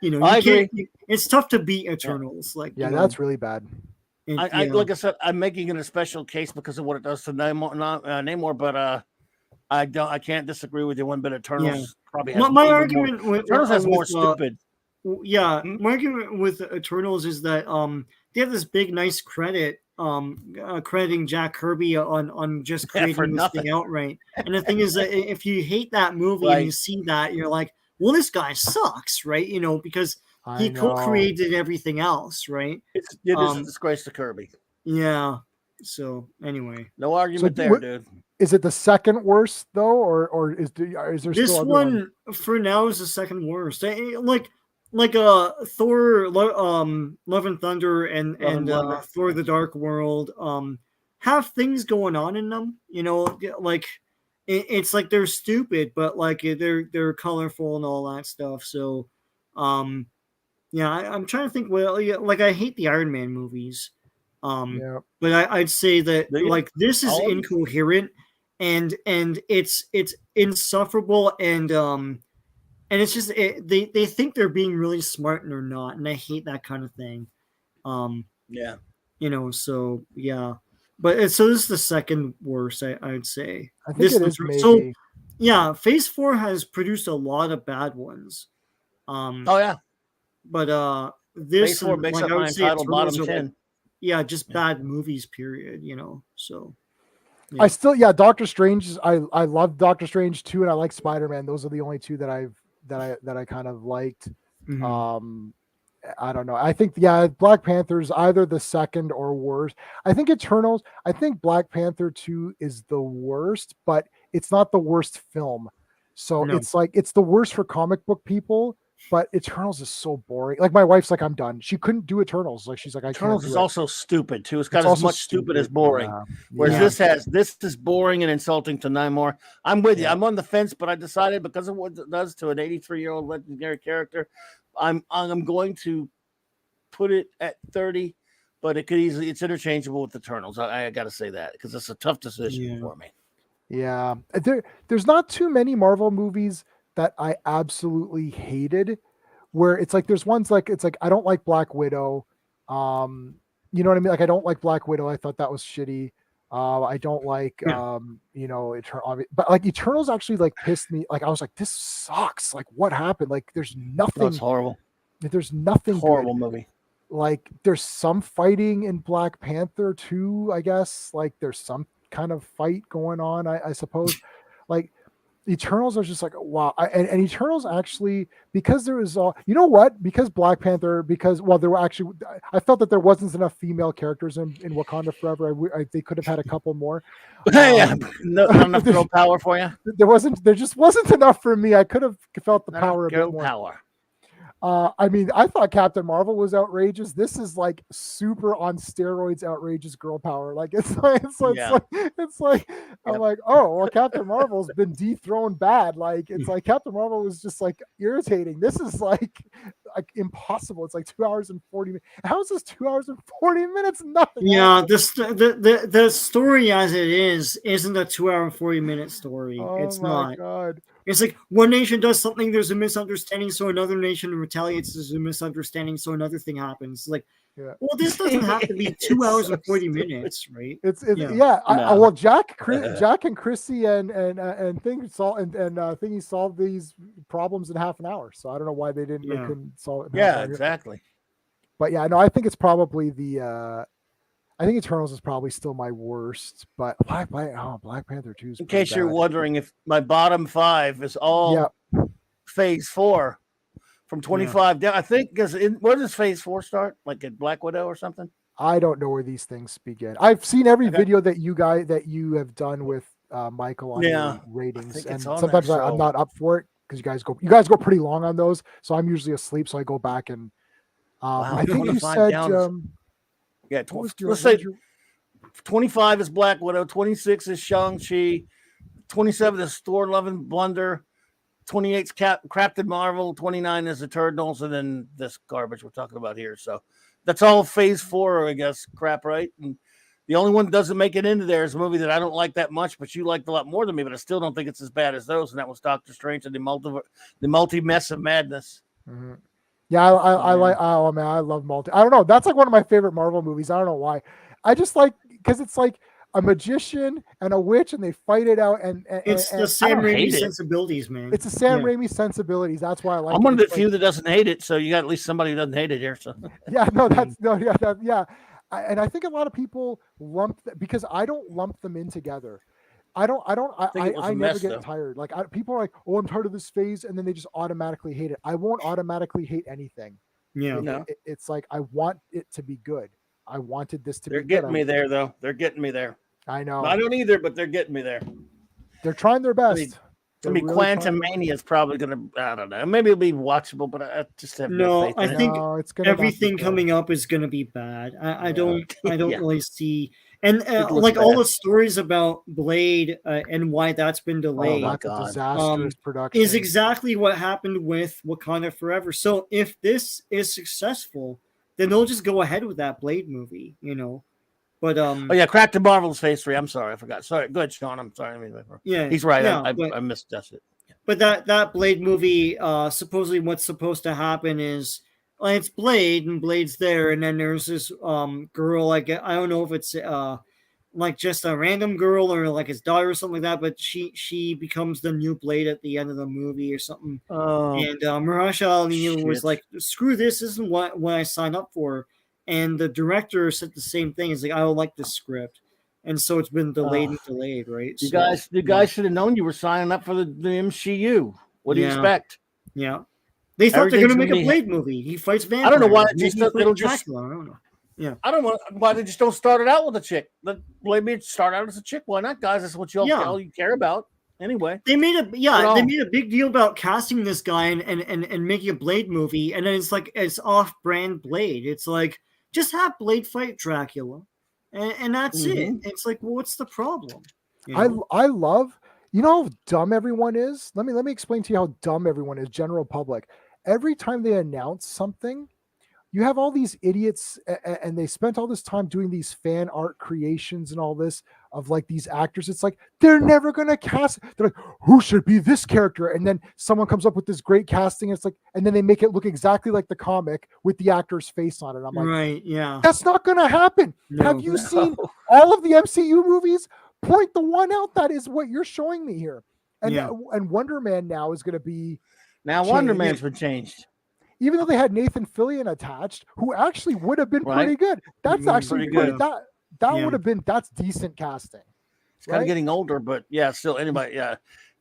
agree. It's tough to beat Eternals. Like, Yeah, that's really bad. Like I said, I'm making it a special case because of what it does to Namor, but I can't disagree with you one bit. Eternals probably has my argument with Eternals has more with, stupid. Yeah, my argument with Eternals is that they have this big nice credit crediting Jack Kirby on just creating this thing outright. And the thing is that if you hate that movie and you see that, you're like, well, this guy sucks, right? Because he co-created everything else, right? It is a disgrace to Kirby. Yeah. So anyway, no argument there, dude. Is it the second worst though, or is there this still one for now is the second worst? Like Thor, Love and Thunder, and Thor: The Dark World have things going on in them. Like it's like they're stupid, but like they're colorful and all that stuff. So, yeah, I'm trying to think. Well, yeah, like I hate the Iron Man movies. But I'd say that like this is incoherent and it's insufferable and it's just they think they're being really smart and they're not, and I hate that kind of thing. So yeah, but so this is the second worst I'd say. I think it is maybe. So yeah, Phase 4 has produced a lot of bad ones. But this Phase 4 makes up my entitled bottom 10. Just bad movies, period. So I still, Doctor Strange. I love Doctor Strange 2, and I like Spider-Man. Those are the only two that I kind of liked. Mm-hmm. I don't know. I think Black Panther's either the second or worse. I think Eternals. I think Black Panther 2 is the worst, but it's not the worst film. So it's like it's the worst for comic book people. But Eternals is so boring. Like my wife's like, I'm done. She couldn't do Eternals. Like she's like, Eternals is also stupid too. It's got as much stupid as boring. Whereas this is boring and insulting to Namor. I'm with you. I'm on the fence, but I decided because of what it does to an 83-year-old legendary character, I'm going to put it at 30. But it's interchangeable with Eternals. I got to say that because it's a tough decision for me. Yeah, there's not too many Marvel movies that I absolutely hated, where it's like there's ones like it's like I don't like Black Widow, you know what I mean? Like I don't like Black Widow. I thought that was shitty. I don't like but like Eternals actually like pissed me. Like I was like, this sucks. Like what happened? Like there's nothing. That's horrible. There's nothing. Horrible good. Movie. Like there's some fighting in Black Panther 2, I guess. Like there's some kind of fight going on, I suppose. Like Eternals are just like, wow. And Eternals actually, because there was because Black Panther, there were actually, I felt that there wasn't enough female characters in Wakanda Forever. They could have had a couple more. Not enough girl power for you. There just wasn't enough for me. I could have felt the power a bit more. Power. I mean, I thought Captain Marvel was outrageous. This is like super on steroids, outrageous girl power. Like it's like I'm like, oh well, Captain Marvel's been dethroned bad. Like it's like Captain Marvel was just like irritating. This is like impossible. It's like 2 hours and 40 minutes. How is this 2 hours and 40 minutes? Nothing. Yeah, the story as it is isn't a 2 hour and 40-minute story. Oh It's my not. god. It's like one nation does something, there's a misunderstanding, so another nation retaliates, there's a misunderstanding, so another thing happens. Like, Yeah. well, this doesn't have to be 2 hours and 40 minutes, right? It's Yeah. yeah. Well, Jack and Chrissy and Thingy solved these problems in half an hour. So I don't know why they couldn't solve it. In half an hour. Exactly. But yeah, no, I think it's probably I think Eternals is probably still my worst, but Black Panther 2 is In case you're wondering, if my bottom 5 is all Phase 4 from 25 down, I think where does Phase 4 start? Like at Black Widow or something? I don't know where these things begin. I've seen every video that you have done with Michael on your ratings, and sometimes I'm not up for it because you guys go pretty long on those, so I'm usually asleep, so I go back and I think you said let's say 25 is Black Widow, 26 is Shang-Chi, 27 is Thor-Love Blunder, 28 is Captain Marvel, 29 is Eternals, and then this garbage we're talking about here. So that's all Phase 4, I guess, crap, right? And the only one that doesn't make it into there is a movie that I don't like that much, but you liked a lot more than me, but I still don't think it's as bad as those, and that was Doctor Strange and the multi-mess of madness. Mm-hmm. Yeah, I like. Oh man, I love multi. I don't know. That's like one of my favorite Marvel movies. I don't know why. I just like because it's like a magician and a witch, and they fight it out. And it's the Sam Raimi sensibilities, man. It's the Sam Raimi sensibilities. That's why I like. I'm one of the few that doesn't hate it. So you got at least somebody who doesn't hate it here. So yeah, and I think a lot of people because I don't lump them in together. I never get tired. Like people are like, oh, I'm tired of this phase, and then they just automatically hate it. I won't automatically hate anything. Yeah, it's like I want it to be good. I wanted this to be good. They're getting me there, though. They're getting me there. I know. I don't either, but they're getting me there. They're trying their best. Quantum Mania is probably going to, I don't know. Maybe it'll be watchable, but I just have no faith. I think everything coming up is going to be bad. I don't really see. And like all the stories about Blade and why that's been delayed, disastrous production is exactly what happened with Wakanda Forever. So if this is successful, then they'll just go ahead with that Blade movie, But Captain Marvel's Phase 3. I'm sorry, I forgot. Sorry, good, Sean. I'm sorry. He's right. I misjudged it. But that Blade movie, supposedly what's supposed to happen is. It's Blade, and Blade's there, and then there's this girl. Like I don't know if it's like just a random girl or like his daughter or something like that. But she becomes the new Blade at the end of the movie or something. And Mahershala Ali was like, "Screw this! This isn't what I signed up for." And the director said the same thing. It's like, "I don't like this script," and so it's been delayed and delayed. Right? You guys should have known you were signing up for the MCU. What do you expect? Yeah. They thought they're going to make a Blade movie. He fights vampires. I don't know why it'll just. I don't know. Yeah. I don't know why they just don't start it out with a chick. Let Blade start out as a chick. Why not, guys? That's what all you care about. Anyway, they made a big deal about casting this guy and making a Blade movie, and then it's off-brand Blade. It's like just have Blade fight Dracula, and that's it. It's like, well, what's the problem? I love. You know how dumb everyone is? Let me explain to you how dumb everyone is, general public. Every time they announce something, you have all these idiots and they spent all this time doing these fan art creations and all this of like these actors. It's like, they're never going to cast. They're like, who should be this character? And then someone comes up with this great casting. It's like, and then they make it look exactly like the comic with the actor's face on it. I'm like, right. Yeah. That's not going to happen. Have you seen all of the MCU movies? Point the one out that is what you're showing me here. And Wonder Man now is going to be changed. Wonder Man's been changed, even though they had Nathan Fillion attached, who actually would have been pretty good. That's actually pretty good. That would have been decent casting. It's kind of getting older, but still anybody.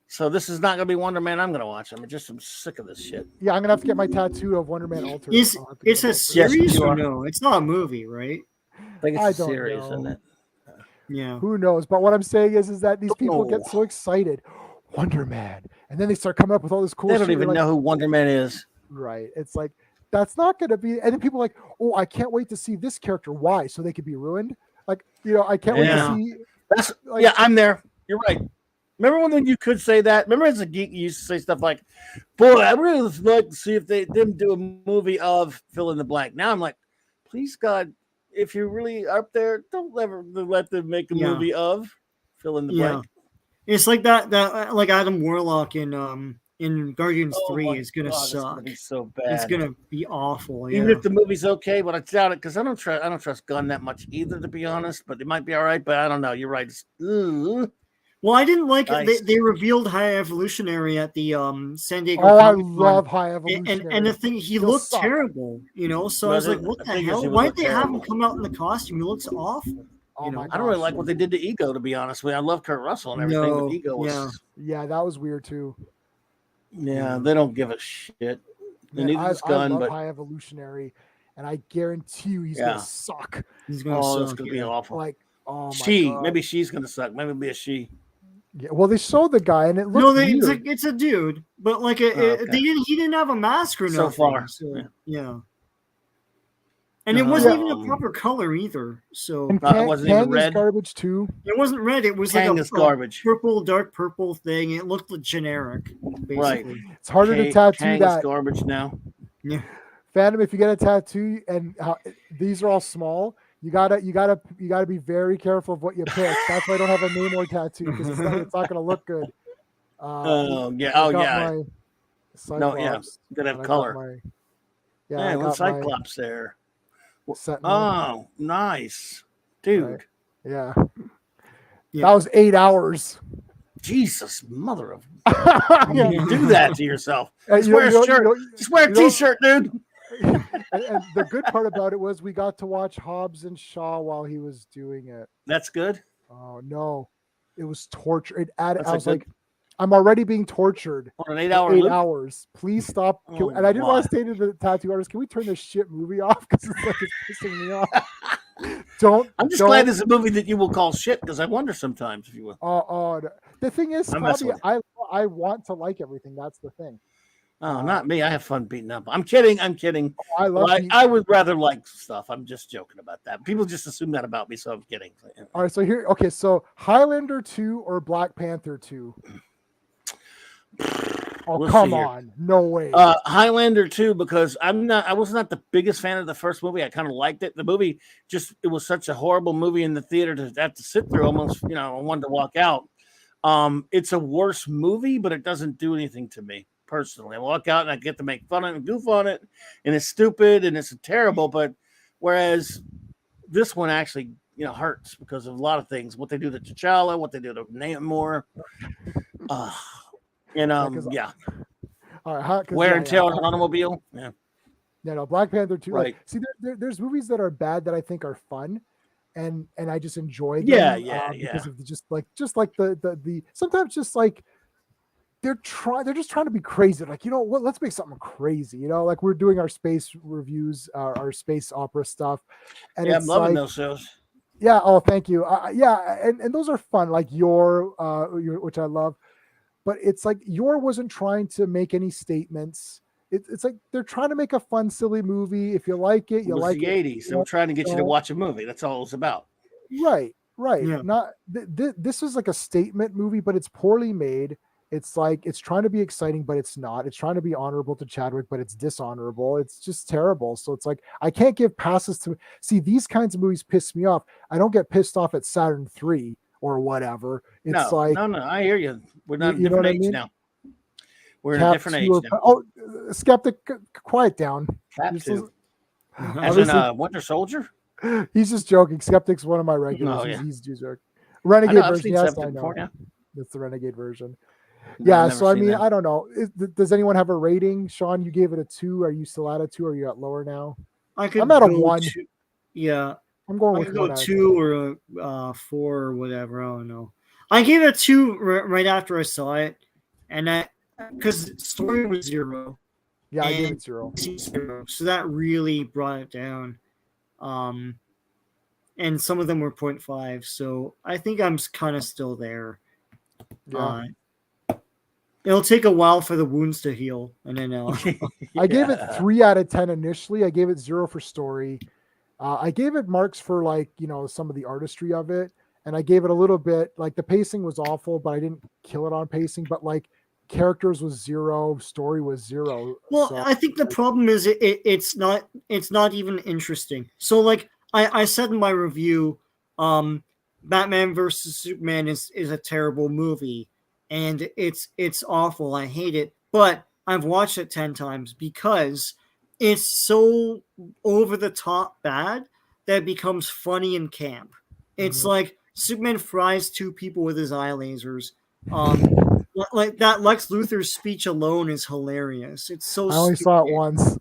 So this is not going to be Wonder Man. I'm going to watch. I'm sick of this shit. Yeah, I'm going to have to get my tattoo of Wonder Man altered. It's a series or no? It's not a movie, right? I think it's a series, isn't it? Yeah. Who knows? But what I'm saying is that these people get so excited. Wonder Man. And then they start coming up with all this cool shit. They don't even know who Wonder Man is. Right. It's like that's not going to be. And then people are like, oh, I can't wait to see this character. Why? So they could be ruined. Like, I can't wait to Yeah. see. That's Like, yeah, I'm there. You're right. Remember when you could say that? Remember as a geek, you used to say stuff like, "Boy, I really would like to see if they didn't do a movie of fill in the blank." Now I'm like, please God, if you're really up there, don't ever let them make a movie of fill in the blank. It's like that like Adam Warlock in Guardians 3 is gonna God, it's suck. gonna be so bad. It's gonna be awful. Even if the movie's okay, but I doubt it because I don't trust Gunn that much either, to be honest. But it might be all right. But I don't know. You're right. Well, I didn't like Nice. they revealed High Evolutionary at the San Diego. oh, I Comic-Con, love High Evolutionary. and the thing, he He'll looked suck. terrible, So I was like, what the hell? Why did they have him come out in the costume? He looks awful. Oh my I don't really gosh. like what they did to Ego, to be honest with you. I love Kurt Russell and everything, but Ego was Yeah, that was weird too. yeah, they don't give a shit. And neither does I Gunn, love but High Evolutionary, and I guarantee you he's gonna suck. He's gonna it's suck. gonna be awful. Like, oh my god. Maybe she's gonna suck. Maybe it'll be a she. Yeah, well, they showed the guy, and it looks No, weird. it's a dude, but like okay. he didn't have a mask or So nothing. far. So, yeah. And it wasn't even a proper color either. So And it wasn't even Kang is red. garbage too. it wasn't red. It was Kang like is garbage. purple, dark purple thing. It looked like generic, basically. Right. It's harder to tattoo Kang that. is garbage now. Yeah. Phantom, if you get a tattoo, and these are all small, you gotta be very careful of what you pick. That's why I don't have a Namor tattoo because it's not gonna look good. Oh yeah. I Oh got yeah. my No, yeah. Cyclops, You gotta have and I got color. my- Yeah, I little got my Cyclops there. Sentinel. Oh, nice, dude. Right. Yeah. Yeah. That was 8 hours. Jesus, mother of Yeah. you do that to yourself. And Just wear a shirt. know- Just wear a you know- t-shirt, dude. and the good part about it was we got to watch Hobbs and Shaw while he was doing it. That's good. Oh no, it was torture. It added. That's I a was good- like, I'm already being tortured. On an for 8-hour 8 loop. hours. Please stop. Oh, And I didn't want my. to say to the tattoo artist, can we turn this shit movie off? Because it's pissing me off. Don't. I'm just don't- glad it's a movie that you will call shit because I wonder sometimes if you will. The thing is, I'm messing Bobby, with I want to like everything. That's the thing. Oh, not me. I have fun beating up. I'm kidding. I'm kidding. I love. Well, being- I would rather like stuff. I'm just joking about that. People just assume that about me, so I'm kidding. All right, so here, okay, so Highlander 2 or Black Panther 2? Oh, We'll come see here. on. No way. Highlander 2, because I was not the biggest fan of the first movie. I kind of liked it. The movie it was such a horrible movie in the theater to have to sit through almost, I wanted to walk out. It's a worse movie, but it doesn't do anything to me personally. I walk out and I get to make fun of it and goof on it, and it's stupid and it's terrible. But whereas this one actually, hurts because of a lot of things. What they do to T'Challa, what they do to Namor. Yeah. All right, Wear and tear on an automobile. Yeah. Yeah, no, Black Panther 2. Right. See, there's movies that are bad that I think are fun, and I just enjoy them. Yeah. Because of just like the sometimes just like they're just trying to be crazy. Like, what? Let's make something crazy. Like we're doing our space reviews, our space opera stuff, and Yeah, it's I'm loving like, those shows. Yeah. Oh, thank you. Yeah, and those are fun. Like your which I love, but it's like your wasn't trying to make any statements. It's like they're trying to make a fun, silly movie. If you like it, you like the it. 80s. They were trying to get you to watch a movie. That's all it was about. Right. Yeah. Not this is like a statement movie, but it's poorly made. It's like it's trying to be exciting, but it's not. It's trying to be honorable to Chadwick, but it's dishonorable. It's just terrible. So it's like I can't give passes to see these kinds of movies. Piss me off. I don't get pissed off at Saturn 3 or whatever. It's no. I hear you. We're not You in a know what different I age mean? now. We're in a different age now. Oh, Skeptic, quiet down. Cap You're 2. As in Obviously- Winter Soldier? He's just joking. Skeptic's one of my regulars. Oh, yeah. He's just joking. I Renegade know, I've version. seen Yes, Skeptic I know. before, yeah. It's the Renegade version. No, Yeah, I've never so I seen mean, that. I don't know. Does anyone have a rating? Sean, you gave it a 2. Are you still at a 2 or are you at lower now? I'm at a 1. Yeah, I'm going I with could go 1. 2 or a 4 or whatever. I don't know. I gave it a 2 right after I saw it, and because story was 0. Yeah, I gave and it 0. 0, so that really brought it down. And some of them were 0.5, so I think I'm kind of still there. Yeah. It'll take a while for the wounds to heal, and then I gave it 3 out of 10 initially. I gave it 0 for story. I gave it marks for like, some of the artistry of it. And I gave it a little bit, like the pacing was awful, but I didn't kill it on pacing. But like characters was 0, story was 0. Well, so, I think the problem is it's not even interesting. So like I said in my review, Batman versus Superman is a terrible movie, and it's awful. I hate it, but I've watched it 10 times because it's so over the top bad that it becomes funny and camp. It's like Superman fries 2 people with his eye lasers. Like that Lex Luthor's speech alone is hilarious. It's so I only saw it once.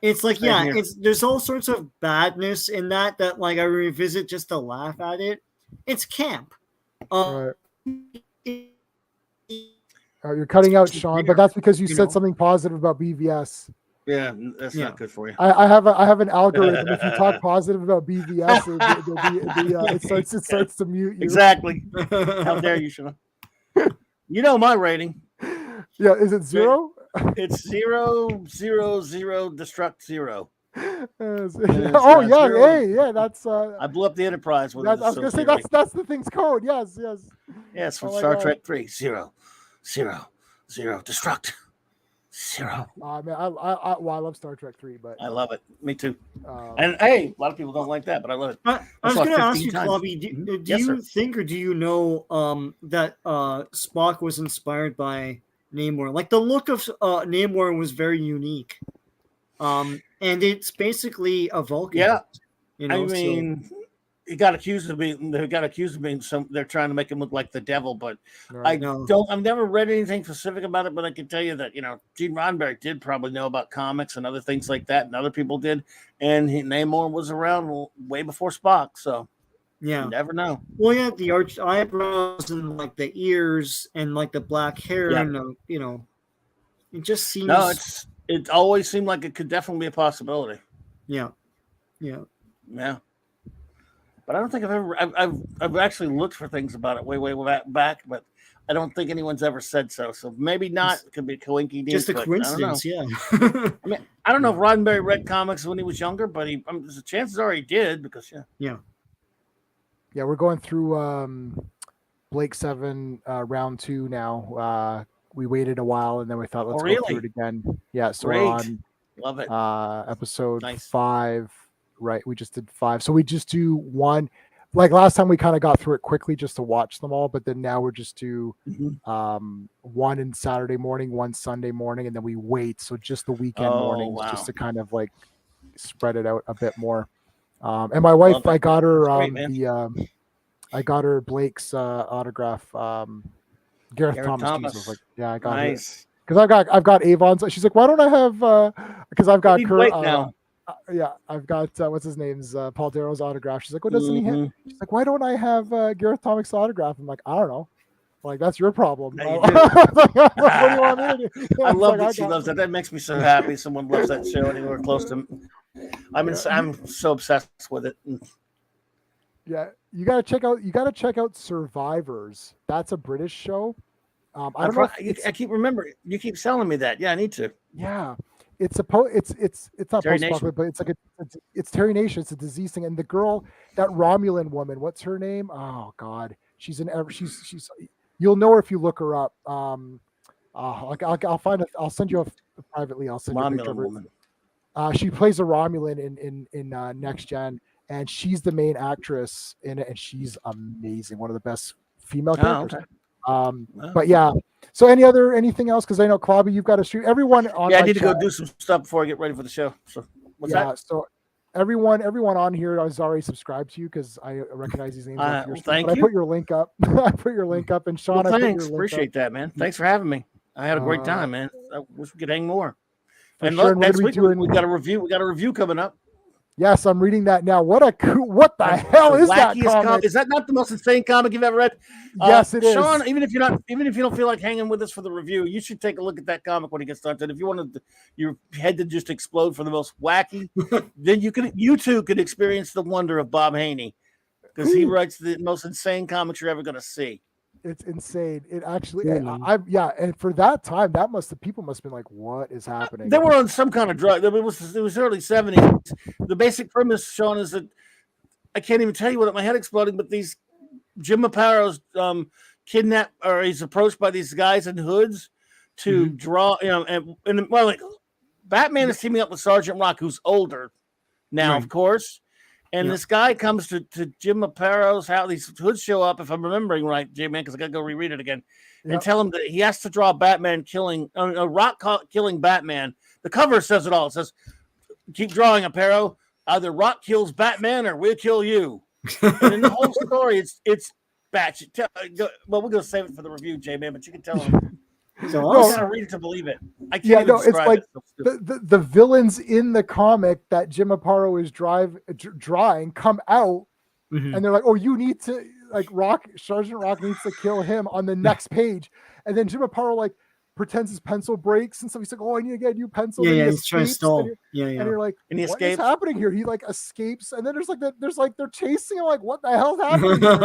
It's like, Same here. there's all sorts of badness in that like I revisit just to laugh at it. It's camp. Right. You're cutting out, Sean, but that's because you said something positive about BVS. Yeah, that's not good for you. I have an algorithm. If you talk positive about BVS, it starts to mute you. Exactly. How dare you, Sean? You know my rating. Yeah, is it 0? It's 0, 0, 0, destruct 0. Oh yeah, 0. hey, yeah, that's. I blew up the Enterprise with I was gonna say that's the thing's code. Yes. Yes, from Oh my Star God. Trek 3. 0, 0, 0, destruct 0. Man, I love Star Trek 3, but I love it. Me too. um, And hey, a lot of people don't like that, but I love it. I was saw going it to ask 15 you, times. Clobby, do Yes, you sir. think or do you know that Spock was inspired by Namor? Like the look of Namor was very unique, and it's basically a Vulcan. Yeah, I mean, he got accused of being some. They're trying to make him look like the devil, but right. I've never read anything specific about it, but I can tell you that Gene Roddenberry did probably know about comics and other things like that, and other people did. And Namor was around way before Spock, so you never know. Well, yeah, the arched eyebrows and like the ears and like the black hair, Yeah. and it just seems. No, it always seemed like it could definitely be a possibility. Yeah. But I don't think I've actually looked for things about it way back, but I don't think anyone's ever said so. So maybe not. It could be a coincidence. Just a coincidence, yeah. I mean, I don't know if Roddenberry read comics when he was younger, but the chances are he did because Yeah, we're going through Blake 7 round 2 now. We waited a while and then we thought let's go through it again. Yeah, so we're on love it. Episode 5. Right, we just did 5. So we just do 1. Like last time we kind of got through it quickly just to watch them all, but then now we're just do 1 in Saturday morning, 1 Sunday morning, and then we wait. So just the weekend mornings just to kind of like spread it out a bit more. And my wife, I got her I got her Blake's autograph. Gareth Thomas. I was like, yeah, I got it. Because I've got Avon's. She's like, why don't I have because I've got Kurt now. Yeah, I've got what's his name's Paul Darrow's autograph. She's like, what doesn't he have? She's like, why don't I have Gareth Thomas' autograph? I'm like, I don't know. Like, that's your problem. No, what do you want me to do? I love that she loves that. That makes me so happy. Someone loves that show anywhere close to. I'm so obsessed with it. Yeah, you gotta check out Survivors. That's a British show. I don't know. I keep remembering. You keep telling me that. Yeah, I need to. Yeah. It's not post-apocalyptic, but it's like it's Terry Nation. It's a disease thing, and the girl, that Romulan woman, what's her name? Oh God, she's you'll know her if you look her up. I'll find it. I'll send you privately. I'll send you a picture of her. Woman. She plays a Romulan in Next Gen, and she's the main actress in it, and she's amazing. One of the best female characters. Okay. But yeah. So anything else? Because I know Clobby, you've got to shoot everyone on. Yeah, I need to go do some stuff before I get ready for the show. So what's that? So everyone on here is already subscribed to you because I recognize these names. Thank you. I put your link up. And Sean, well, I thanks. Appreciate that, man. Thanks for having me. I had a great time, man. I wish we could hang more. And sure, look, next week we got a review. We got a review coming up. Yes, I'm reading that now. What the hell is that comic? Is that not the most insane comic you've ever read? Yes, it is. Sean, even if you don't feel like hanging with us for the review, you should take a look at that comic when it gets started. If you wanted your head to just explode for the most wacky, then you too could experience the wonder of Bob Haney because he writes the most insane comics you're ever going to see. It's insane. It actually, Yeah, man. yeah, and for that time, people must have been like, "What is happening?" They were on some kind of drug. It was early 70s. The basic premise, Sean, is that I can't even tell you what my head exploding, but these Jim Apato's kidnapped, or he's approached by these guys in hoods to draw, and well, like Batman is teaming up with Sergeant Rock, who's older now, Right. of course. And Yeah. this guy comes to Jim Apato's house. These hoods show up, if I'm remembering right, J-Man, because I got to go reread it again, and Yep. tell him that he has to draw Batman killing, killing Batman. The cover says it all. It says, keep drawing, Aparo. Either Rock kills Batman or we'll kill you. And in the whole story, it's batshit. Well, we're going to save it for the review, J-Man, but you can tell him. So You awesome. gotta read it to believe it. I can't Yeah, even no, it's describe like it. So stupid. the villains in the comic that Jim Aparo is drawing come out, Mhm. and they're like, "Oh, you need to Sergeant Rock needs to kill him on the next page," and then Jim Aparo like pretends his pencil breaks and stuff. He's like, "Oh, I need to get a new pencil." Yeah, Then yeah, he he's trying to escapes, stall. and Yeah, and yeah. you're like, And he "What is escapes. happening here?" He like escapes, and then there's like they're chasing him. Like, what the hell's happening here?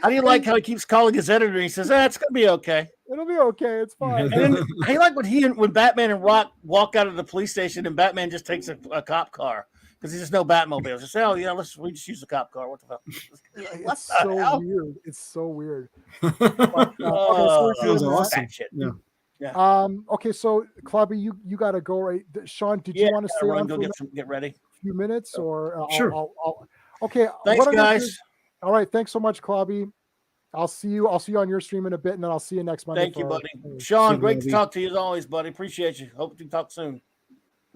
How do you like how he keeps calling his editor and he says, it's gonna be okay. It'll be okay. It's fine. And then I like when Batman and Rock walk out of the police station and Batman just takes a cop car because there's just no Batmobile. Just say, oh yeah, we just use the cop car. What the hell? What It's the so hell? weird. It's so weird. That Okay, so we're was doing that. awesome. Shit. Yeah. Okay, so Clubby, you got to go right. Sean, did you want to stay on go for get ready. a few minutes, or Sure. Okay. Thanks, what I'm gonna do- guys. all right, thanks so much, Clubby. I'll see you on your stream in a bit, and then I'll see you next Monday. Thank you, for our- buddy. Sean, See great you, to buddy. talk to you as always, buddy. Appreciate you. Hope to talk soon.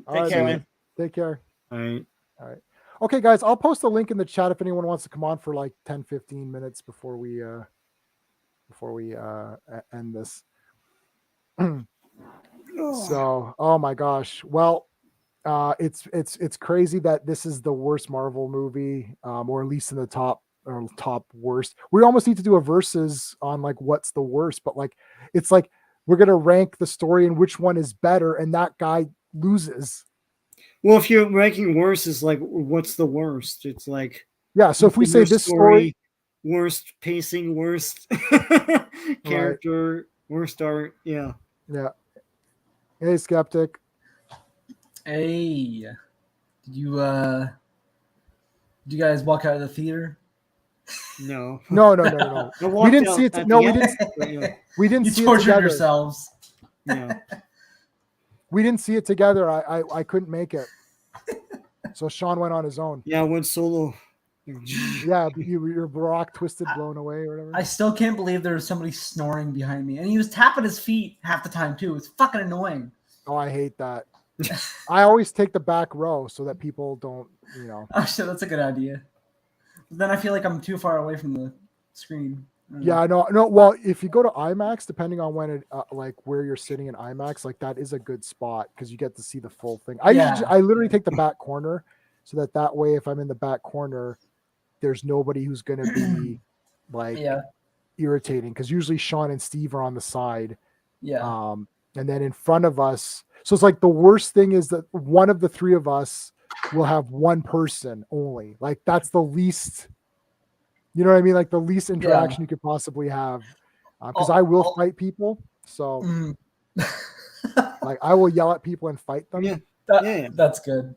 All Take right, care, man. man. Take care. All right. Okay, guys, I'll post a link in the chat if anyone wants to come on for like 10-15 minutes before we end this. So, oh my gosh. Well, it's crazy that this is the worst Marvel movie, or at least in the top worst. We almost need to do a versus on like what's the worst, but like it's like we're gonna rank the story and which one is better, and that guy loses. Well, if you're ranking worst, is like what's the worst? It's like Yeah. So if we say worst this story, worst pacing, worst character, worst art, yeah. yeah. Hey, skeptic. Hey, did you guys walk out of the theater? No. No. I We walked didn't out see it. at No, the we end, didn't. but yeah. We didn't You see it tortured together. yourselves. Yeah. We didn't see it together. I couldn't make it. So Sean went on his own. Yeah, I went solo. Yeah, your rock twisted, blown away, or whatever. I still can't believe there was somebody snoring behind me, and he was tapping his feet half the time too. It's fucking annoying. Oh, I hate that. I always take the back row so that people don't, Oh shit, that's a good idea. But then I feel like I'm too far away from the screen. I don't know. Yeah, no. Well, if you go to IMAX, depending on when it, like where you're sitting in IMAX, like that is a good spot because you get to see the full thing. I literally take the back corner, so that way, if I'm in the back corner, there's nobody who's gonna be like irritating. Because usually Sean and Steve are on the side. Yeah. And then in front of us, so it's like the worst thing is that one of the three of us will have one person only. Like that's the least, you know what I mean? Like the least interaction you could possibly have. Because I will fight people. So like I will yell at people and fight them. Yeah. That's good.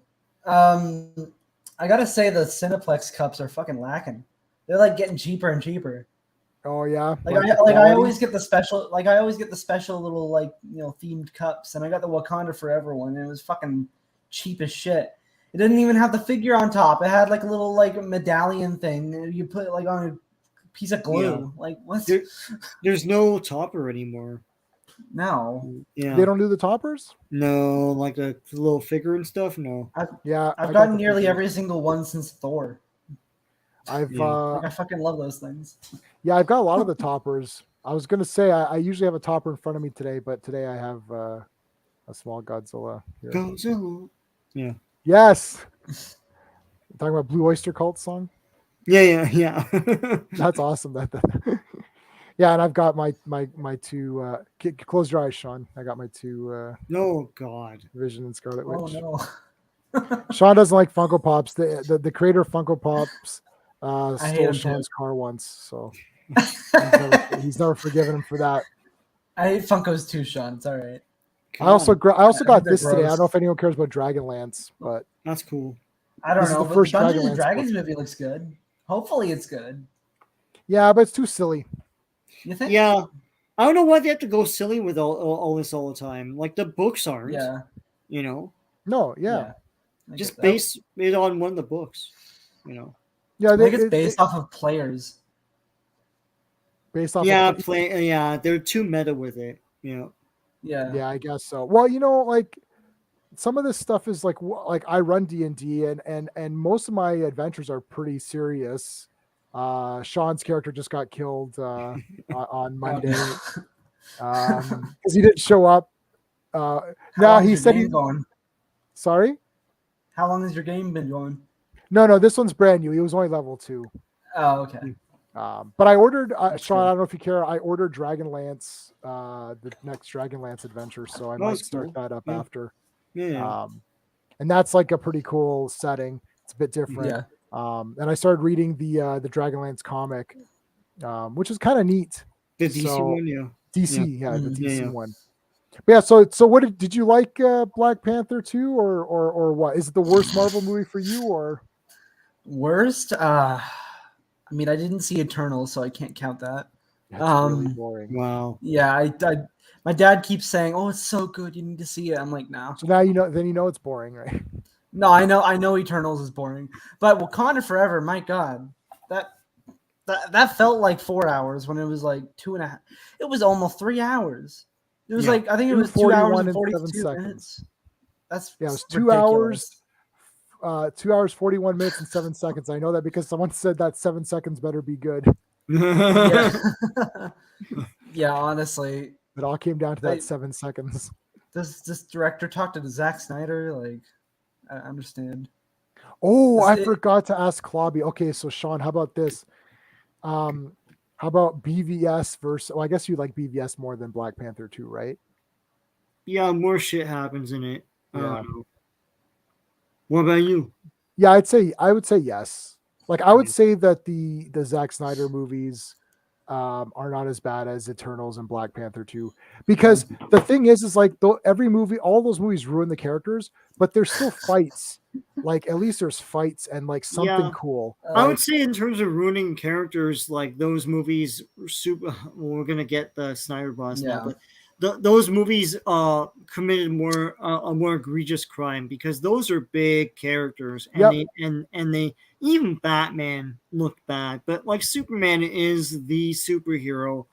I gotta say the Cineplex cups are fucking lacking. They're like getting cheaper and cheaper. Oh yeah. I always get the special, little themed cups, and I got the Wakanda Forever one, and it was fucking cheap as shit. It didn't even have the figure on top. It had like a little medallion thing you put like on a piece of glue. Yeah. Like what? There's no topper anymore. No. Yeah. They don't do the toppers? No, like the little figure and stuff. No. I've got gotten the nearly figure. every single one since Thor. I fucking love those things. Yeah, I've got a lot of the toppers. I was gonna say I usually have a topper in front of me today, but today I have a small Godzilla here. Godzilla. Yeah. Yes. Talking about Blue Oyster Cult song. Yeah. That's awesome. Yeah, and I've got my two. Close your eyes, Sean. I got my two. No, God. Vision and Scarlet Witch. Oh no. Sean doesn't like Funko Pops. The creator of Funko Pops I hate stole him too. Sean's car once. So He's never forgiven him for that. I hate Funkos too, Sean. It's all right. I also I got think they're this today. I don't know gross. if anyone cares about Dragonlance, but That's cool. I don't This is know, the but first the Dungeons and Dragonlance Dragons book. movie looks good. Hopefully, it's good. yeah, but it's too silly. You think? Yeah. I don't know why they have to go silly with all this all the time. Like the books aren't. Yeah. You know, No, yeah, I just get that. base it on one of the books. You know. yeah. I think it's based off of players. based off. Yeah, of, they're too meta with it. You know. Yeah. yeah, I guess so. Well, like some of this stuff is like I run D&D and most of my adventures are pretty serious. Sean's character just got killed on Monday because he didn't show up. How Now long is he your said game he. going? Sorry. How long has your game been going? No, this one's brand new. He was only level 2. Oh, okay. But I ordered That's Sean. good. I don't know if you care. I ordered Dragonlance, the next Dragonlance adventure, so I might That's start cool. that up Yeah. after. Yeah. And that's like a pretty cool setting. It's a bit different. Yeah. And I started reading the Dragonlance comic, which is kind of neat. The DC So- one, yeah. DC, yeah, the Mhm. DC Yeah. one. But yeah, so what did you like Black Panther 2 or what? Is it the worst Marvel movie for you or? Worst? I mean, I didn't see Eternals, so I can't count that. That's really Um, boring. Wow. Yeah, my dad keeps saying, "Oh, it's so good. You need to see it." I'm like, "No, So now you know it's boring, right? no, I know Eternals is boring, but Wakanda Forever, my God, that felt like 4 hours when it was like 2.5. It was almost 3 hours. It was Yeah. like I think it was 2 hours 2:41 and and 42 7 minutes. That's Yeah, it was 2 ridiculous. hours, 2 hours 41 minutes and 7 seconds. I know that because someone said that 7 seconds better be good. Yeah, yeah. Honestly, It all came down to that I- 7 seconds. does this director talk to Zack Snyder? Like, I understand. Oh, I Is it- forgot to ask Clobby. Okay, so Sean, how about this? How about BVS versus? Well, I guess you like BVS more than Black Panther 2, right? Yeah, more shit happens in it. I Yeah. don't know. What about you? Yeah, I would say yes. Like I would say that the Zack Snyder movies are not as bad as Eternals and Black Panther 2. Because the thing is like every movie, all those movies ruin the characters, but there's still fights. Like at least there's fights and like something Yeah. cool. I would say in terms of ruining characters, like those movies were super. Well, we're gonna get the Snyder boss Yeah. now, but those movies committed a more egregious crime because those are big characters, and they even Batman looked bad, but like Superman is the superhero,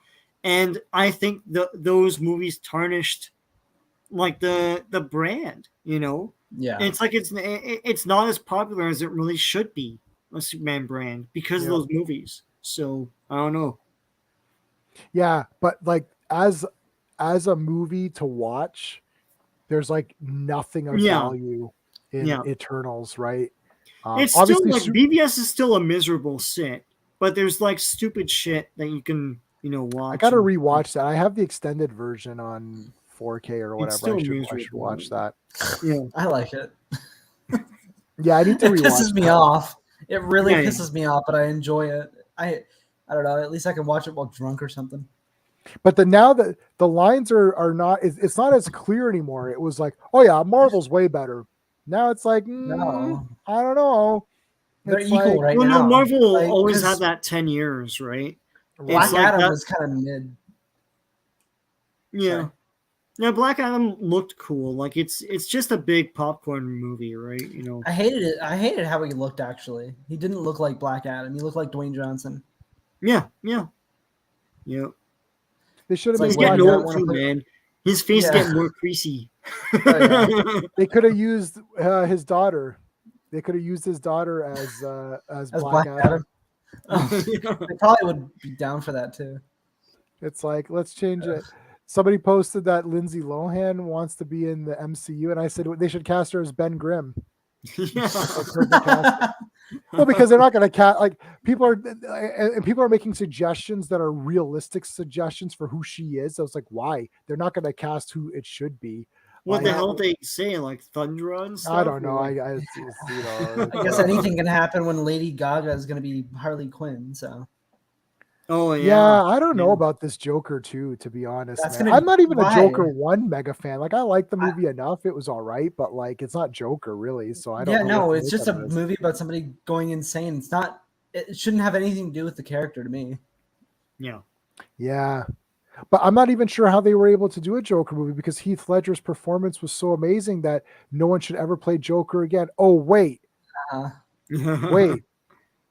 and I think those movies tarnished like the brand, you know. Yeah. It's like it's not as popular as it really should be, a Superman brand, because of Yeah. those movies. So I don't know. Yeah, but like as a movie to watch, there's like nothing of Yeah. value in Yeah. Eternals, right? It's still obviously like BVS is still a miserable sit, but there's like stupid shit that you can watch. I gotta rewatch that. I have the extended version on 4K or whatever. still I should miserable. watch that. Yeah. I like it. Yeah, I need to It rewatch. pisses me off. It really Yeah, yeah. pisses me off, but I enjoy it. I don't know. At least I can watch it while drunk or something. But now that the lines are not, it's not as clear anymore. It was like, oh yeah, Marvel's way better. Now it's like, No. I don't know. They're It's equal like- right Well, now. no, Marvel Like, always 'cause had that 10 years, right? Black It's like Adam that- was kind of mid. Yeah. Sorry. Yeah, Black Adam looked cool. Like it's just a big popcorn movie, right? I hated it. I hated how he looked. Actually, he didn't look like Black Adam. He looked like Dwayne Johnson. Yeah. They should have It's made He's like, Black getting why Adam. old not too, put- man. His face Yeah. getting more creasy. Oh, They could have used his daughter. They could have used his daughter as As Black, Adam. Oh, they probably would be down for that too. It's like, let's change it. Somebody posted that Lindsay Lohan wants to be in the MCU, and I said they should cast her as Ben Grimm. Yeah. Perfect cast. Well, because they're not going to cast, like people are making suggestions that are realistic suggestions for who she is. I was like, why? They're not going to cast who it should be. What Like, the hell they say? Like Thundra and stuff? I don't know. Or- I guess anything can happen when Lady Gaga is going to be Harley Quinn. So Oh Yeah, I don't know Yeah. about this Joker too, to be honest, That's man. gonna I'm not even a why? Joker 1 mega fan. Like I like the I- movie enough. It was all right, but like it's not Joker really, so I don't Yeah, know no, what to it's make just out a of this. movie about somebody going insane. It's not. It shouldn't have anything to do with the character to me. Yeah. Yeah. But I'm not even sure how they were able to do a Joker movie because Heath Ledger's performance was so amazing that no one should ever play Joker again. Oh, wait. Wait.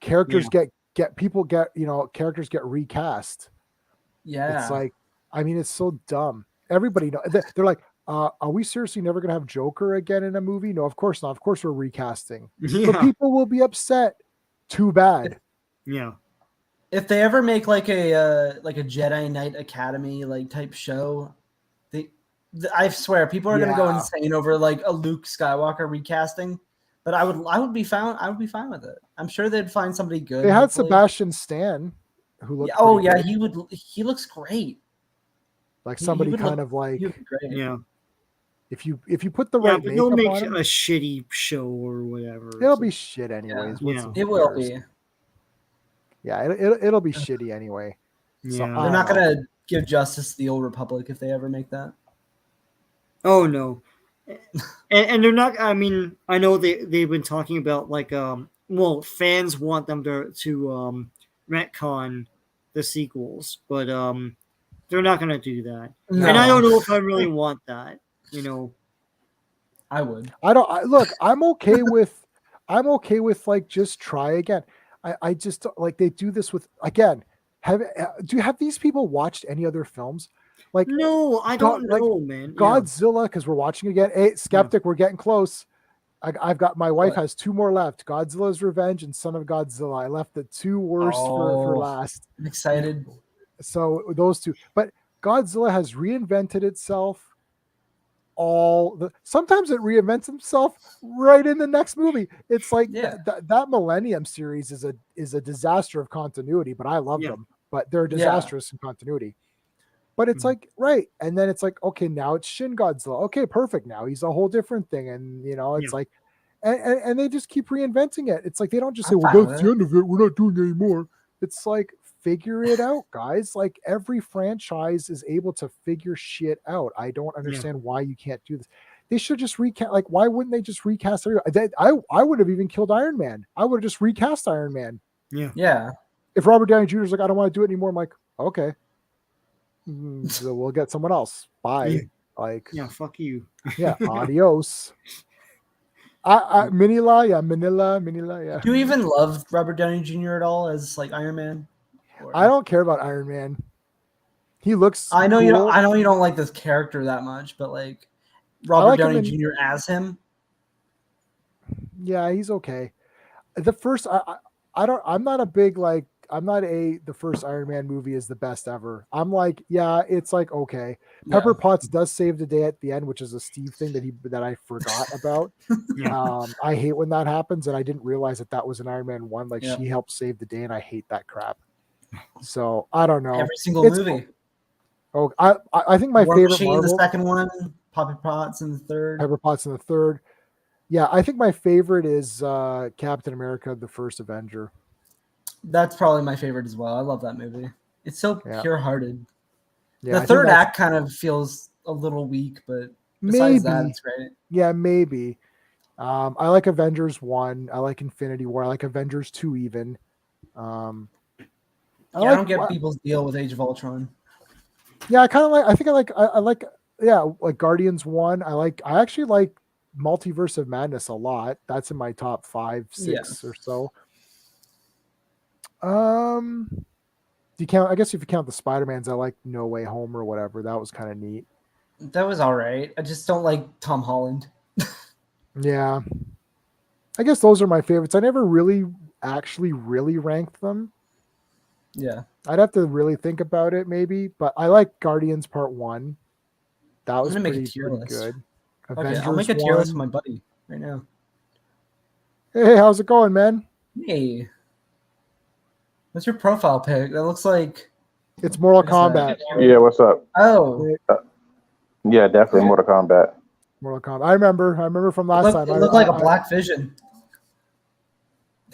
Characters characters get recast. Yeah. It's like, I mean, it's so dumb. Everybody know they're like, are we seriously never gonna have Joker again in a movie? No, of course not. Of course we're recasting. But Yeah. people will be upset. Too bad. Yeah. If they ever make like a Jedi Knight Academy like type show, I swear people are gonna go Yeah. insane over like a Luke Skywalker recasting. But I would be fine with it. I'm sure they'd find somebody good. They had hopefully. Sebastian Stan, who looked Yeah, oh pretty yeah, good. he looks great. Like He somebody would kind look- of like He would be great. Yeah. if you put the Yeah, right but they'll makeup make on a him, shitty show or whatever. it'll so- be shit anyways. Yeah. What's- Yeah. who It will cares? be. Yeah, it'll be shitty anyway. So, Yeah. I They're not don't know. gonna give justice to the Old Republic if they ever make that. Oh no. And they're not. I mean, I know they've been talking about like well, fans want them to retcon the sequels, but they're not gonna do that. And I don't know if I really want that. You know. I would. Look, I'm okay with like just try again. I just like they do this with again. Do you have these people watched any other films? Like No, I don't like, know, man. Godzilla, because we're watching again. Hey, Skeptic, we're getting close. I've got my wife has 2 more left. Godzilla's Revenge and Son of Godzilla. I left the 2 worst for last. I'm excited. So those 2. But Godzilla has reinvented itself. Sometimes it reinvents itself right in the next movie. It's like that Millennium series is a disaster of continuity, but I love them. But they're disastrous in continuity. But it's like, right. And then it's like, okay, now it's Shin Godzilla. Okay, perfect. Now he's a whole different thing. And, it's like, and they just keep reinventing it. It's like, they don't just say, well, that's the end of it. We're not doing it anymore. It's like, figure it out, guys. Like every franchise is able to figure shit out. I don't understand why you can't do this. They should just recast. Like, why wouldn't they just recast everybody? I would have even killed Iron Man. I would have just recast Iron Man. Yeah. If Robert Downey Jr. is like, I don't want to do it anymore, I'm like, okay. So we'll get someone else. Bye. Like, fuck you. Yeah, adios. Manila, yeah. Do you even love Robert Downey Jr. at all as like Iron Man? I don't care about Iron Man. He looks. I know cool. you don't. I know you don't like this character that much, but like Robert Downey Jr. as him. Yeah, he's okay. The first, I don't. I'm not a big like. I'm not the first Iron Man movie is the best ever. I'm like, yeah, it's like okay. Pepper Potts does save the day at the end, which is a Steve thing that I forgot about. I hate when that happens, and I didn't realize that was an Iron Man 1. Like she helped save the day, and I hate that crap. So I don't know. Every single movie. Oh, I think my favorite Machine, Marvel, the second one, Pepper Potts in the third. Pepper Potts in the third. Yeah, I think my favorite is Captain America: The First Avenger. That's probably my favorite as well. I love that movie. It's so pure-hearted. Yeah, the third act kind of feels a little weak, but besides that, it's great. Yeah, maybe. I like Avengers 1. I like Infinity War. I like Avengers 2 even. I don't get people's deal with Age of Ultron. Yeah, I like like Guardians 1. I actually like Multiverse of Madness a lot. That's in my top 5, 6 or so. Do you count? I guess if you count the Spider-Mans, I like No Way Home or whatever. That was kind of neat. That was all right. I just don't like Tom Holland. Yeah, I guess those are my favorites. I never really ranked them. Yeah, I'd have to really think about it, maybe. But I like Guardians Part 1. That was pretty good. Okay, I'll make a tier list with my buddy right now. Hey, how's it going, man? Hey. What's your profile pic? That looks like it's Mortal Kombat. Yeah, what's up? Oh, yeah, definitely Mortal Kombat. Mortal Kombat. I remember from last time. It looked like a Black Vision.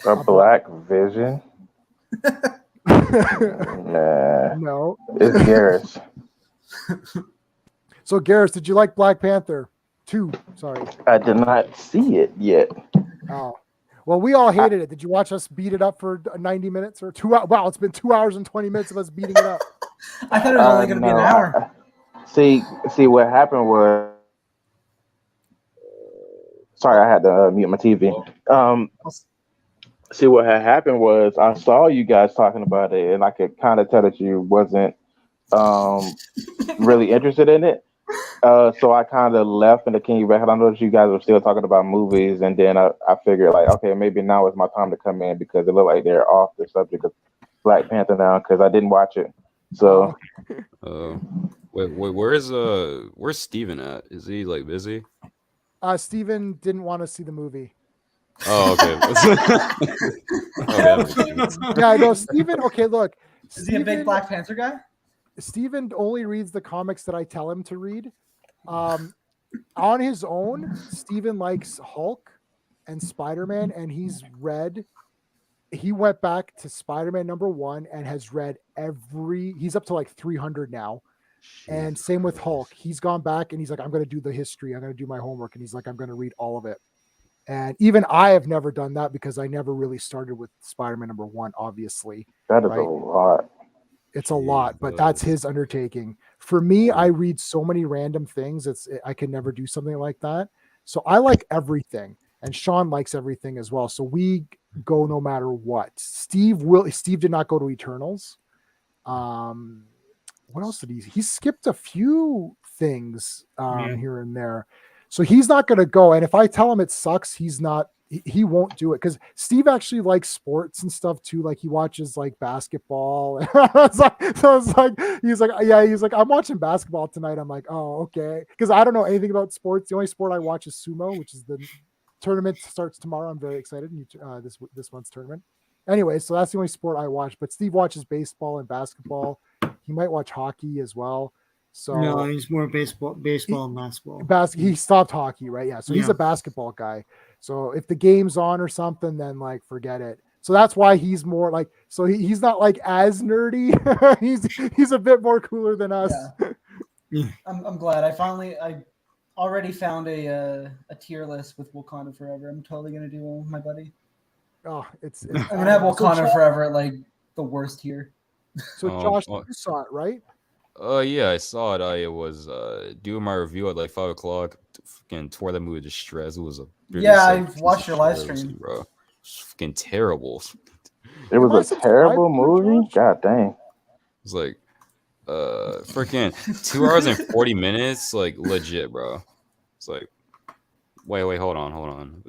A Black Vision. Nah, No. it's Garrus. So, Garrus, did you like Black Panther 2? Sorry. I did not see it yet. Oh. Well, we all hated it. Did you watch us beat it up for 90 minutes or 2 hours? Wow, it's been 2 hours and 20 minutes of us beating it up. I thought it was only going to be an No, hour. See, what happened was. Sorry, I had to mute my TV. See, what had happened was I saw you guys talking about it, and I could kind of tell that you wasn't really interested in it. So I kind of left and came back. I noticed you guys were still talking about movies, and then I figured like, okay, maybe now is my time to come in because it looked like they're off the subject of Black Panther now because I didn't watch it. So, wait, where's Steven at? Is he like busy? Steven didn't want to see the movie. Oh, okay. Yeah, I know Steven. Okay, look. Is he a big Black Panther guy? Steven only reads the comics that I tell him to read. On his own, Steven likes Hulk and Spider-Man, and he went back to Spider-Man #1 and has read he's up to like 300 now. And same with Hulk. He's gone back and he's like, I'm going to do the history. I'm going to do my homework. And he's like, I'm going to read all of it. And even I have never done that because I never really started with Spider-Man #1, obviously. that is a lot. It's a lot, but that's his undertaking. For me, I read so many random things. I can never do something like that. So I like everything, and Sean likes everything as well. So we go no matter what. Steve did not go to Eternals. What else did he skipped a few things here and there. So he's not going to go. And if I tell him it sucks, he won't do it because Steve actually likes sports and stuff too. Like he watches like basketball. He's like, I'm watching basketball tonight. I'm like, oh, okay. Because I don't know anything about sports. The only sport I watch is sumo, which is the tournament starts tomorrow. I'm very excited. This month's tournament. Anyway, so that's the only sport I watch. But Steve watches baseball and basketball. He might watch hockey as well. So no, he's more baseball and basketball. He stopped hockey, right? Yeah. So he's a basketball guy. So if the game's on or something, then like forget it. So that's why he's more like. So he's not like as nerdy. he's a bit more cooler than us. Yeah. I'm glad. I already found a tier list with Wakanda Forever. I'm totally gonna do my buddy. Oh, it's I'm gonna have Wakanda Forever at like the worst tier. So Josh, you saw it, right? Yeah, I saw it. I was doing my review at like 5 o'clock. Fucking tore that movie to shreds. It was I watched your live stream, bro. It's fucking terrible. It was a terrible movie. God dang. It's like freaking 2 hours and 40 minutes. Like legit, bro. It's like wait, hold on.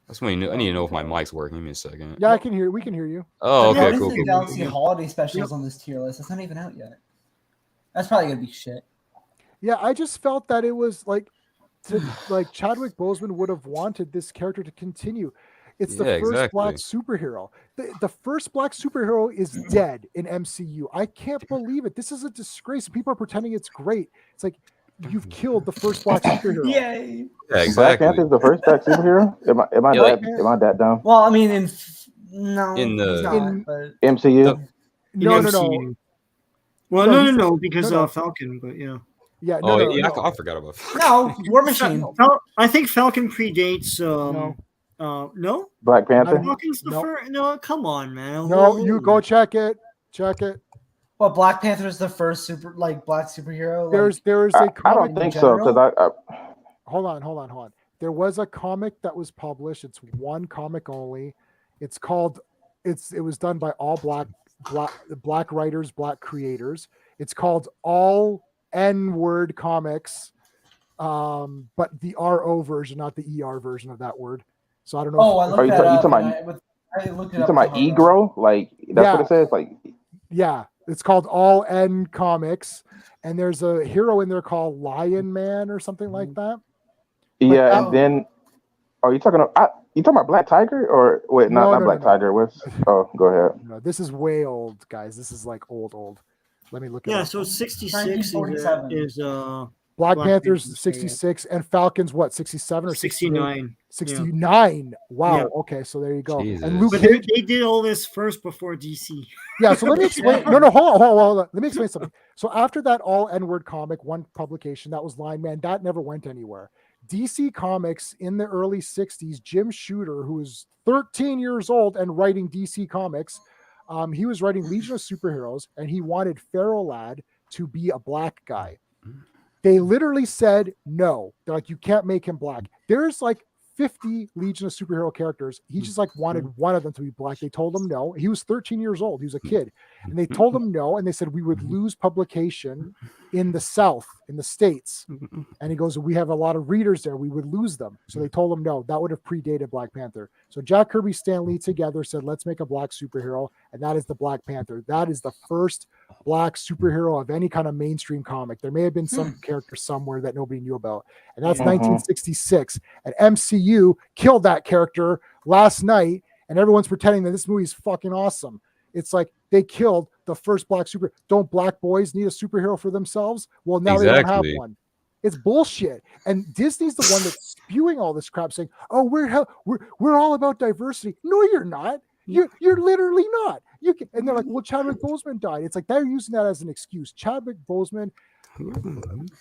That's when I need to know if my mic's working. Give me a second. Yeah, I can hear. We can hear you. Oh, okay, cool. The Galaxy Holiday Specials on this tier list. It's not even out yet. That's probably gonna be shit. Yeah, I just felt that it was like Chadwick Boseman would have wanted this character to continue. It's the first black superhero. The first black superhero is dead in MCU. I can't believe it. This is a disgrace. People are pretending it's great. It's like you've killed the first black superhero. Yay! Yeah, exactly. Black Panther's the first black superhero. Am I that dumb? Well, I mean, in MCU. No. Well, no, because Falcon, but yeah. Yeah. I forgot about Falcon. No, War Machine. I think Falcon predates. No. Black Panther. Falcon's the first. No, come on, man. No, you go check it. Check it. Well, Black Panther is the first black superhero. There's a comic. I don't think so because I. Hold on. There was a comic that was published. It's one comic only. It's called. It was done by all black writers, black creators. It's called All N-Word Comics, but the RO version, not the ER version of that word. So I don't know. Oh, I looked that up. You talking about Egro? Like that's what it says. Like yeah, it's called All N Comics, and there's a hero in there called Lion Man or something like that. Yeah, and then are you talking about Black Tiger or wait? Not Black Tiger. Oh, go ahead. No, this is way old, guys. This is like old. Let me look. Yeah, so 66 is Black Black Panther's Panther's, 66 and Falcon's what, 67 or 68? 69. 69. Wow. Yeah. Okay, so there you go. Jesus. And Luke But Cage. they did all this first before DC. Yeah, so let me explain. No, hold on. Let me explain something. So after that all N-word comic, one publication, that was Line Man, that never went anywhere. DC Comics in the early 60s, Jim Shooter, who was 13 years old and writing DC Comics, he was writing Legion of Superheroes, and he wanted Feral Lad to be a black guy. They literally said no. They're like, you can't make him black. There's like 50 Legion of Superhero characters. He just like wanted one of them to be black. They told him no. He was 13 years old. He was a kid. And they told him no. And they said, we would lose publication in the South, in the States. And he goes, we have a lot of readers there. We would lose them. So they told him no. That would have predated Black Panther. So Jack Kirby, Stan Lee together said, let's make a black superhero. And that is the Black Panther. That is the first black superhero of any kind of mainstream comic. There may have been some character somewhere that nobody knew about. And that's 1966. And MCU killed that character last night. And everyone's pretending that this movie is fucking awesome. It's like they killed the first black super. Don't black boys need a superhero for themselves? Well, now they don't have one. It's bullshit. And Disney's the one that's spewing all this crap, saying, "Oh, we're all about diversity." No, you're not. You're literally not. And they're like, "Well, Chadwick Boseman died." It's like they're using that as an excuse. Chadwick Boseman,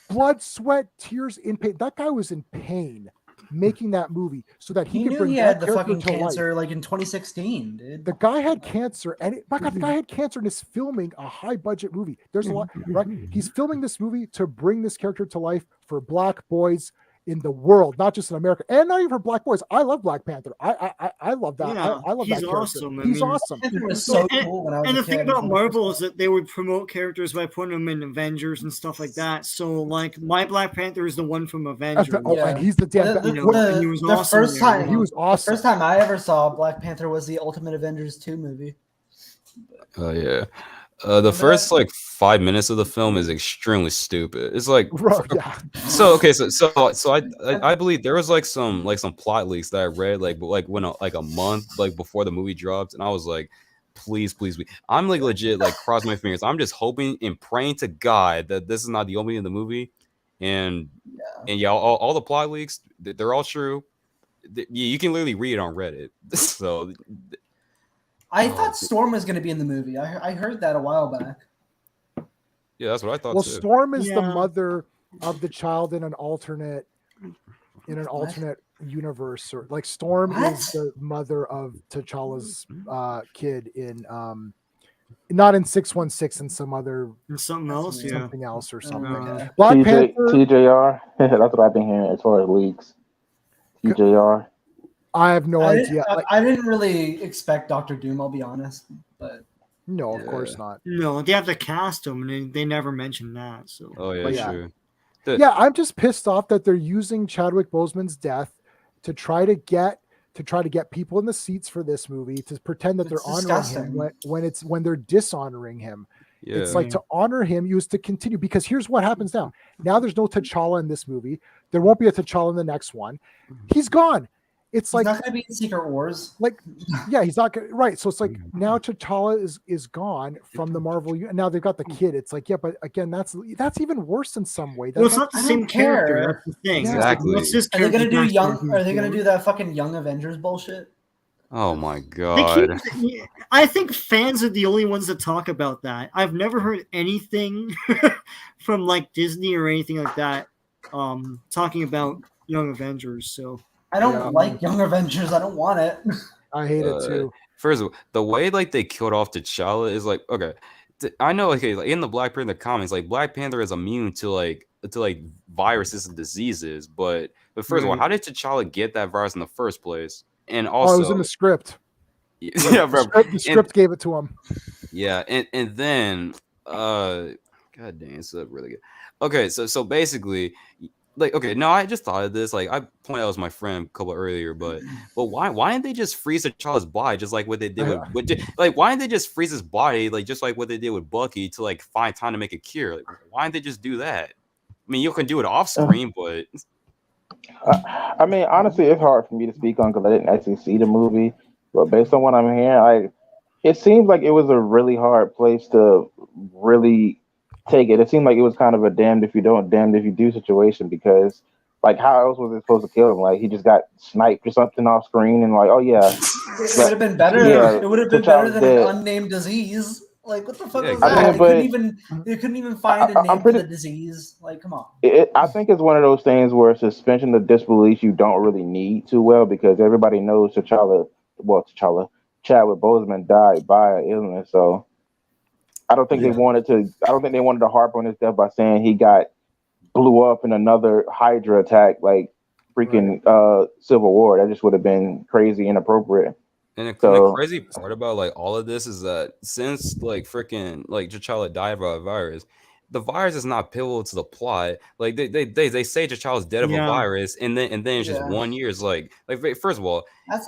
blood, sweat, tears, in pain. That guy was in pain making that movie so that he could knew bring he that had the character fucking to life. cancer like in 2016, dude. The guy had cancer, and my God, the guy had cancer and is filming a high budget movie. There's a lot, right? He's filming this movie to bring this character to life for black boys in the world, not just in America, and not even for black boys. I love Black Panther. I love that. Yeah, I love he's that character. awesome. I He's mean- awesome. Panther was so And- cool when I was And a the thing kid. about Marvel is that they would promote characters by putting them in Avengers and stuff like that. So, like, my Black Panther is the one from Avengers. And he's the damn. You know, and he was the awesome first there. time He was The awesome. first time I ever saw Black Panther was the Ultimate Avengers 2 movie. Oh yeah. The first like 5 minutes of the film is extremely stupid. It's like Bro, yeah. so okay, so I believe there was like some plot leaks that I read like when a month like before the movie dropped, and I was like, please. I'm like legit like cross my fingers. I'm just hoping and praying to God that this is not the opening of the movie, and all the plot leaks, they're all true. You can literally read it on Reddit. So I thought Storm was going to be in the movie. I heard that a while back. yeah, that's what I thought Well, too. Storm is the Yeah. mother of the child in an alternate universe, or like Storm is the mother of T'Challa's kid in not in 616, in some other And something else, yeah. something else or something. Okay. Black Panther. TJR. That's what I've been hearing as far as leaks. TJR. I have no idea. I didn't really expect Doctor Doom, I'll be honest. But No, of course not. No, they have to cast him, and they never mentioned that. So, Oh yeah, But yeah. true. Yeah, I'm just pissed off that they're using Chadwick Boseman's death to try to get people in the seats for this movie, to pretend that It's they're honoring disgusting. him when they're dishonoring him. Yeah. It's like to honor him, you is to continue, because here's what happens now. Now there's no T'Challa in this movie. There won't be a T'Challa in the next one. He's gone. It's he's like, not going to be in Secret Wars. yeah, he's not gonna, right. So it's like now T'Challa is gone from the Marvel. Now they've got the kid. It's like, yeah, but again, that's even worse in some way. well, That's it's not the I same don't care. character. That's the thing. Yeah. Exactly. It's just Are they going to do character young? backstory Are they going to movie. do that fucking Young Avengers bullshit? Oh my They god. keep, I think fans are the only ones that talk about that. I've never heard anything from like Disney or anything like that talking about Young Avengers. So I don't like Young Avengers. I don't want it. I hate it too. First of all, the way like they killed off T'Challa is like, okay, I know, okay, like in the Black Panther comics, like Black Panther is immune to viruses and diseases, but first of all, how did T'Challa get that virus in the first place? And also, Oh, it was in the script. yeah, bro. The script gave it to him. Yeah, and then god dang, it's really good. Okay, so basically, like, okay, no, I just thought of this. Like, I pointed out to my friend a couple earlier, but why didn't they just freeze T'Challa's body just like what they did with why didn't they just freeze his body like just like what they did with Bucky to like find time to make a cure? Like, why didn't they just do that? I mean, you can do it off screen, but I mean, honestly, it's hard for me to speak on because I didn't actually see the movie. But based on what I'm hearing, it seems like it was a really hard place to really take it. It seemed like it was kind of a damned if you don't, damned if you do situation because, like, how else was it supposed to kill him? Like, he just got sniped or something off screen, and like, oh yeah, It would have been better. Yeah, It would have been better T'Challa's than dead. an unnamed disease. Like, what the fuck Yeah, was exactly. that? I mean, They couldn't even find a I'm name pretty- for the disease. Like, come on. I think it's one of those things where suspension of disbelief you don't really need too well because everybody knows Chadwick Boseman died by an illness, so I don't think they wanted to harp on his death by saying he blew up in another Hydra attack like freaking Civil War. That just would have been crazy inappropriate. And the crazy part about like all of this is that since like freaking like T'Challa died of a virus, the virus is not pivotal to the plot. Like they say T'Challa's dead of a virus, and then it's just 1 year. It's like first of all, at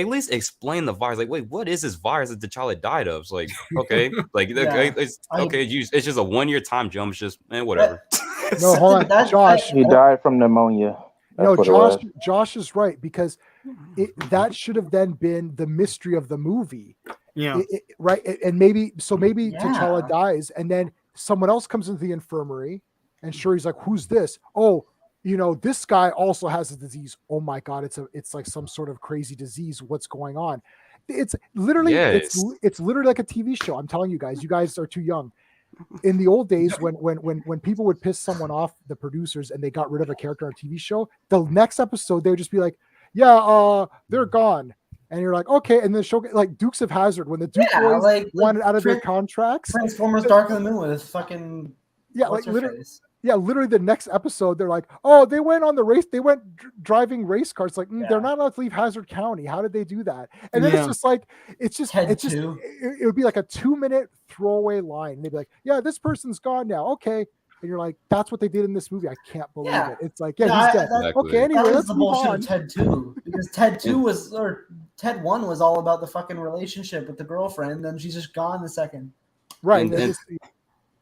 least explain the virus. Like, wait, what is this virus that T'Challa died of? It's like, okay, like it's just a 1 year time jump. It's just whatever. No, hold on, Josh. He died from pneumonia. No, Josh is right because that should have then been the mystery of the movie. Yeah. Right. And maybe T'Challa dies and then someone else comes into the infirmary and Shuri's like, who's this? Oh, this guy also has a disease. Oh my God. It's like some sort of crazy disease. What's going on? It's literally, it's literally like a TV show. I'm telling you guys are too young. In the old days when people would piss someone off, the producers, and they got rid of a character on a TV show, the next episode they would just be like, they're gone, and you're like, okay. And the show, like Dukes of Hazzard, when the Duke boys wanted out of their contracts, Transformers Dark of the Moon with fucking literally the next episode they're like, oh, they went on the race, they went driving race cars, like they're not allowed to leave Hazard County. How did they do that? And then it would be like a 2-minute throwaway line. They'd be like, yeah, this person's gone now, okay. And you're like, that's what they did in this movie. I can't believe it. It's like, he's dead. Okay, anyway, that was let's the move bullshit on. of Ted 2 because Ted 1 was all about the fucking relationship with the girlfriend, then she's just gone the second. Right.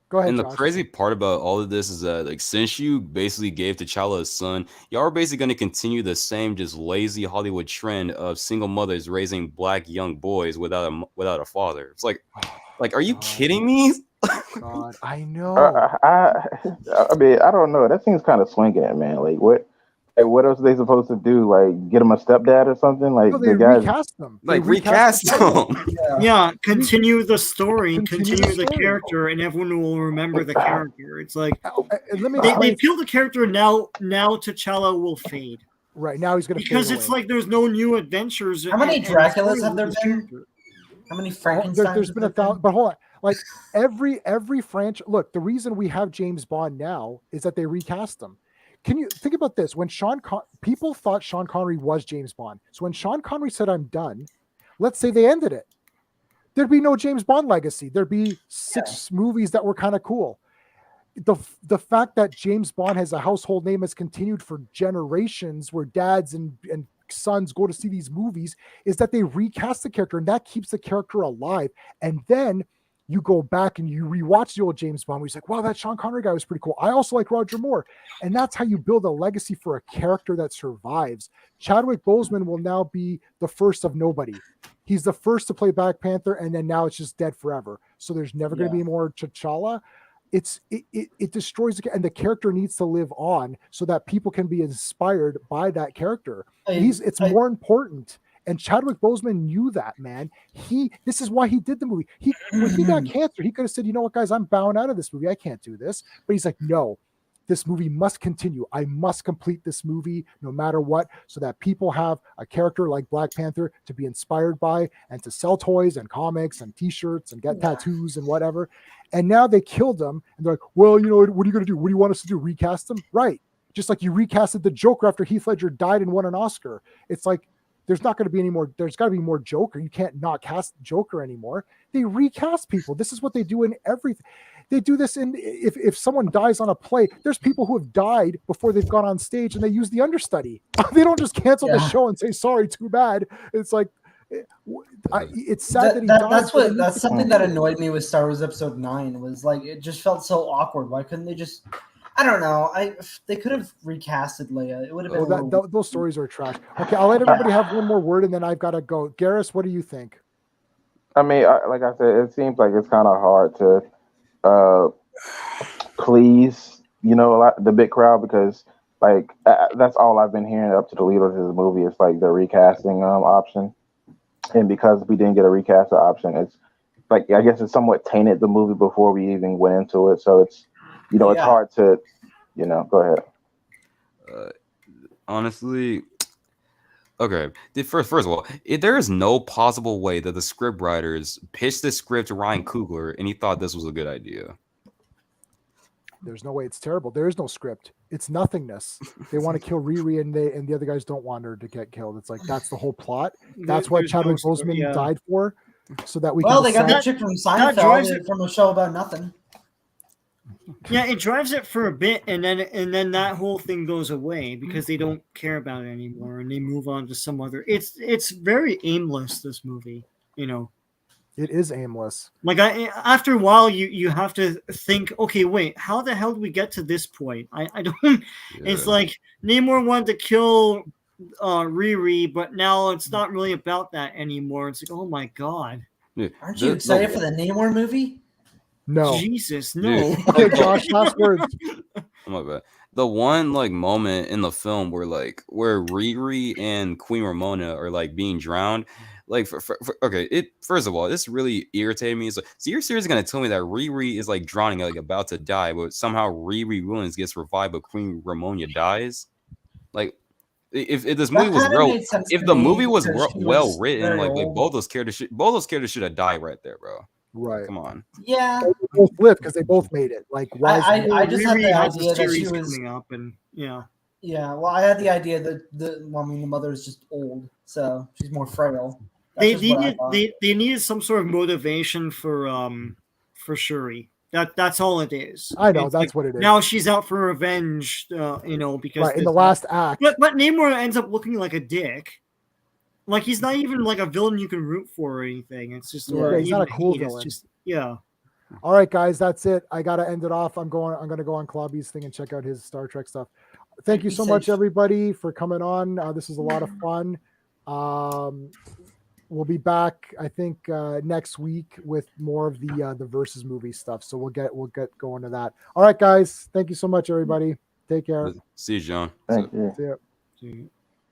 Go ahead. And Josh. the crazy part about all of this is that, like, since you basically gave T'Challa a son, y'all are basically going to continue the same just lazy Hollywood trend of single mothers raising black young boys without a father. It's like, are you kidding me? God, I know. I mean, I don't know. That seems kind of swinging, man. Like, what else are they supposed to do? Like, get him a stepdad or something? Like, no, they recast them. Recast them. Yeah, continue the story, continue the character, and everyone will remember the character. It's like they kill the character now. Now T'Challa will fade. Right now he's gonna because fade it's away. like there's no new adventures. How many Draculas have there been? How many Frankensteins? There's been 1,000. But hold on. Like every franchise. Look, the reason we have James Bond now is that they recast him. Can you think about this? When people thought Sean Connery was James Bond. So when Sean Connery said, I'm done, let's say they ended it. There'd be no James Bond legacy. There'd be 6 movies that were kind of cool. The fact that James Bond has a household name has continued for generations where dads and sons go to see these movies is that they recast the character and that keeps the character alive. And then you go back and you rewatch the old James Bond where he's like, wow, that Sean Connery guy was pretty cool. I also like Roger Moore. And that's how you build a legacy for a character that survives. Chadwick Boseman will now be the first of nobody. He's the first to play Black Panther, and then now it's just dead forever. So there's never going to be more T'Challa. It destroys and the character needs to live on so that people can be inspired by that character. It's more important. And Chadwick Boseman knew that, man. This is why he did the movie. When he got cancer, he could have said, you know what, guys, I'm bowing out of this movie. I can't do this. But he's like, no, this movie must continue. I must complete this movie no matter what, so that people have a character like Black Panther to be inspired by and to sell toys and comics and t-shirts and get tattoos and whatever. And now they killed him. And they're like, well, you know, what are you going to do? What do you want us to do? Recast him? Right. Just like you recasted the Joker after Heath Ledger died and won an Oscar. It's like, there's not going to be any more. There's got to be more Joker. You can't not cast Joker anymore. They recast people. This is what they do in everything. They do this in if someone dies on a play. There's people who have died before they've gone on stage and they use the understudy. They don't just cancel the show and say sorry, too bad. It's like it's sad that he died. That's something that annoyed me with Star Wars Episode 9 was like it just felt so awkward. Why couldn't they just? I don't know. They could have recasted Leia. It would have been. Those stories are trash. Okay, I'll let everybody have one more word, and then I've got to go. Garrus, what do you think? I mean, like I said, it seems like it's kind of hard to please, the big crowd, because like that's all I've been hearing up to the lead of this movie. It's like the recasting option, and because we didn't get a recast option, it's like I guess it somewhat tainted the movie before we even went into it. So it's it's hard to go ahead. Honestly, okay. First of all, there is no possible way that the script writers pitched this script to Ryan Coogler and he thought this was a good idea. There's no way. It's terrible. There is no script. It's nothingness. They want to kill Riri, and the other guys don't want her to get killed. It's like that's the whole plot. That's what Chadwick Boseman died for, so that we. Well, can they got that chick from Seinfeld from a show about nothing. Yeah, it drives it for a bit, and then that whole thing goes away because they don't care about it anymore, and they move on to some other. It's very aimless. This movie, It is aimless. Like after a while, you have to think, okay, wait, how the hell did we get to this point? I don't. Yeah. It's like Namor wanted to kill Riri, but now it's not really about that anymore. It's like, oh my god, aren't you excited for the Namor movie? No, Jesus, no. Okay, Josh, last words. Oh my bad. The one moment in the film where Riri and Queen Ramona are being drowned. First of all, this really irritated me. It's like, so you're seriously gonna tell me that Riri is drowning, about to die, but somehow Riri Williams gets revived, but Queen Ramona dies? If this movie was the movie was well written, both those characters should have died right there, bro. Right. Come on. Yeah. They both lived because they both made it. I just had the idea that she was coming up, and yeah. Yeah. Well, I had the idea that the mother is just old, so she's more frail. They needed some sort of motivation for Shuri. That's all it is. I know that's what it is. Now she's out for revenge, because in the last act. But Namor ends up looking like a dick. Like he's not even like a villain you can root for or anything. It's just he's not a cool villain. All right, guys, that's it. I gotta end it off. I'm gonna go on Clobby's thing and check out his Star Trek stuff. Thank you so much, everybody, for coming on. This is a lot of fun. We'll be back, I think, next week with more of the Versus movie stuff. So we'll get going to that. All right, guys. Thank you so much, everybody. Take care. See you, John. Thank you. See you.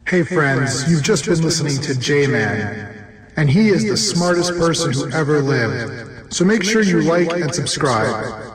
Hey friends, you've just been listening to J-Man, and he is the smartest person who ever lived. So make sure you like and subscribe.